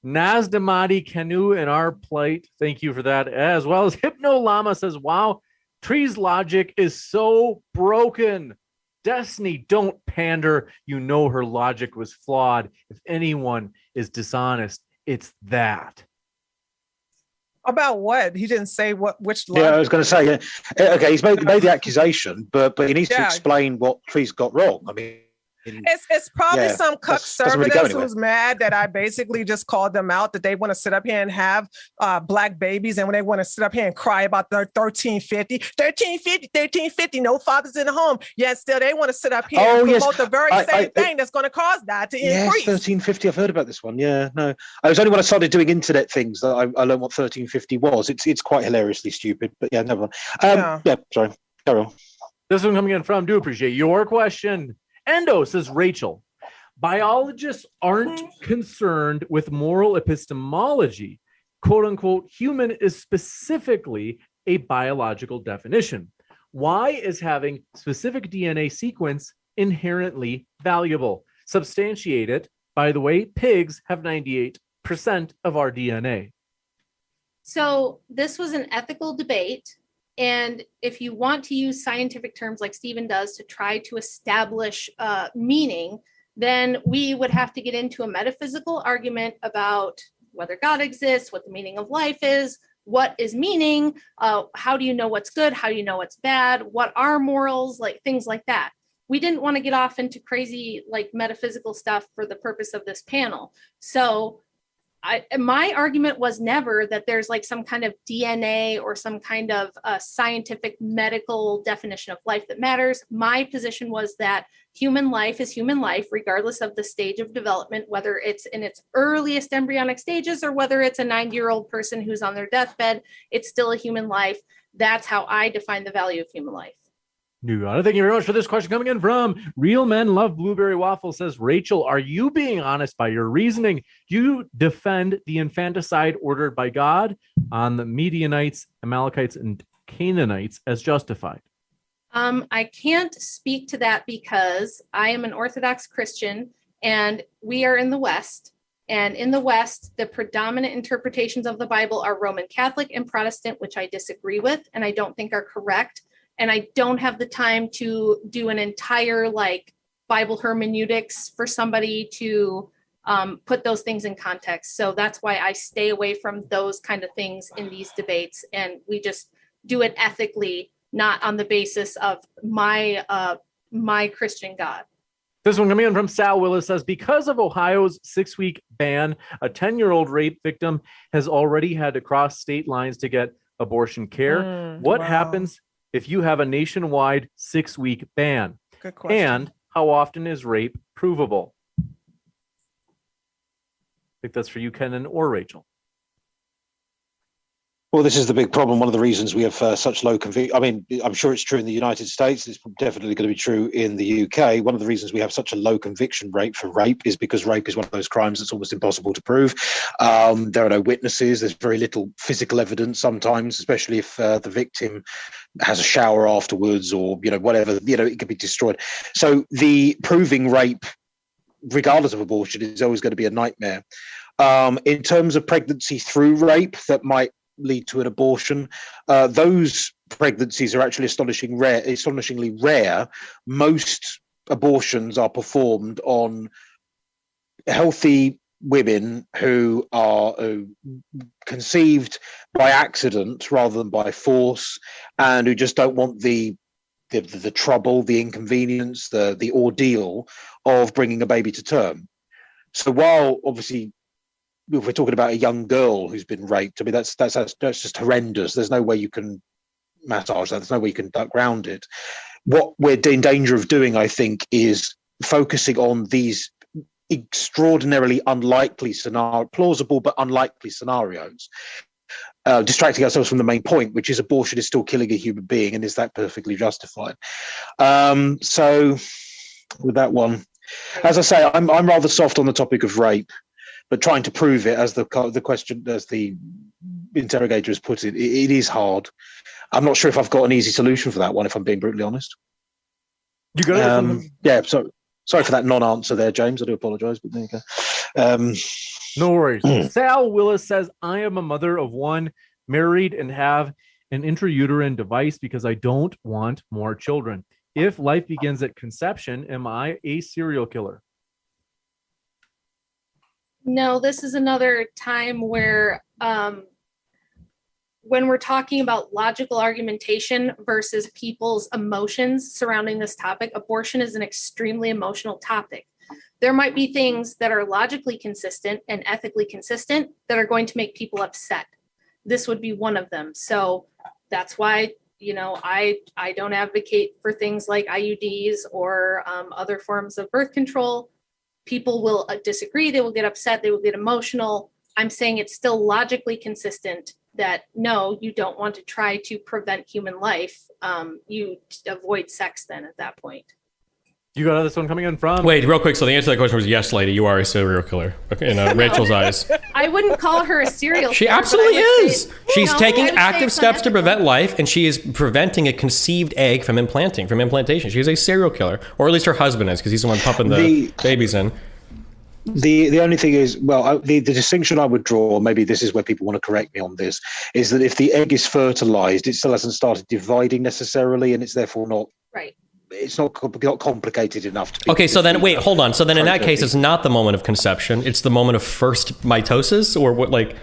D: Nazdamati Canoe in our plight. Thank you for that. As well as Hypno Llama says, wow, Tree's logic is so broken. Destiny, don't pander. You know her logic was flawed. If anyone is dishonest, it's that.
A: About what? He didn't say which line.
E: Yeah, I was going to say, okay, he's made the accusation, but he needs to explain what Tree's got wrong. I mean,
A: it's probably some conservatives who's mad that I basically just called them out, that they want to sit up here and have black babies, and when they want to sit up here and cry about their 1350, no fathers in the home, yet still they want to sit up here and promote the very same thing that's going to cause that to increase.
E: 1350, I've heard about this one. Yeah, no. I was only when I started doing internet things that I learned what 1350 was. It's quite hilariously stupid, but yeah, never mind. Yeah, sorry. Carry on.
D: This one coming in from, do appreciate your question. Endo says, Rachel, biologists aren't concerned with moral epistemology. Quote unquote, human is specifically a biological definition. Why is having specific DNA sequence inherently valuable? Substantiate it. By the way, pigs have 98% of our DNA.
C: So this was an ethical debate. And if you want to use scientific terms like Stephen does to try to establish meaning, then we would have to get into a metaphysical argument about whether God exists, what the meaning of life is, what is meaning, how do you know what's good, how do you know what's bad, what are morals, like things like that. We didn't want to get off into crazy like metaphysical stuff for the purpose of this panel. So my argument was never that there's like some kind of DNA or some kind of scientific medical definition of life that matters. My position was that human life is human life, regardless of the stage of development, whether it's in its earliest embryonic stages or whether it's a 90-year-old person who's on their deathbed, it's still a human life. That's how I define the value of human life.
D: Thank you very much for this question coming in from Real Men Love Blueberry Waffle. Says, Rachel, are you being honest by your reasoning? You defend the infanticide ordered by God on the Midianites, Amalekites, and Canaanites as justified?
C: I can't speak to that because I am an Orthodox Christian and we are in the West. And in the West, the predominant interpretations of the Bible are Roman Catholic and Protestant, which I disagree with and I don't think are correct. And I don't have the time to do an entire like Bible hermeneutics for somebody to put those things in context. So that's why I stay away from those kind of things in these debates. And we just do it ethically, not on the basis of my Christian God.
D: This one coming in from Sal Willis says, because of Ohio's 6-week ban, a 10-year-old rape victim has already had to cross state lines to get abortion care. What happens if you have a nationwide 6-week ban?
A: Good question.
D: And how often is rape provable? I think that's for you, Kenan or Rachel.
E: Well, this is the big problem. One of the reasons we have such low conviction. I mean, I'm sure it's true in the United States. It's definitely going to be true in the UK. One of the reasons we have such a low conviction rate for rape is because rape is one of those crimes that's almost impossible to prove. There are no witnesses. There's very little physical evidence sometimes, especially if the victim has a shower afterwards or, whatever, it could be destroyed. So the proving rape, regardless of abortion, is always going to be a nightmare. In terms of pregnancy through rape that might lead to an abortion, those pregnancies are actually astonishingly rare. Most abortions are performed on healthy women who are conceived by accident rather than by force, and who just don't want the trouble, the inconvenience, the ordeal of bringing a baby to term. So while obviously, if we're talking about a young girl who's been raped, I mean, that's just horrendous. There's no way you can massage that. There's no way you can duck around it. What we're in danger of doing, I think, is focusing on these extraordinarily unlikely plausible but unlikely scenarios, distracting ourselves from the main point, which is abortion is still killing a human being, and is that perfectly justified? So with that one, as I say, I'm rather soft on the topic of rape. But trying to prove it, as the question, as the interrogator has put it, it is hard. I'm not sure if I've got an easy solution for that one, if I'm being brutally honest.
D: You got it.
E: Yeah. Sorry for that non-answer there, James. I do apologise, but there you go.
D: No worries. Sal Willis says, I am a mother of one, married, and have an intrauterine device because I don't want more children. If life begins at conception, am I a serial killer?
C: No, this is another time where when we're talking about logical argumentation versus people's emotions surrounding this topic, abortion is an extremely emotional topic. There might be things that are logically consistent and ethically consistent that are going to make people upset. This would be one of them. So that's why, I don't advocate for things like IUDs or other forms of birth control. People will disagree, they will get upset, they will get emotional. I'm saying it's still logically consistent that no, you don't want to try to prevent human life. You avoid sex then at that point.
D: You got this one coming in from?
B: Wait, real quick. So the answer to that question was yes, lady. You are a serial killer in Rachel's eyes.
C: I wouldn't call her a serial killer.
B: She absolutely is. She's taking active steps to prevent life, and she is preventing a conceived egg from implantation. She is a serial killer, or at least her husband is, because he's the one pumping the babies in.
E: The only thing is, the distinction I would draw, maybe this is where people want to correct me on this, is that if the egg is fertilized, it still hasn't started dividing necessarily, and it's therefore not
C: right.
E: It's not complicated enough to be.
B: Okay, so then wait, hold on. So then in that case, it's not the moment of conception; it's the moment of first mitosis, or what? Like,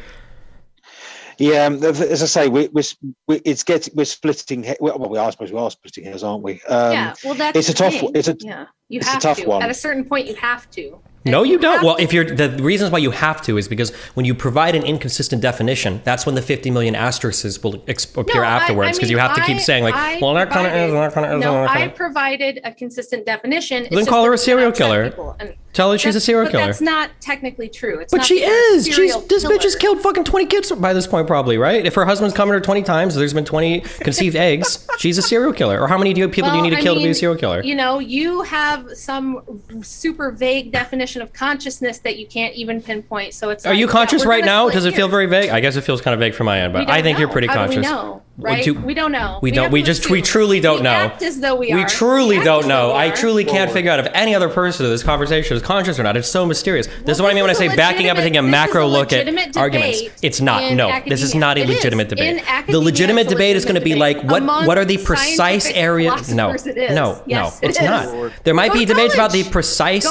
E: yeah, as I say, we're splitting. Well, I suppose we are splitting hairs, aren't we?
C: Yeah, well, that's
E: it's a tough.
C: You have
E: tough
C: to.
E: one.
C: At a certain point, you have to.
B: No, you don't. Well, if the reasons why you have to is because when you provide an inconsistent definition, that's when the 50 million asterisks will appear afterwards, because you have to keep saying that kind of is, that kind of is.
C: No, I provided a consistent definition.
B: Then call her a serial killer. Tell her she's a serial killer.
C: That's not technically true.
B: But she is. This bitch has killed fucking 20 kids by this point, probably, right? If her husband's coming to her 20 times, there's been 20 conceived eggs. She's a serial killer. Or how many people do you need to kill to be a serial killer?
C: You have some super vague definition of consciousness that you can't even pinpoint. So it's.
B: Are you conscious right now? Does it feel very vague? I guess it feels kind of vague from my end, but I think you're pretty conscious.
C: How do we know? right? We don't know.
B: We truly don't know.
C: Act as though we are.
B: We truly don't know. I truly can't figure out if any other person in this conversation is conscious or not. It's so mysterious. This is what I mean when I say backing up and taking a macro look at arguments. It's not. No, this is not a legitimate debate. The legitimate debate is going to be like, what are the precise areas? No, it's not. There might be debates about the precise.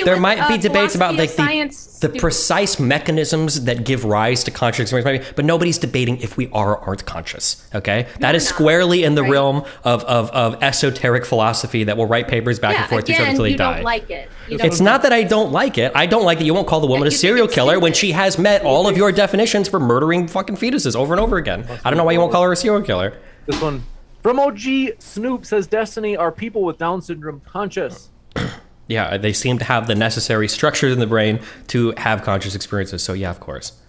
B: There might be debates about like the precise mechanisms that give rise to conscious experience, but nobody's debating if we are or aren't conscious. Okay, that is squarely in the realm of esoteric philosophy that will write papers back and forth to each other until they die.
C: Don't like it.
B: It's not that I don't like it. I don't like that you won't call the woman a serial killer when she has met all of your definitions for murdering fucking fetuses over and over again. I don't know why you won't call her a serial killer.
D: This one from OG Snoop says, Destiny, are people with Down syndrome conscious?
B: Yeah, they seem to have the necessary structures in the brain to have conscious experiences. So yeah, of course.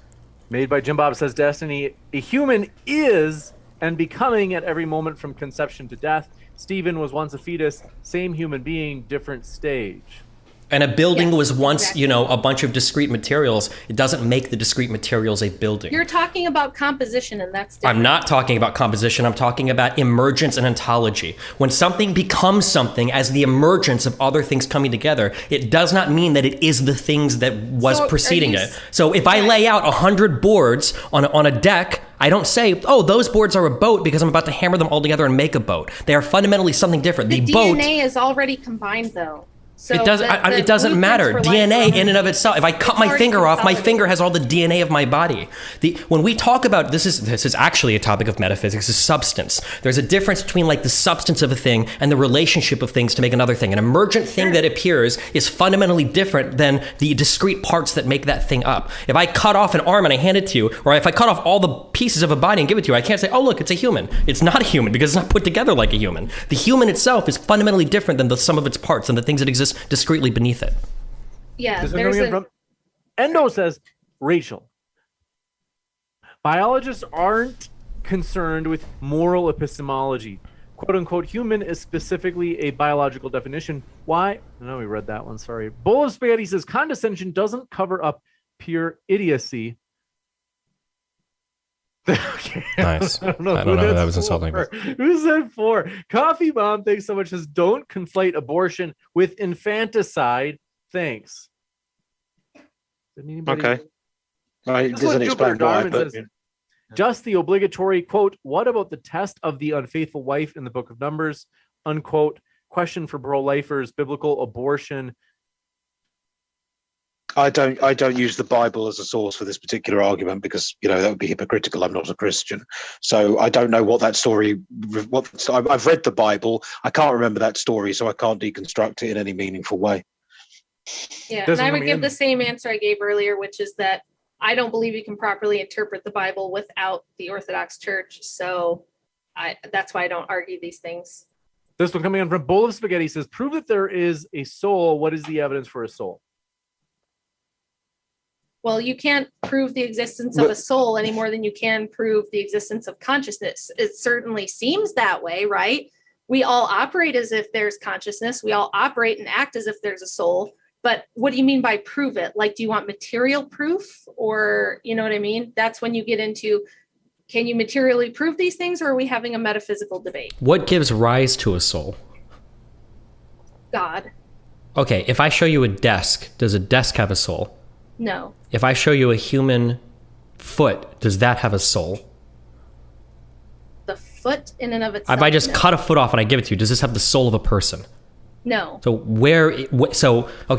D: Made by Jim Bob says, Destiny, a human is and becoming at every moment from conception to death. Stephen was once a fetus, same human being, different stage.
B: And a building was once, a bunch of discrete materials. It doesn't make the discrete materials a building.
C: You're talking about composition, and that's different.
B: I'm not talking about composition. I'm talking about emergence and ontology. When something becomes something as the emergence of other things coming together, it does not mean that it is the things that was preceding it. So if I lay out 100 boards on a deck, I don't say, oh, those boards are a boat because I'm about to hammer them all together and make a boat. They are fundamentally something different.
C: The DNA is already combined, though. So
B: it doesn't matter. DNA in and of itself. If I cut my finger off, my finger has all the DNA of my body. When we talk about this is actually a topic of metaphysics, is substance. There's a difference between like the substance of a thing and the relationship of things to make another thing. An emergent thing that appears is fundamentally different than the discrete parts that make that thing up. If I cut off an arm and I hand it to you, or if I cut off all the pieces of a body and give it to you, I can't say, oh, look, it's a human. It's not a human because it's not put together like a human. The human itself is fundamentally different than the sum of its parts and the things that exist discreetly beneath it.
C: Yeah,
D: from Endo says, Rachel, biologists aren't concerned with moral epistemology. Quote unquote, human is specifically a biological definition. Why? No, we read that one. Sorry. Bowl of Spaghetti says, condescension doesn't cover up pure idiocy. Okay.
B: Nice. I don't know. That was insulting.
D: Who said 4? Coffee Mom, thanks so much, says, don't conflate abortion with infanticide. Thanks.
E: Okay. It doesn't explain why, but...
D: Just the obligatory, quote, what about the test of the unfaithful wife in the book of Numbers, unquote, question for pro-lifers, biblical abortion.
E: I don't use the Bible as a source for this particular argument because that would be hypocritical. I'm not a Christian, so I don't know what that story. I've read the Bible. I can't remember that story, so I can't deconstruct it in any meaningful way.
C: Yeah, and I would give the same answer I gave earlier, which is that I don't believe you can properly interpret the Bible without the Orthodox Church. So that's why I don't argue these things.
D: This one coming in from Bowl of Spaghetti says, prove that there is a soul. What is the evidence for a soul?
C: Well, you can't prove the existence of a soul any more than you can prove the existence of consciousness. It certainly seems that way, right? We all operate as if there's consciousness. We all operate and act as if there's a soul. But what do you mean by prove it? Like, do you want material proof? Or, you know what I mean? That's when you get into, can you materially prove these things, or are we having a metaphysical debate?
B: What gives rise to a soul?
C: God.
B: Okay, if I show you a desk, does a desk have a soul?
C: No.
B: If I show you a human foot, does that have a soul?
C: The foot in and of itself.
B: If I just cut a foot off and I give it to you, does this have the soul of a person?
C: No.
B: So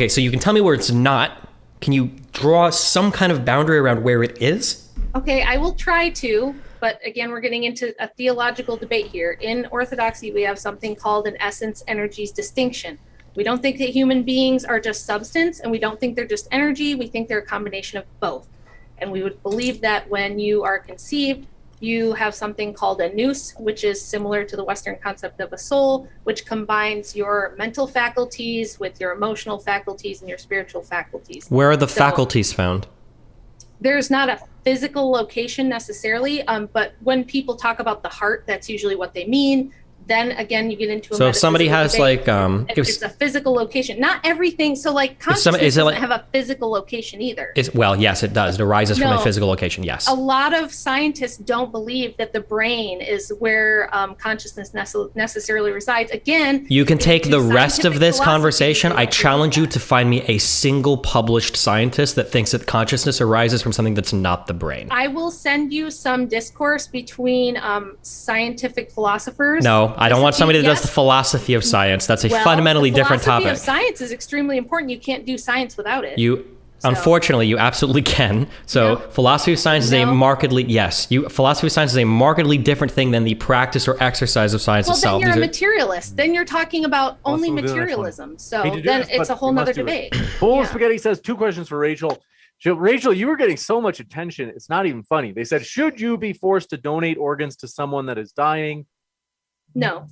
B: so you can tell me where it's not. Can you draw some kind of boundary around where it is?
C: Okay, I will try to, but again, we're getting into a theological debate here. In Orthodoxy, we have something called an essence energies distinction. We don't think that human beings are just substance, and we don't think they're just energy. We think they're a combination of both. And we would believe that when you are conceived, you have something called a nous, which is similar to the Western concept of a soul, which combines your mental faculties with your emotional faculties and your spiritual faculties.
B: Where are the faculties found?
C: There's not a physical location necessarily, but when people talk about the heart, that's usually what they mean. then again, you get into a
B: So if somebody has
C: metaphysical
B: like,
C: debate. If it's a physical location, not everything. So like consciousness doesn't have a physical location either.
B: well, yes, it does. It arises from a physical location. Yes.
C: A lot of scientists don't believe that the brain is where consciousness necessarily resides. Again,
B: you can take the rest of this conversation. I challenge you to find me a single published scientist that thinks that consciousness arises from something that's not the brain.
C: I will send you some discourse between scientific philosophers.
B: No, I don't want somebody that does the philosophy of science. That's a fundamentally different topic.
C: Philosophy of science is extremely important. You can't do science without it.
B: Unfortunately, you absolutely can. So philosophy of science is a markedly, philosophy of science is a markedly different thing than the practice or exercise of science itself.
C: Then you're a materialist. Then you're talking about only materialism. So then it's a whole nother debate.
D: Full of Spaghetti says 2 questions for Rachel. Rachel, you were getting so much attention. It's not even funny. They said, should you be forced to donate organs to someone that is dying?
C: No.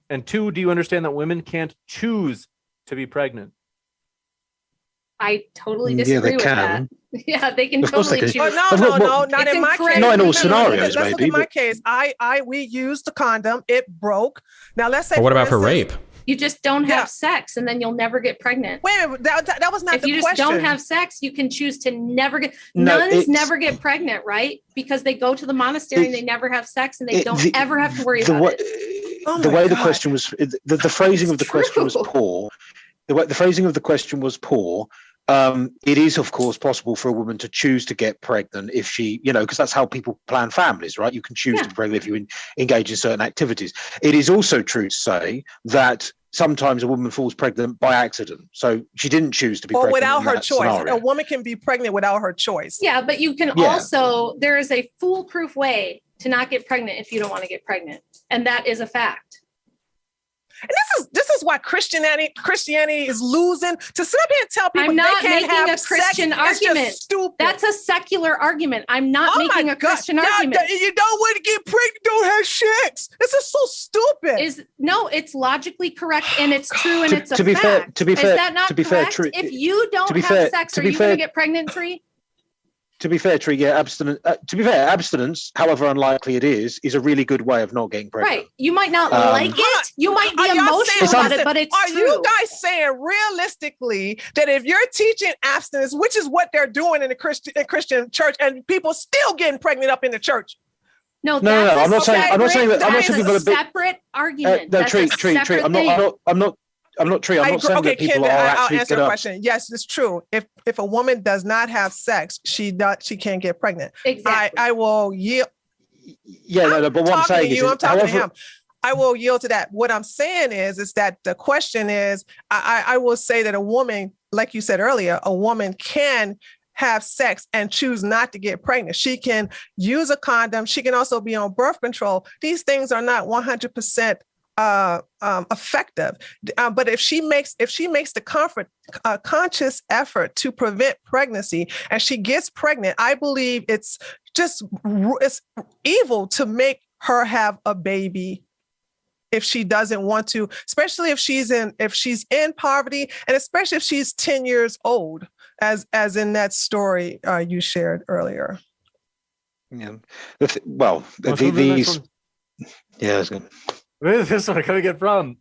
D: And 2, do you understand that women can't choose to be pregnant?
C: I totally disagree with that. Yeah, they can totally choose.
A: No, not in my case.
E: Not in all scenarios,
A: Let's look
E: maybe.
A: at my case. We used the condom. It broke. Now let's say.
B: But what about for rape?
C: You just don't have sex, and then you'll never get pregnant.
A: Wait, that was not the question.
C: If you just don't have sex, you can choose to never get. Nuns never get pregnant, right? Because they go to the monastery and they never have sex, and they don't ever have to worry about it.
E: The way the question was, the phrasing of the question was poor. The phrasing of the question was poor. It is, of course, possible for a woman to choose to get pregnant if she, because that's how people plan families, right? You can choose to be pregnant if you engage in certain activities. It is also true to say that sometimes a woman falls pregnant by accident. So she didn't choose to be pregnant.
A: Or without her choice.
E: Scenario.
A: A woman can be pregnant without her choice.
C: Yeah, but you can also, there is a foolproof way to not get pregnant if you don't want to get pregnant. And that is a fact.
A: And this is why Christianity is losing. To sit up here and tell people
C: I'm not
A: they can't
C: making
A: have
C: a Christian
A: sex,
C: argument.
A: It's just stupid.
C: That's a secular argument. I'm not making a Christian argument.
A: You don't want to get pregnant, don't have sex. This is so stupid.
C: It's logically correct and it's true and it's a
E: fact.
C: Is that not correct? If you don't have sex, are you going to get pregnant, Tree?
E: To be fair, Tree, abstinence, however unlikely it is a really good way of not getting pregnant.
C: Right. You might not like it. You might be emotional about it, but it's true.
A: Are you guys saying realistically that if you're teaching abstinence, which is what they're doing in the Christian church, and people still getting pregnant up in the church?
E: No. I'm not saying that. I'm not saying people are
C: separate argument.
E: No, Tree. I'm not saying that people are actually.
A: I'll answer the question. Yes, it's true. If a woman does not have sex, she can't get pregnant.
C: Exactly.
A: I will yield.
E: Yeah, but what I'm saying is,
A: I'm talking to him. I will yield to that. What I'm saying is that the question is, I will say that a woman, like you said earlier, a woman can have sex and choose not to get pregnant. She can use a condom. She can also be on birth control. These things are not 100% effective. But if she makes the conscious effort to prevent pregnancy and she gets pregnant, I believe it's evil to make her have a baby if she doesn't want to, especially if she's in poverty, and especially if she's 10 years old, as in that story you shared earlier.
E: Yeah. These. Yeah, that's good.
D: This one coming in from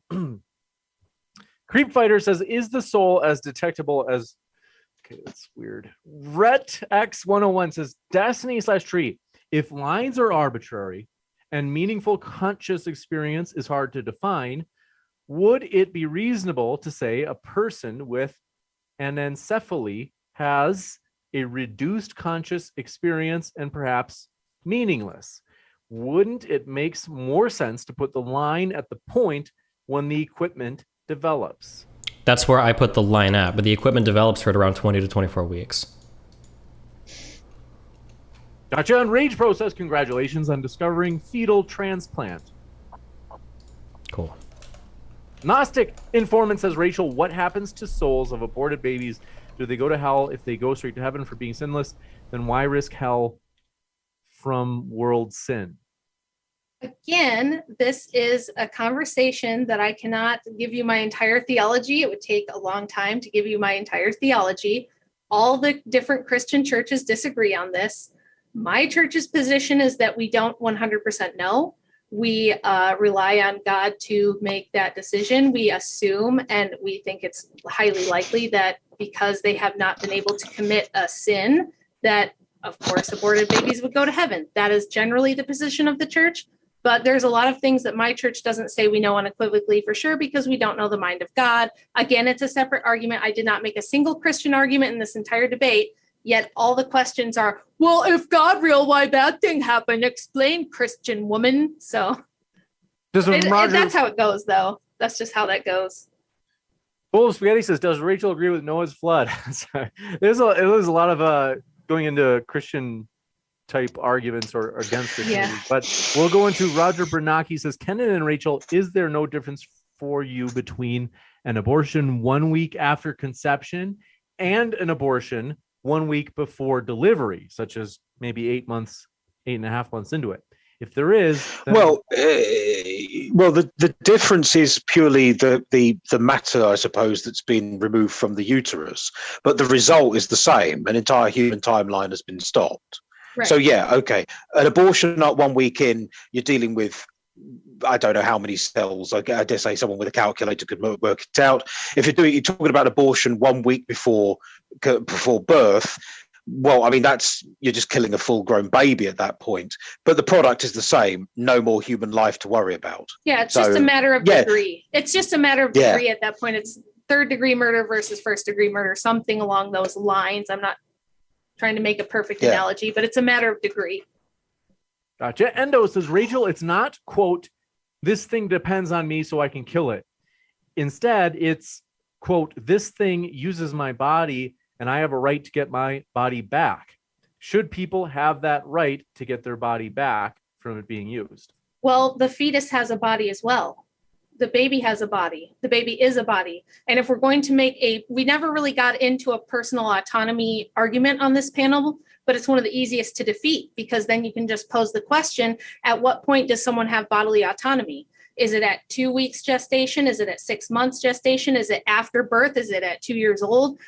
D: Creep Fighter says, is the soul as detectable as... Okay, that's weird. Rhett X101 says, Destiny/Tree. If lines are arbitrary and meaningful conscious experience is hard to define, would it be reasonable to say a person with anencephaly has a reduced conscious experience and perhaps meaningless? Wouldn't it make more sense to put the line at the point when the equipment develops?
B: That's where I put the line at, but the equipment develops for around 20 to 24 weeks.
D: Gotcha. And Rage Pro says, congratulations on discovering fetal transplant.
B: Cool.
D: Gnostic Informant says, Rachel, what happens to souls of aborted babies? Do they go to hell? If they go straight to heaven for being sinless, then why risk hell from world sin?
C: Again, this is a conversation that I cannot give you my entire theology. It would take a long time to give you my entire theology. All the different Christian churches disagree on this. My church's position is that we don't 100% know. We rely on God to make that decision. We assume, and we think it's highly likely that because they have not been able to commit a sin, that of course aborted babies would go to heaven. That is generally the position of the church. But there's a lot of things that my church doesn't say we know unequivocally for sure because we don't know the mind of God. Again, it's a separate argument. I did not make a single Christian argument in this entire debate. Yet all the questions are, well, if God real, why bad thing happened? Explain, Christian woman. So that's how it goes, though. That's just how that goes.
D: Full of Spaghetti says, does Rachel agree with Noah's flood? There's a lot of going into Christian type arguments or against Christianity. Yeah. But we'll go into Roger Bernacki says, Kenan and Rachel, is there no difference for you between an abortion 1 week after conception and an abortion 1 week before delivery, such as maybe 8.5 months into it? If there is, then...
E: the difference is purely the matter, I suppose, that's been removed from the uterus, but the result is the same. An entire human timeline has been stopped. Right. So yeah, okay. An abortion not 1 week in, you're dealing with, I don't know how many cells. I dare say someone with a calculator could work it out. If you're talking about abortion 1 week before birth, well, I mean, you're just killing a full-grown baby at that point. But the product is the same. No more human life to worry about.
C: Yeah, it's just a matter of degree. It's just a matter of degree at that point. It's third-degree murder versus first-degree murder, something along those lines. I'm not trying to make a perfect analogy, but it's a matter of degree.
D: Gotcha. Endo says, Rachel, it's not, quote, this thing depends on me so I can kill it. Instead, it's, quote, this thing uses my body and I have a right to get my body back. Should people have that right to get their body back from it being used?
C: Well, the fetus has a body as well. The baby has a body. The baby is a body. And if we're going to we never really got into a personal autonomy argument on this panel, but it's one of the easiest to defeat because then you can just pose the question, at what point does someone have bodily autonomy? Is it at 2 weeks gestation? Is it at 6 months gestation? Is it after birth? Is it at 2 years old?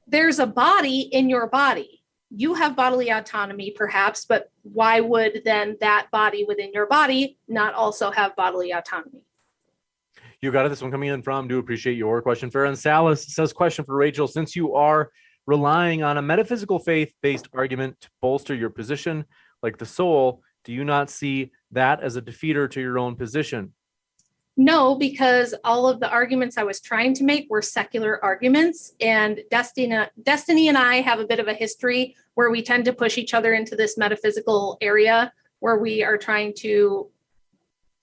C: There's a body in your body. You have bodily autonomy perhaps, but why would then that body within your body not also have bodily autonomy?
D: You got it. This one coming in from, do appreciate your question. Farron Salas says, question for Rachel, since you are relying on a metaphysical faith-based argument to bolster your position, like the soul, do you not see that as a defeater to your own position?
C: No, because all of the arguments I was trying to make were secular arguments, and Destiny and I have a bit of a history where we tend to push each other into this metaphysical area where we are trying to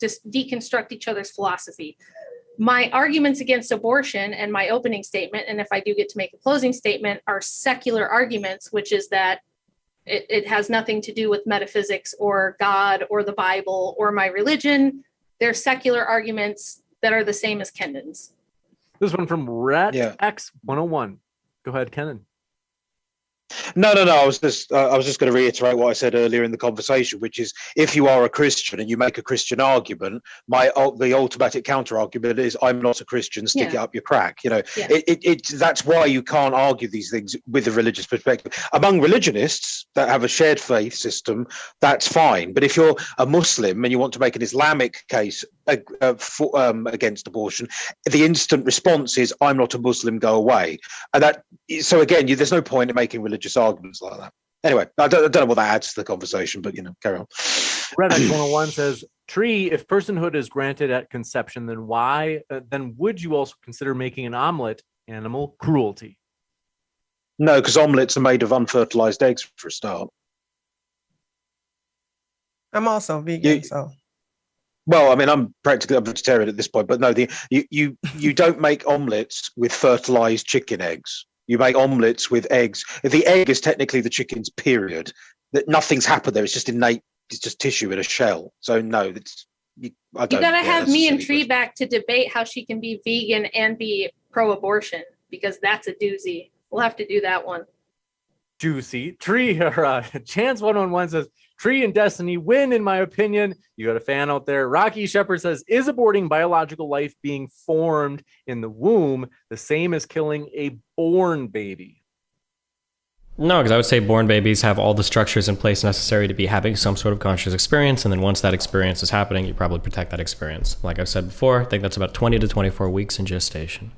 C: just deconstruct each other's philosophy. My arguments against abortion and my opening statement, and if I do get to make a closing statement, are secular arguments, which is that it has nothing to do with metaphysics or God or the Bible or my religion. They're secular arguments that are the same as Kenan's.
D: This one from Rat X101. Go ahead, Kenan.
E: No. I was just going to reiterate what I said earlier in the conversation, which is if you are a Christian and you make a Christian argument, the automatic counter argument is I'm not a Christian. Stick it up your crack. That's why you can't argue these things with a religious perspective. Among religionists that have a shared faith system, that's fine. But if you're a Muslim and you want to make an Islamic case against abortion, the instant response is I'm not a Muslim, go away. And so again, there's no point in making religious arguments like that. Anyway, I don't know what that adds to the conversation, but carry on.
D: Red X 101 says, Tree, if personhood is granted at conception, then would you also consider making an omelet animal cruelty?
E: No, because omelets are made of unfertilized eggs for a start.
A: I'm also vegan, so.
E: Well, I mean, I'm practically a vegetarian at this point, but no, you don't make omelets with fertilized chicken eggs. You make omelets with eggs. The egg is technically the chicken's period. That nothing's happened there. It's just innate. It's just tissue in a shell. So no,
C: you gotta have me and Tree back to debate how she can be vegan and be pro-abortion, because that's a doozy. We'll have to do that one.
D: Juicy. Tree, Chance 111 says, Tree and Destiny win, in my opinion. You got a fan out there. Rocky Shepherd says, is aborting biological life being formed in the womb the same as killing a born baby?
B: No, because I would say born babies have all the structures in place necessary to be having some sort of conscious experience. And then once that experience is happening, you probably protect that experience. Like I've said before, I think that's about 20 to 24 weeks in gestation.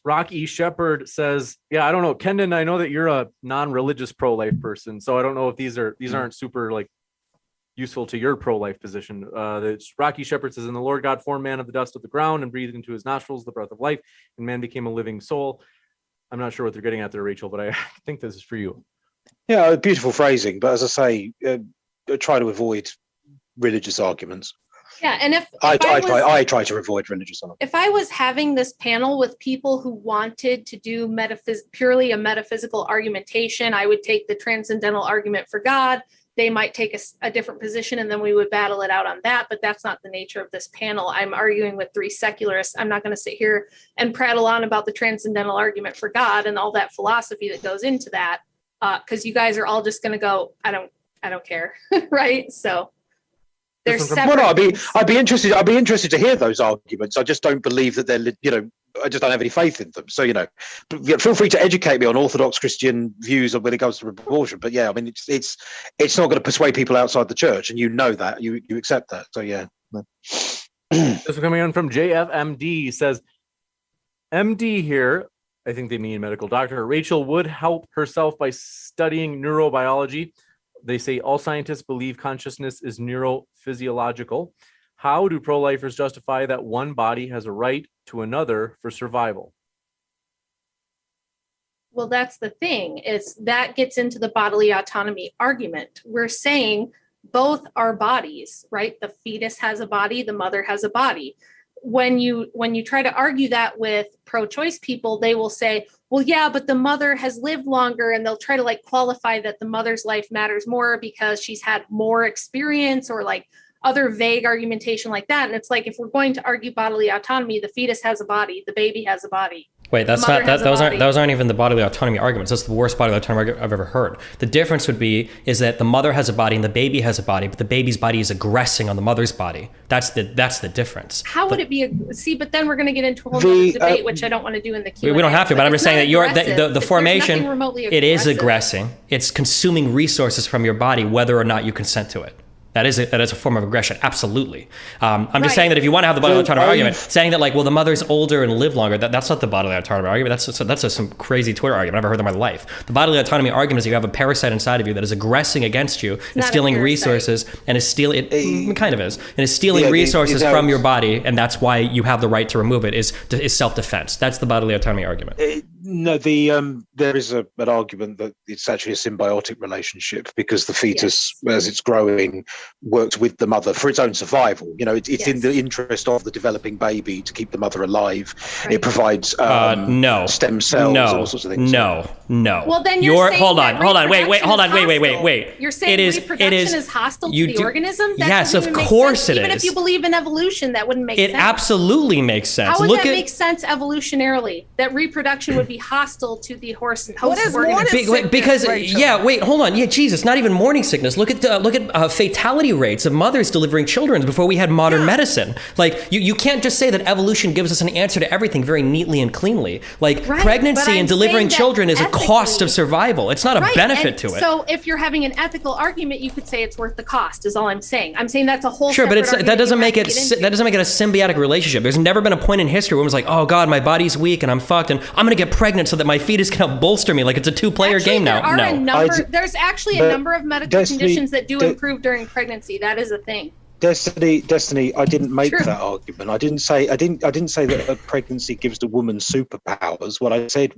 D: Rock E. Shepherd says, yeah, I don't know. Kendon, I know that you're a non-religious pro-life person, so I don't know if these aren't super like useful to your pro-life position. Rocky Shepherd says, and the Lord God formed man of the dust of the ground and breathed into his nostrils the breath of life, and man became a living soul. I'm not sure what they're getting at there, Rachel, but I think this is for you.
E: Yeah, beautiful phrasing. But as I say, try to avoid religious arguments.
C: Yeah, and if
E: I try to avoid religious arguments.
C: If I was having this panel with people who wanted to do purely a metaphysical argumentation, I would take the transcendental argument for God. They might take a different position, and then we would battle it out on that. But that's not the nature of this panel. I'm arguing with three secularists. I'm not going to sit here and prattle on about the transcendental argument for God and all that philosophy that goes into that, because you guys are all just going to go, I don't care, right? So there's separate.
E: Well, no, I'd be interested to hear those arguments. I just don't believe that they're, I just don't have any faith in them. So, feel free to educate me on Orthodox Christian views when it comes to abortion. But yeah, I mean, it's not going to persuade people outside the church, and that you accept that. So yeah.
D: This is coming in from JFMD. Says, MD here, I think they mean medical doctor. Rachel would help herself by studying neurobiology. They say all scientists believe consciousness is neurophysiological. How do pro-lifers justify that one body has a right to another for survival?
C: Well, that's the thing, is that gets into the bodily autonomy argument. We're saying both are bodies, right? The fetus has a body, the mother has a body. When you try to argue that with pro-choice people, they will say, well, yeah, but the mother has lived longer, and they'll try to qualify that the mother's life matters more because she's had more experience, or other vague argumentation like that. And it's if we're going to argue bodily autonomy, the fetus has a body, the baby has a body.
B: Wait, those aren't even the bodily autonomy arguments. That's the worst bodily autonomy argument I've ever heard. The difference is that the mother has a body and the baby has a body, but the baby's body is aggressing on the mother's body. That's the difference.
C: How would it be? But then we're going to get into a whole other debate, which I don't want to do in the Q&A.
B: We don't have to, but I'm just saying that the formation, it is
C: aggressive.
B: aggressing. It's consuming resources from your body, whether or not you consent to it. That is a form of aggression, absolutely. I'm just saying that if you want to have the bodily autonomy argument, saying that the mother's older and live longer, that's not the bodily autonomy argument. That's some crazy Twitter argument I've never heard in my life. The bodily autonomy argument is you have a parasite inside of you that is aggressing against you and stealing resources and is stealing. It kind of is, and is stealing resources from your body, and that's why you have the right to remove it. Is self-defense. That's the bodily autonomy argument.
E: No, there is an argument that it's actually a symbiotic relationship because the fetus, as it's growing, works with the mother for its own survival. It's in the interest of the developing baby to keep the mother alive. Right. It provides stem cells, all sorts of things.
B: No.
C: Well, then you're saying
B: hold on, wait.
C: You're saying reproduction is hostile to the organism?
B: Yes, of course it is.
C: Even if you believe in evolution, that wouldn't make sense.
B: It absolutely makes sense.
C: How would that make sense evolutionarily? That reproduction would be hostile to the host organism?
B: Because hold on. Yeah, Jesus, not even morning sickness. Look at fatality rates of mothers delivering children before we had modern medicine. You can't just say that evolution gives us an answer to everything very neatly and cleanly. Pregnancy and delivering children is a cost of survival. It's not a benefit to it.
C: So if you're having an ethical argument, you could say it's worth the cost, is all I'm saying. I'm saying that's a whole
B: but that doesn't make it a symbiotic relationship. There's never been a point in history where it was oh God, my body's weak and I'm fucked and I'm gonna get pregnant so that my fetus can help bolster me. It's a two-player game now.
C: There's actually a number of medical conditions that do improve during pregnancy. That is a thing.
E: Destiny, I didn't make that argument. I didn't say that a pregnancy gives the woman superpowers. What I said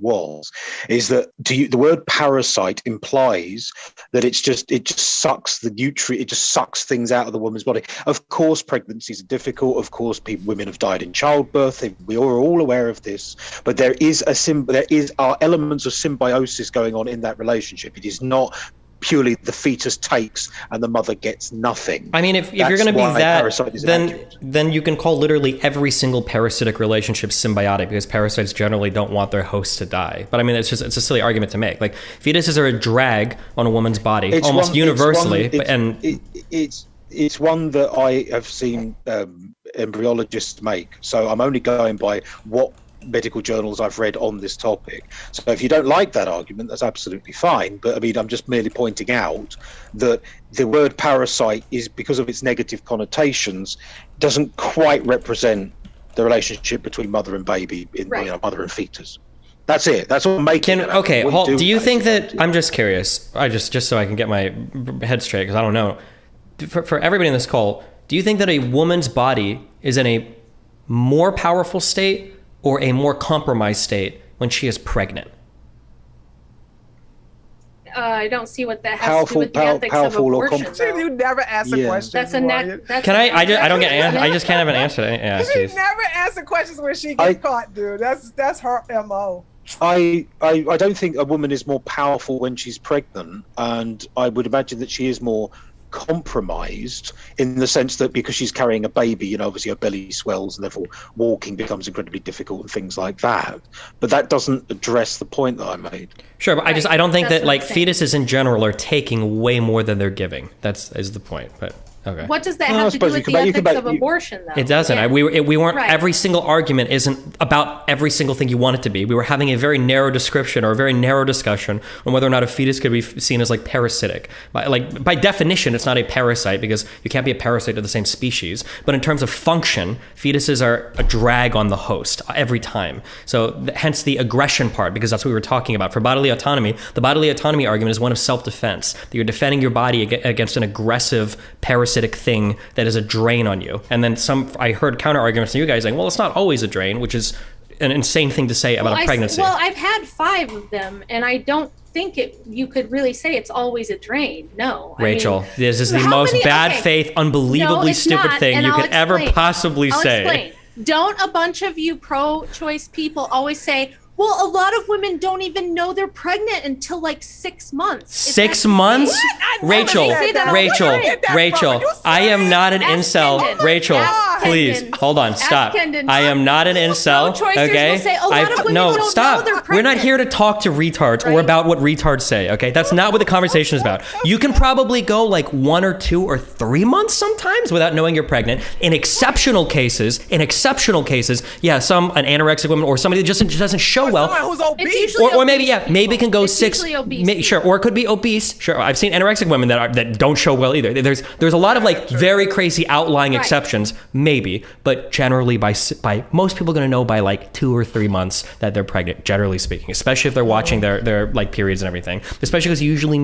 E: is that the word parasite implies that it just sucks the nutrient, it just sucks things out of the woman's body. Of course, pregnancies are difficult. Of course, women have died in childbirth. We are all aware of this. But there are elements of symbiosis going on in that relationship. It is not purely the fetus takes and the mother gets nothing.
B: I mean, if you're going to be that, then you can call literally every single parasitic relationship symbiotic because parasites generally don't want their host to die. But I mean, it's a silly argument to make. Fetuses are a drag on a woman's body universally.
E: It's one that I have seen embryologists make. So I'm only going by what medical journals I've read on this topic. So if you don't like that argument, that's absolutely fine. But I mean, I'm just merely pointing out that the word parasite is, because of its negative connotations, doesn't quite represent the relationship between mother and baby, mother and fetus. That's it. That's what I'm making.
B: Do you think that, I'm just curious, just so I can get my head straight, because I don't know. For everybody in this call, do you think that a woman's body is in a more powerful state or a more compromised state when she is pregnant?
C: I don't see what that has to do with the ethics of abortion.
A: You never ask a question.
C: That's a net.
B: Can I don't get an answer. I just can't have an answer. Yeah,
A: she never answers questions when she gets caught, dude. That's her MO.
E: I don't think a woman is more powerful when she's pregnant, and I would imagine that she is more compromised in the sense that because she's carrying a baby, obviously her belly swells and therefore walking becomes incredibly difficult and things like that. But that doesn't address the point that I made.
B: Sure, but I don't think that fetuses in general are taking way more than they're giving. Is the point. But okay.
C: What does that have to do with the ethics of abortion, though?
B: It doesn't. Yeah. We weren't. Right. Every single argument isn't about every single thing you want it to be. We were having a very narrow description or a very narrow discussion on whether or not a fetus could be seen as like parasitic. By definition, it's not a parasite because you can't be a parasite of the same species. But in terms of function, fetuses are a drag on the host every time. So hence the aggression part, because that's what we were talking about. For bodily autonomy, the bodily autonomy argument is one of self-defense. That you're defending your body against an aggressive parasitic thing that is a drain on you. And then I heard counter arguments from you guys saying, well, it's not always a drain, which is an insane thing to say about a pregnancy.
C: I've had 5 of them, and I don't think you could really say it's always a drain. No.
B: Rachel, this is the most bad faith, unbelievably stupid thing you could ever possibly say.
C: Explain. Don't a bunch of you pro-choice people always say, well, a lot of women don't even know they're pregnant until like 6 months.
B: 6 months? Rachel, I am not an incel. Rachel, please, hold on, stop. I am not an incel, okay? No, stop. We're not here to talk to retards or about what retards say, okay? That's not what the conversation is about. You can probably go like 1 or 2 or 3 months sometimes without knowing you're pregnant. In exceptional cases, an anorexic woman or somebody that just doesn't show well,
A: who's obese.
B: Or maybe it can go 6. Sure, or it could be obese. Sure, I've seen anorexic women that don't show well either. There's a lot of like very crazy outlying exceptions, maybe, but generally by most people are going to know by like 2 or 3 months that they're pregnant. Generally speaking, especially if they're watching their like periods and everything. Especially because you usually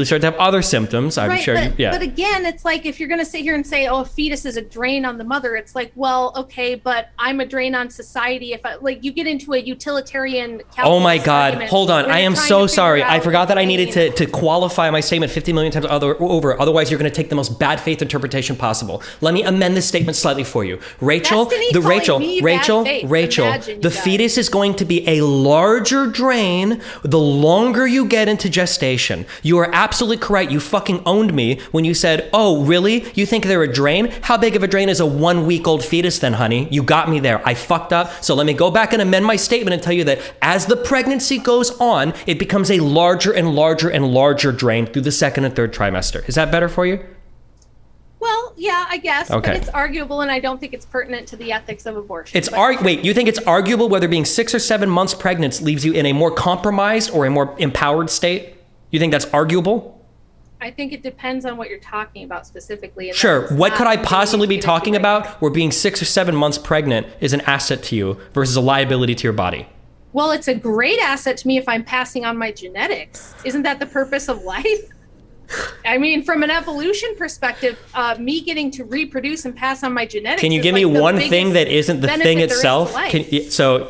B: start to have other symptoms. I'm sure.
C: But again, it's like if you're going to sit here and say, oh, a fetus is a drain on the mother, it's like, well, okay, but I'm a drain on society. If you get into a utilitarian.
B: Oh my God! Hold on. I am so sorry. I forgot that I needed to qualify my statement 50 million times over. Otherwise, you're going to take the most bad faith interpretation possible. Let me amend this statement slightly for you, Rachel. The fetus is going to be a larger drain the longer you get into gestation. You are absolutely correct. You fucking owned me when you said, "Oh, really? You think they're a drain? How big of a drain is a 1-week-old fetus then, honey?" You got me there. I fucked up. So let me go back and amend my statement and tell you that as the pregnancy goes on, it becomes a larger and larger and larger drain through the 2nd and 3rd trimester. Is that better for you?
C: Well, yeah, I guess.
B: Okay.
C: But it's arguable, and I don't think it's pertinent to the ethics of abortion.
B: Wait, you think it's arguable whether being 6 or 7 months pregnant leaves you in a more compromised or a more empowered state? You think that's arguable?
C: I think it depends on what you're talking about specifically.
B: Sure. What could I possibly be talking about where being 6 or 7 months pregnant is an asset to you versus a liability to your body?
C: Well, it's a great asset to me if I'm passing on my genetics. Isn't that the purpose of life? I mean, from an evolution perspective, me getting to reproduce and pass on my genetics.
B: Can you give me one thing that isn't the thing itself?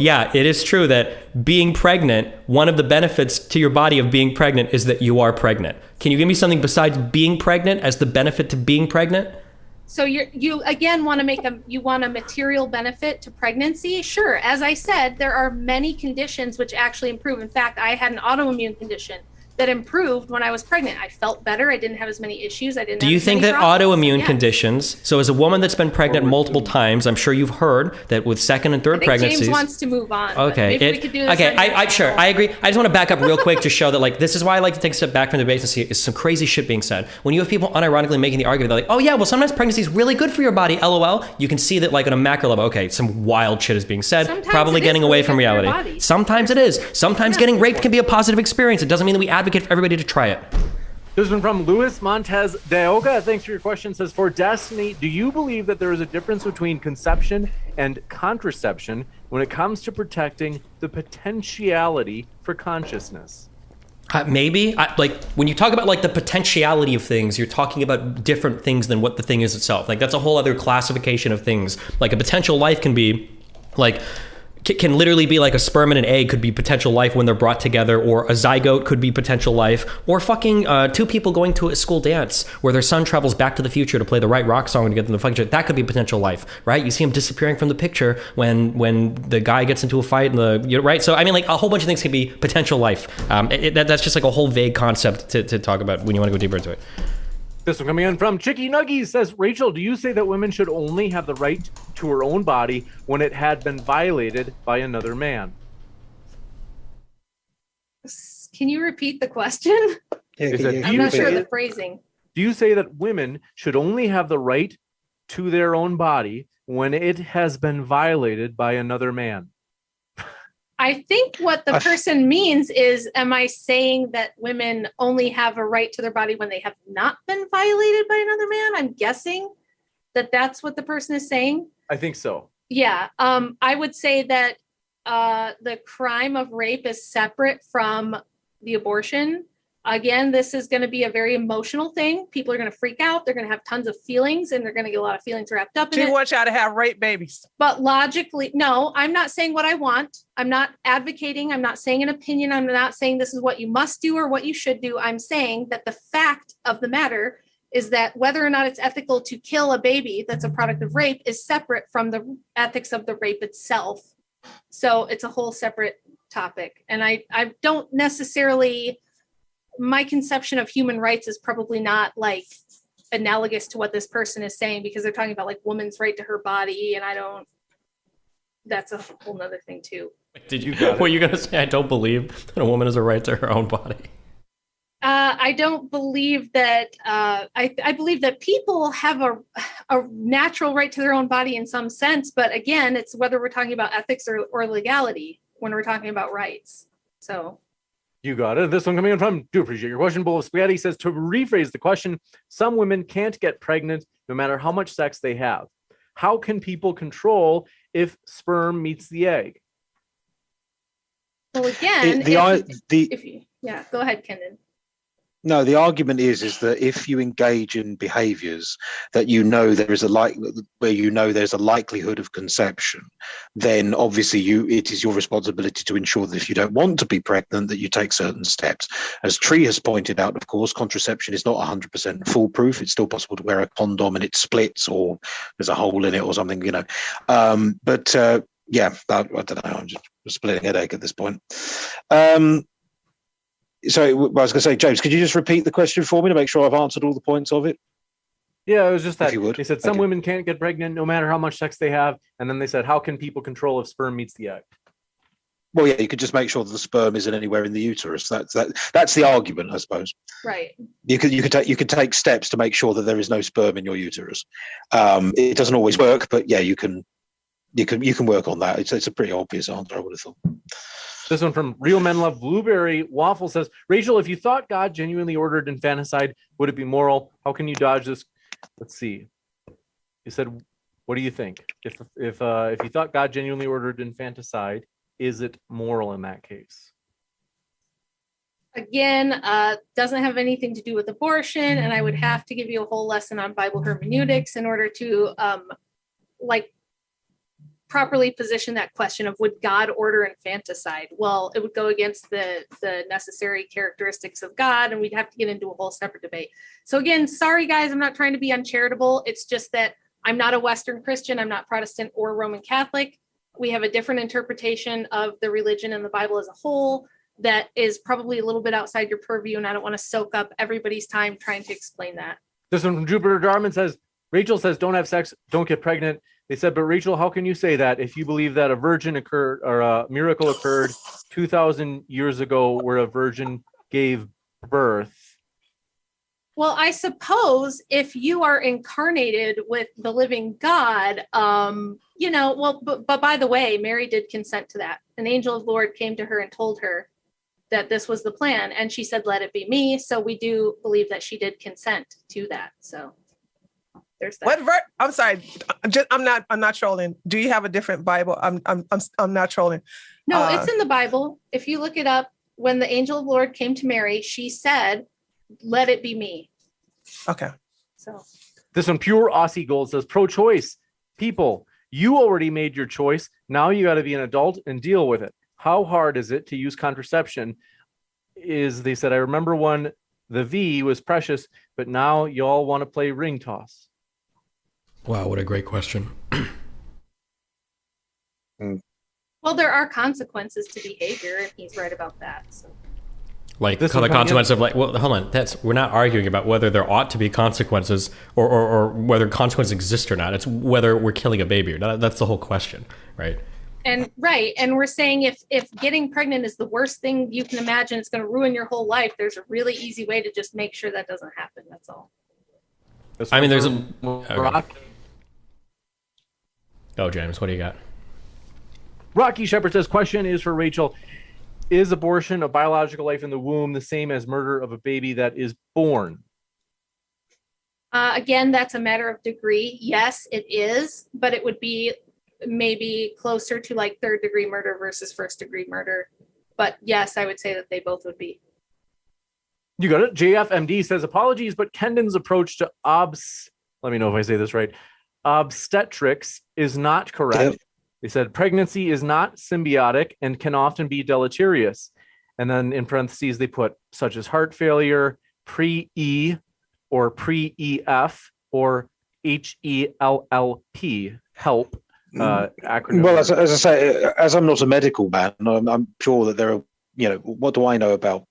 B: Yeah, it is true that being pregnant, one of the benefits to your body of being pregnant is that you are pregnant. Can you give me something besides being pregnant as the benefit to being pregnant?
C: So you again want a material benefit to pregnancy? Sure. As I said, there are many conditions which actually improve. In fact, I had an autoimmune condition that improved when I was pregnant. I felt better. I didn't have as many issues. I didn't.
B: Do you think that autoimmune conditions? So, as a woman that's been pregnant multiple times, I'm sure you've heard that with second and third pregnancies.
C: James wants to move on.
B: Okay,
C: maybe we could do this.
B: Okay, I sure, I agree. I just want to back up real quick to show that like this is why I like to take a step back from the debate and see is some crazy shit being said. When you have people unironically making the argument, they're like, oh yeah, well sometimes pregnancy is really good for your body. LOL. You can see that like on a macro level. Okay, some wild shit is being said.
C: Sometimes
B: probably getting away from reality. Sometimes it is. Sometimes getting raped can be a positive experience. It doesn't mean that we advocate for everybody to try it.
D: This one from Luis Montez de Oca. Thanks for your question. Says, for Destiny, do you believe that there is a difference between conception and contraception when it comes to protecting the potentiality for consciousness?
B: Maybe. Like when you talk about like the potentiality of things, you're talking about different things than what the thing is itself. Like that's a whole other classification of things. Like a potential life can be like can literally be like a sperm and an egg could be potential life when they're brought together, or a zygote could be potential life, or fucking two people going to a school dance where their son travels back to the future to play the right rock song to get them to fucking that could be potential life, right? You see him disappearing from the picture when the guy gets into a fight and right. So I mean, like a whole bunch of things can be potential life. That's just like a whole vague concept to talk about when you want to go deeper into it.
D: This one coming in from Chicky Nuggies says, Rachel, do you say that women should only have the right to her own body when it had been violated by another man?
C: Can you repeat the question? I'm not sure of the phrasing.
D: Do you say that women should only have the right to their own body when it has been violated by another man?
C: I think what the person means is, am I saying that women only have a right to their body when they have not been violated by another man? I'm guessing that that's what the person is saying.
D: I think so.
C: Yeah. I would say that the crime of rape is separate from the abortion. Again, this is going to be a very emotional thing. People are going to freak out. They're going to have tons of feelings, and they're going to get a lot of feelings wrapped up in it.
A: She wants y'all to have rape babies.
C: But logically, no, I'm not saying what I want. I'm not advocating. I'm not saying an opinion. I'm not saying this is what you must do or what you should do. I'm saying that the fact of the matter is that whether or not it's ethical to kill a baby that's a product of rape is separate from the ethics of the rape itself. So it's a whole separate topic. And I don't necessarily... my conception of human rights is probably not like analogous to what this person is saying, because they're talking about like woman's right to her body. And that's a whole nother thing too.
B: Were you going to say, I don't believe that a woman has a right to her own body?
C: I don't believe that. I believe that people have a natural right to their own body in some sense. But again, it's whether we're talking about ethics or legality when we're talking about rights. So.
D: You got it. This one coming in from, do appreciate your question. Bowl of Spaghetti says, to rephrase the question, some women can't get pregnant no matter how much sex they have. How can people control if sperm meets the egg?
C: Well, again, go ahead, Kendon.
E: No, the argument is that if you engage in behaviors that there is there's a likelihood of conception, then obviously it is your responsibility to ensure that if you don't want to be pregnant, that you take certain steps. As Tree has pointed out, of course, contraception is not 100% foolproof. It's still possible to wear a condom and it splits, or there's a hole in it or something, Yeah, I don't know. I'm just splitting a headache at this point. So I was going to say, James, could you just repeat the question for me to make sure I've answered all the points of it?
D: Yeah, it was just that. They said some women can't get pregnant no matter how much sex they have. And then they said, how can people control if sperm meets the egg?
E: Well, yeah, you could just make sure that the sperm isn't anywhere in the uterus. That's the argument, I suppose.
C: Right.
E: You could take steps to make sure that there is no sperm in your uterus. It doesn't always work, but yeah, you can work on that. It's a pretty obvious answer, I would have thought.
D: This one from Real Men Love Blueberry Waffle says, Rachel, if you thought God genuinely ordered infanticide, would it be moral? How can you dodge this? Let's see. You said, what do you think? If you thought God genuinely ordered infanticide, is it moral in that case?
C: Again, doesn't have anything to do with abortion, and I would have to give you a whole lesson on Bible hermeneutics in order to properly position that question of would God order infanticide? Well, it would go against the necessary characteristics of God, and we'd have to get into a whole separate debate. So again, sorry guys, I'm not trying to be uncharitable. It's just that I'm not a Western Christian. I'm not Protestant or Roman Catholic. We have a different interpretation of the religion and the Bible as a whole. that is probably a little bit outside your purview, and I don't want to soak up everybody's time trying to explain that.
D: This one from Jupiter Darman says, Rachel says, don't have sex, don't get pregnant. They said, but Rachel, how can you say that if you believe that a virgin occurred or a miracle occurred 2,000 years ago where a virgin gave birth?
C: Well, I suppose if you are incarnated with the living God, but by the way, Mary did consent to that. An angel of the Lord came to her and told her that this was the plan. And she said, let it be me. So we do believe that she did consent to that. So there's that.
A: I'm sorry. I'm not trolling. Do you have a different Bible? I'm not trolling.
C: No, it's in the Bible. If you look it up, when the angel of the Lord came to Mary, she said, let it be me.
A: Okay.
C: So
D: this one, Pure Aussie Gold, says, pro-choice people, you already made your choice. Now you got to be an adult and deal with it. How hard is it to use contraception? They said, I remember when the V was precious, but now you all want to play ring toss.
B: Wow, what a great question.
C: Well, there are consequences to behavior, and he's right about that. So.
B: Like the consequence of hold on. We're not arguing about whether there ought to be consequences or whether consequences exist or not. It's whether we're killing a baby or not. That's the whole question, right?
C: And we're saying if getting pregnant is the worst thing you can imagine, it's going to ruin your whole life. There's a really easy way to just make sure that doesn't happen. That's all.
B: I mean, there's a. Okay. Oh, James, what do you got?
D: Rocky Shepherd says, question is for Rachel. Is abortion of biological life in the womb the same as murder of a baby that is born?
C: Again, that's a matter of degree. Yes, it is, but it would be maybe closer to like third-degree murder versus first-degree murder. But yes, I would say that they both would be.
D: You got it. JFMD says, apologies, but Kendon's approach to let me know if I say this right, obstetrics is not correct. Yep. They said pregnancy is not symbiotic and can often be deleterious. And then in parentheses, they put such as heart failure, pre-E or pre-EF or HELLP, help acronym.
E: Well, as I say, as I'm not a medical man, I'm sure that there are, what do I know about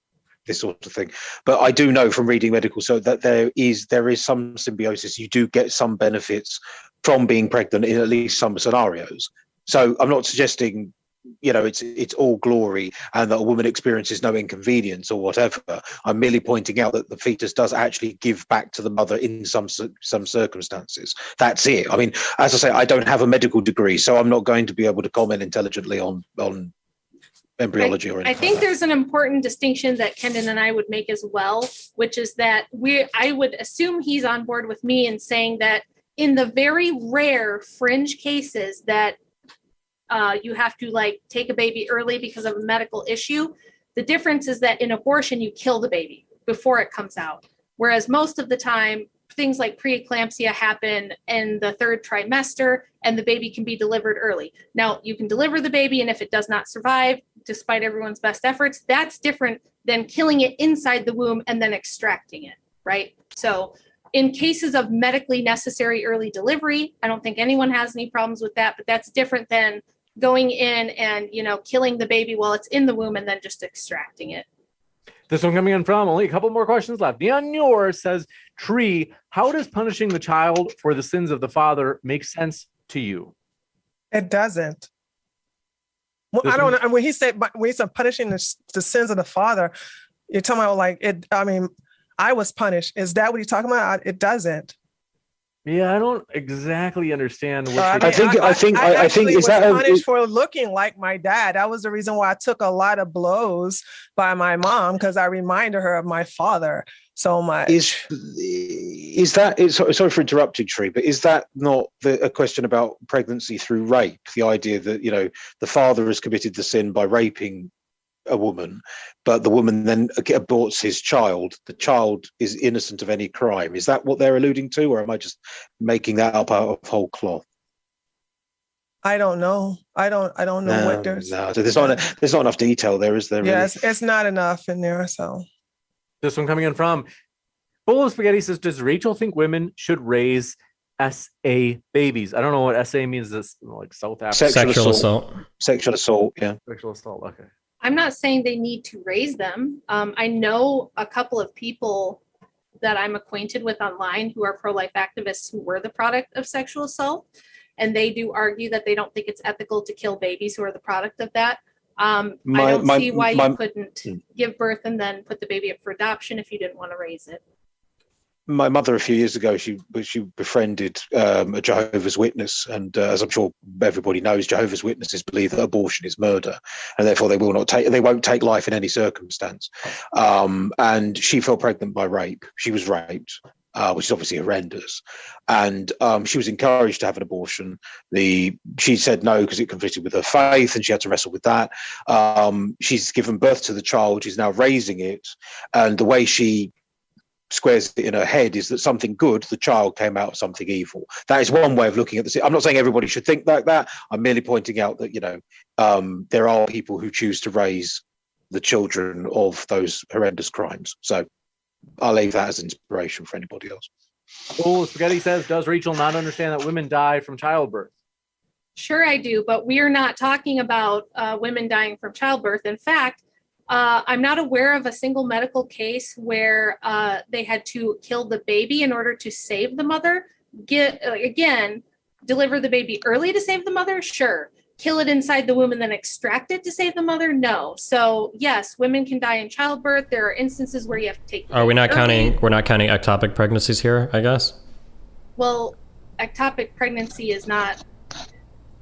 E: this sort of thing? But I do know from reading medical, so that there is some symbiosis. You do get some benefits from being pregnant in at least some scenarios. So I'm not suggesting, it's all glory and that a woman experiences no inconvenience or whatever. I'm merely pointing out that the fetus does actually give back to the mother in some circumstances. That's it. I mean, as I say, I don't have a medical degree, so I'm not going to be able to comment intelligently on embryology or anything.
C: I think there's an important distinction that Kendon and I would make as well, which is that I would assume he's on board with me in saying that in the very rare fringe cases that you have to take a baby early because of a medical issue. The difference is that in abortion, you kill the baby before it comes out. Whereas most of the time, things like preeclampsia happen in the third trimester and the baby can be delivered early. Now, you can deliver the baby, and if it does not survive, despite everyone's best efforts, that's different than killing it inside the womb and then extracting it, right? So in cases of medically necessary early delivery, I don't think anyone has any problems with that, but that's different than going in and, killing the baby while it's in the womb and then just extracting it.
D: This one coming in from only a couple more questions left. Neon Yor says, Tree, how does punishing the child for the sins of the father make sense to you?
A: It doesn't. Well, I don't know. When he said punishing the sins of the father, you're talking about I was punished. Is that what you're talking about? It doesn't.
D: Yeah, I don't exactly understand what.
A: I think is that punished for looking like my dad. That was the reason why I took a lot of blows by my mom, because I reminded her of my father so much.
E: Is that sorry for interrupting, Tree, but is that not a question about pregnancy through rape? The idea that the father has committed the sin by raping a woman, but the woman then aborts his child. The child is innocent of any crime. Is that what they're alluding to, or am I just making that up out of whole cloth?
A: I don't know. I don't know what there's.
E: No, so there's not enough detail there, is there?
A: Yeah,
E: really?
A: it's not enough in there. So
D: this one coming in from Bowl of Spaghetti says, does Rachel think women should raise SA babies? I don't know what SA means. This South Africa.
B: Sexual assault.
E: Sexual assault. Yeah.
D: Sexual assault. Okay.
C: I'm not saying they need to raise them. I know a couple of people that I'm acquainted with online who are pro-life activists who were the product of sexual assault. And they do argue that they don't think it's ethical to kill babies who are the product of that. I don't see why you couldn't give birth and then put the baby up for adoption if you didn't want to raise it.
E: My mother, a few years ago, she befriended a Jehovah's Witness, and as I'm sure everybody knows, Jehovah's Witnesses believe that abortion is murder, and therefore they won't take life in any circumstance. And she fell pregnant by rape. She was raped, which is obviously horrendous, and she was encouraged to have an abortion. She said no because it conflicted with her faith, and she had to wrestle with that. She's given birth to the child. She's now raising it, and the way she squares it in her head is that something good, the child, came out of something evil. That is one way of looking at this. I'm not saying everybody should think like that. I'm merely pointing out that, there are people who choose to raise the children of those horrendous crimes. So I'll leave that as inspiration for anybody else.
D: Oh, Spaghetti says, does Rachel not understand that women die from childbirth?
C: Sure, I do, but we are not talking about women dying from childbirth. In fact, I'm not aware of a single medical case where they had to kill the baby in order to save the mother. Deliver the baby early to save the mother? Sure. Kill it inside the womb and then extract it to save the mother? No. So yes, women can die in childbirth. There are instances where you have to take.
B: Are we not counting? We're not counting ectopic pregnancies here, I guess.
C: Well, ectopic pregnancy is not.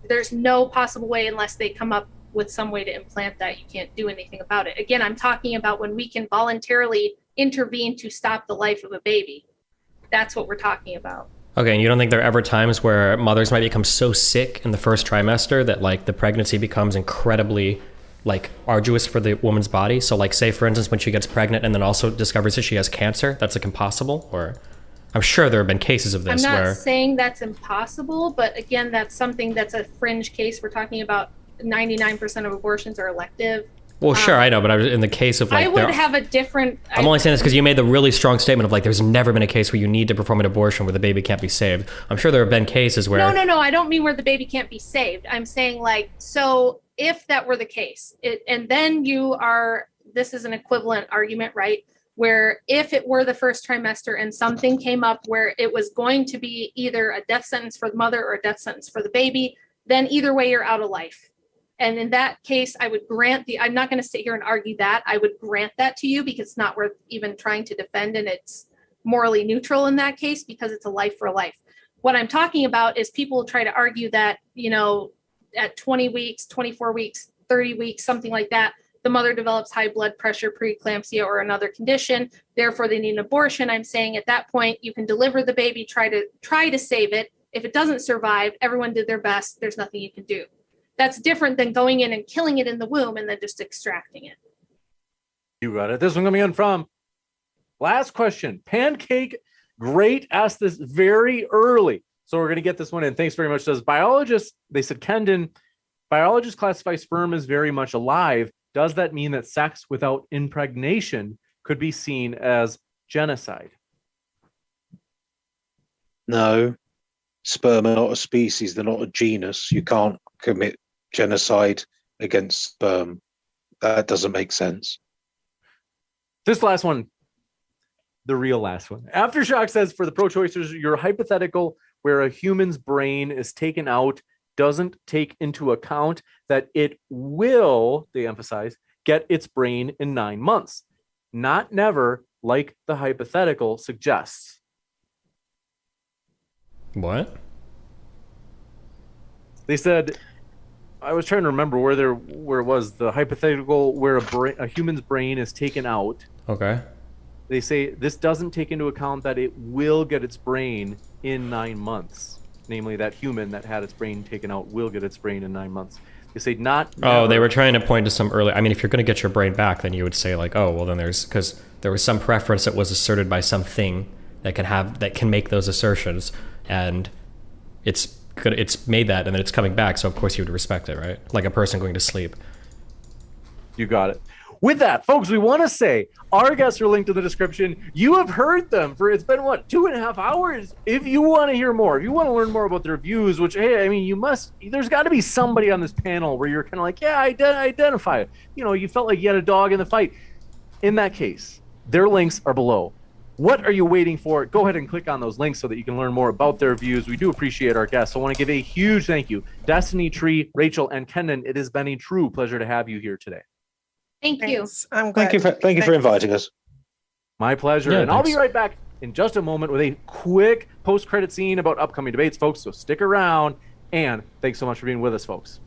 C: There's no possible way unless they come up with some way to implant that. You can't do anything about it. Again, I'm talking about when we can voluntarily intervene to stop the life of a baby. That's what we're talking about.
B: Okay, and you don't think there are ever times where mothers might become so sick in the first trimester that like the pregnancy becomes incredibly like arduous for the woman's body? So like say for instance when she gets pregnant and then also discovers that she has cancer, that's like impossible? Or I'm sure there have been cases of this
C: I'm not saying that's impossible, but again, that's something that's a fringe case. We're talking about 99% of abortions are elective.
B: Well, sure, I know, but in the case of like...
C: I would have a different...
B: I'm only saying this because you made the really strong statement of like, there's never been a case where you need to perform an abortion where the baby can't be saved. I'm sure there have been cases where...
C: No, I don't mean where the baby can't be saved. I'm saying like, so if that were the case, and then this is an equivalent argument, right? Where if it were the first trimester and something came up where it was going to be either a death sentence for the mother or a death sentence for the baby, then either way you're out of life. And in that case, I would grant I'm not going to sit here and argue that. I would grant that to you because it's not worth even trying to defend, and it's morally neutral in that case because it's a life for a life. What I'm talking about is people try to argue that, at 20 weeks, 24 weeks, 30 weeks, something like that, the mother develops high blood pressure, preeclampsia, or another condition. Therefore, they need an abortion. I'm saying at that point, you can deliver the baby, try to save it. If it doesn't survive, everyone did their best. There's nothing you can do. That's different than going in and killing it in the womb and then just extracting it.
D: You got it. This one coming in from last question. Pancake Great asked this very early. So we're going to get this one in. Thanks very much. Says biologists, they said, Kendon, biologists classify sperm as very much alive. Does that mean that sex without impregnation could be seen as genocide?
E: No. Sperm are not a species. They're not a genus. You can't commit genocide against sperm. That doesn't make sense.
D: This last one, the real last one. Aftershock says, for the pro-choicers, your hypothetical where a human's brain is taken out doesn't take into account that it will, they emphasize, get its brain in 9 months. Not never, like the hypothetical suggests.
B: What?
D: They said, I was trying to remember where it was the hypothetical where a human's brain is taken out.
B: Okay.
D: They say this doesn't take into account that it will get its brain in 9 months. Namely, that human that had its brain taken out will get its brain in 9 months. They say not.
B: Oh, they were trying to point to some early. I mean, if you're going to get your brain back, then you would say like, oh, well, then because there was some preference that was asserted by something that can make those assertions, and it's made that, and then it's coming back. So of course you would respect it, right? Like a person going to sleep.
D: You got it. With that, folks, we want to say our guests are linked in the description. You have heard them for, it's been what, 2.5 hours? If you want to hear more, if you want to learn more about their views, which, hey, I mean, there's got to be somebody on this panel where you're kind of like, yeah, I identify it. You felt like you had a dog in the fight. In that case, their links are below. What are you waiting for? Go ahead and click on those links so that you can learn more about their views. We do appreciate our guests. So I want to give a huge thank you, Destiny, Tree, Rachel, and Kendon. It has been a true pleasure to have you here today.
C: Thank you.
A: Thanks. I'm glad.
E: Thank you for inviting us.
D: My pleasure.
B: Yeah,
D: and
B: thanks.
D: I'll be right back in just a moment with a quick post-credit scene about upcoming debates, folks. So stick around. And thanks so much for being with us, folks.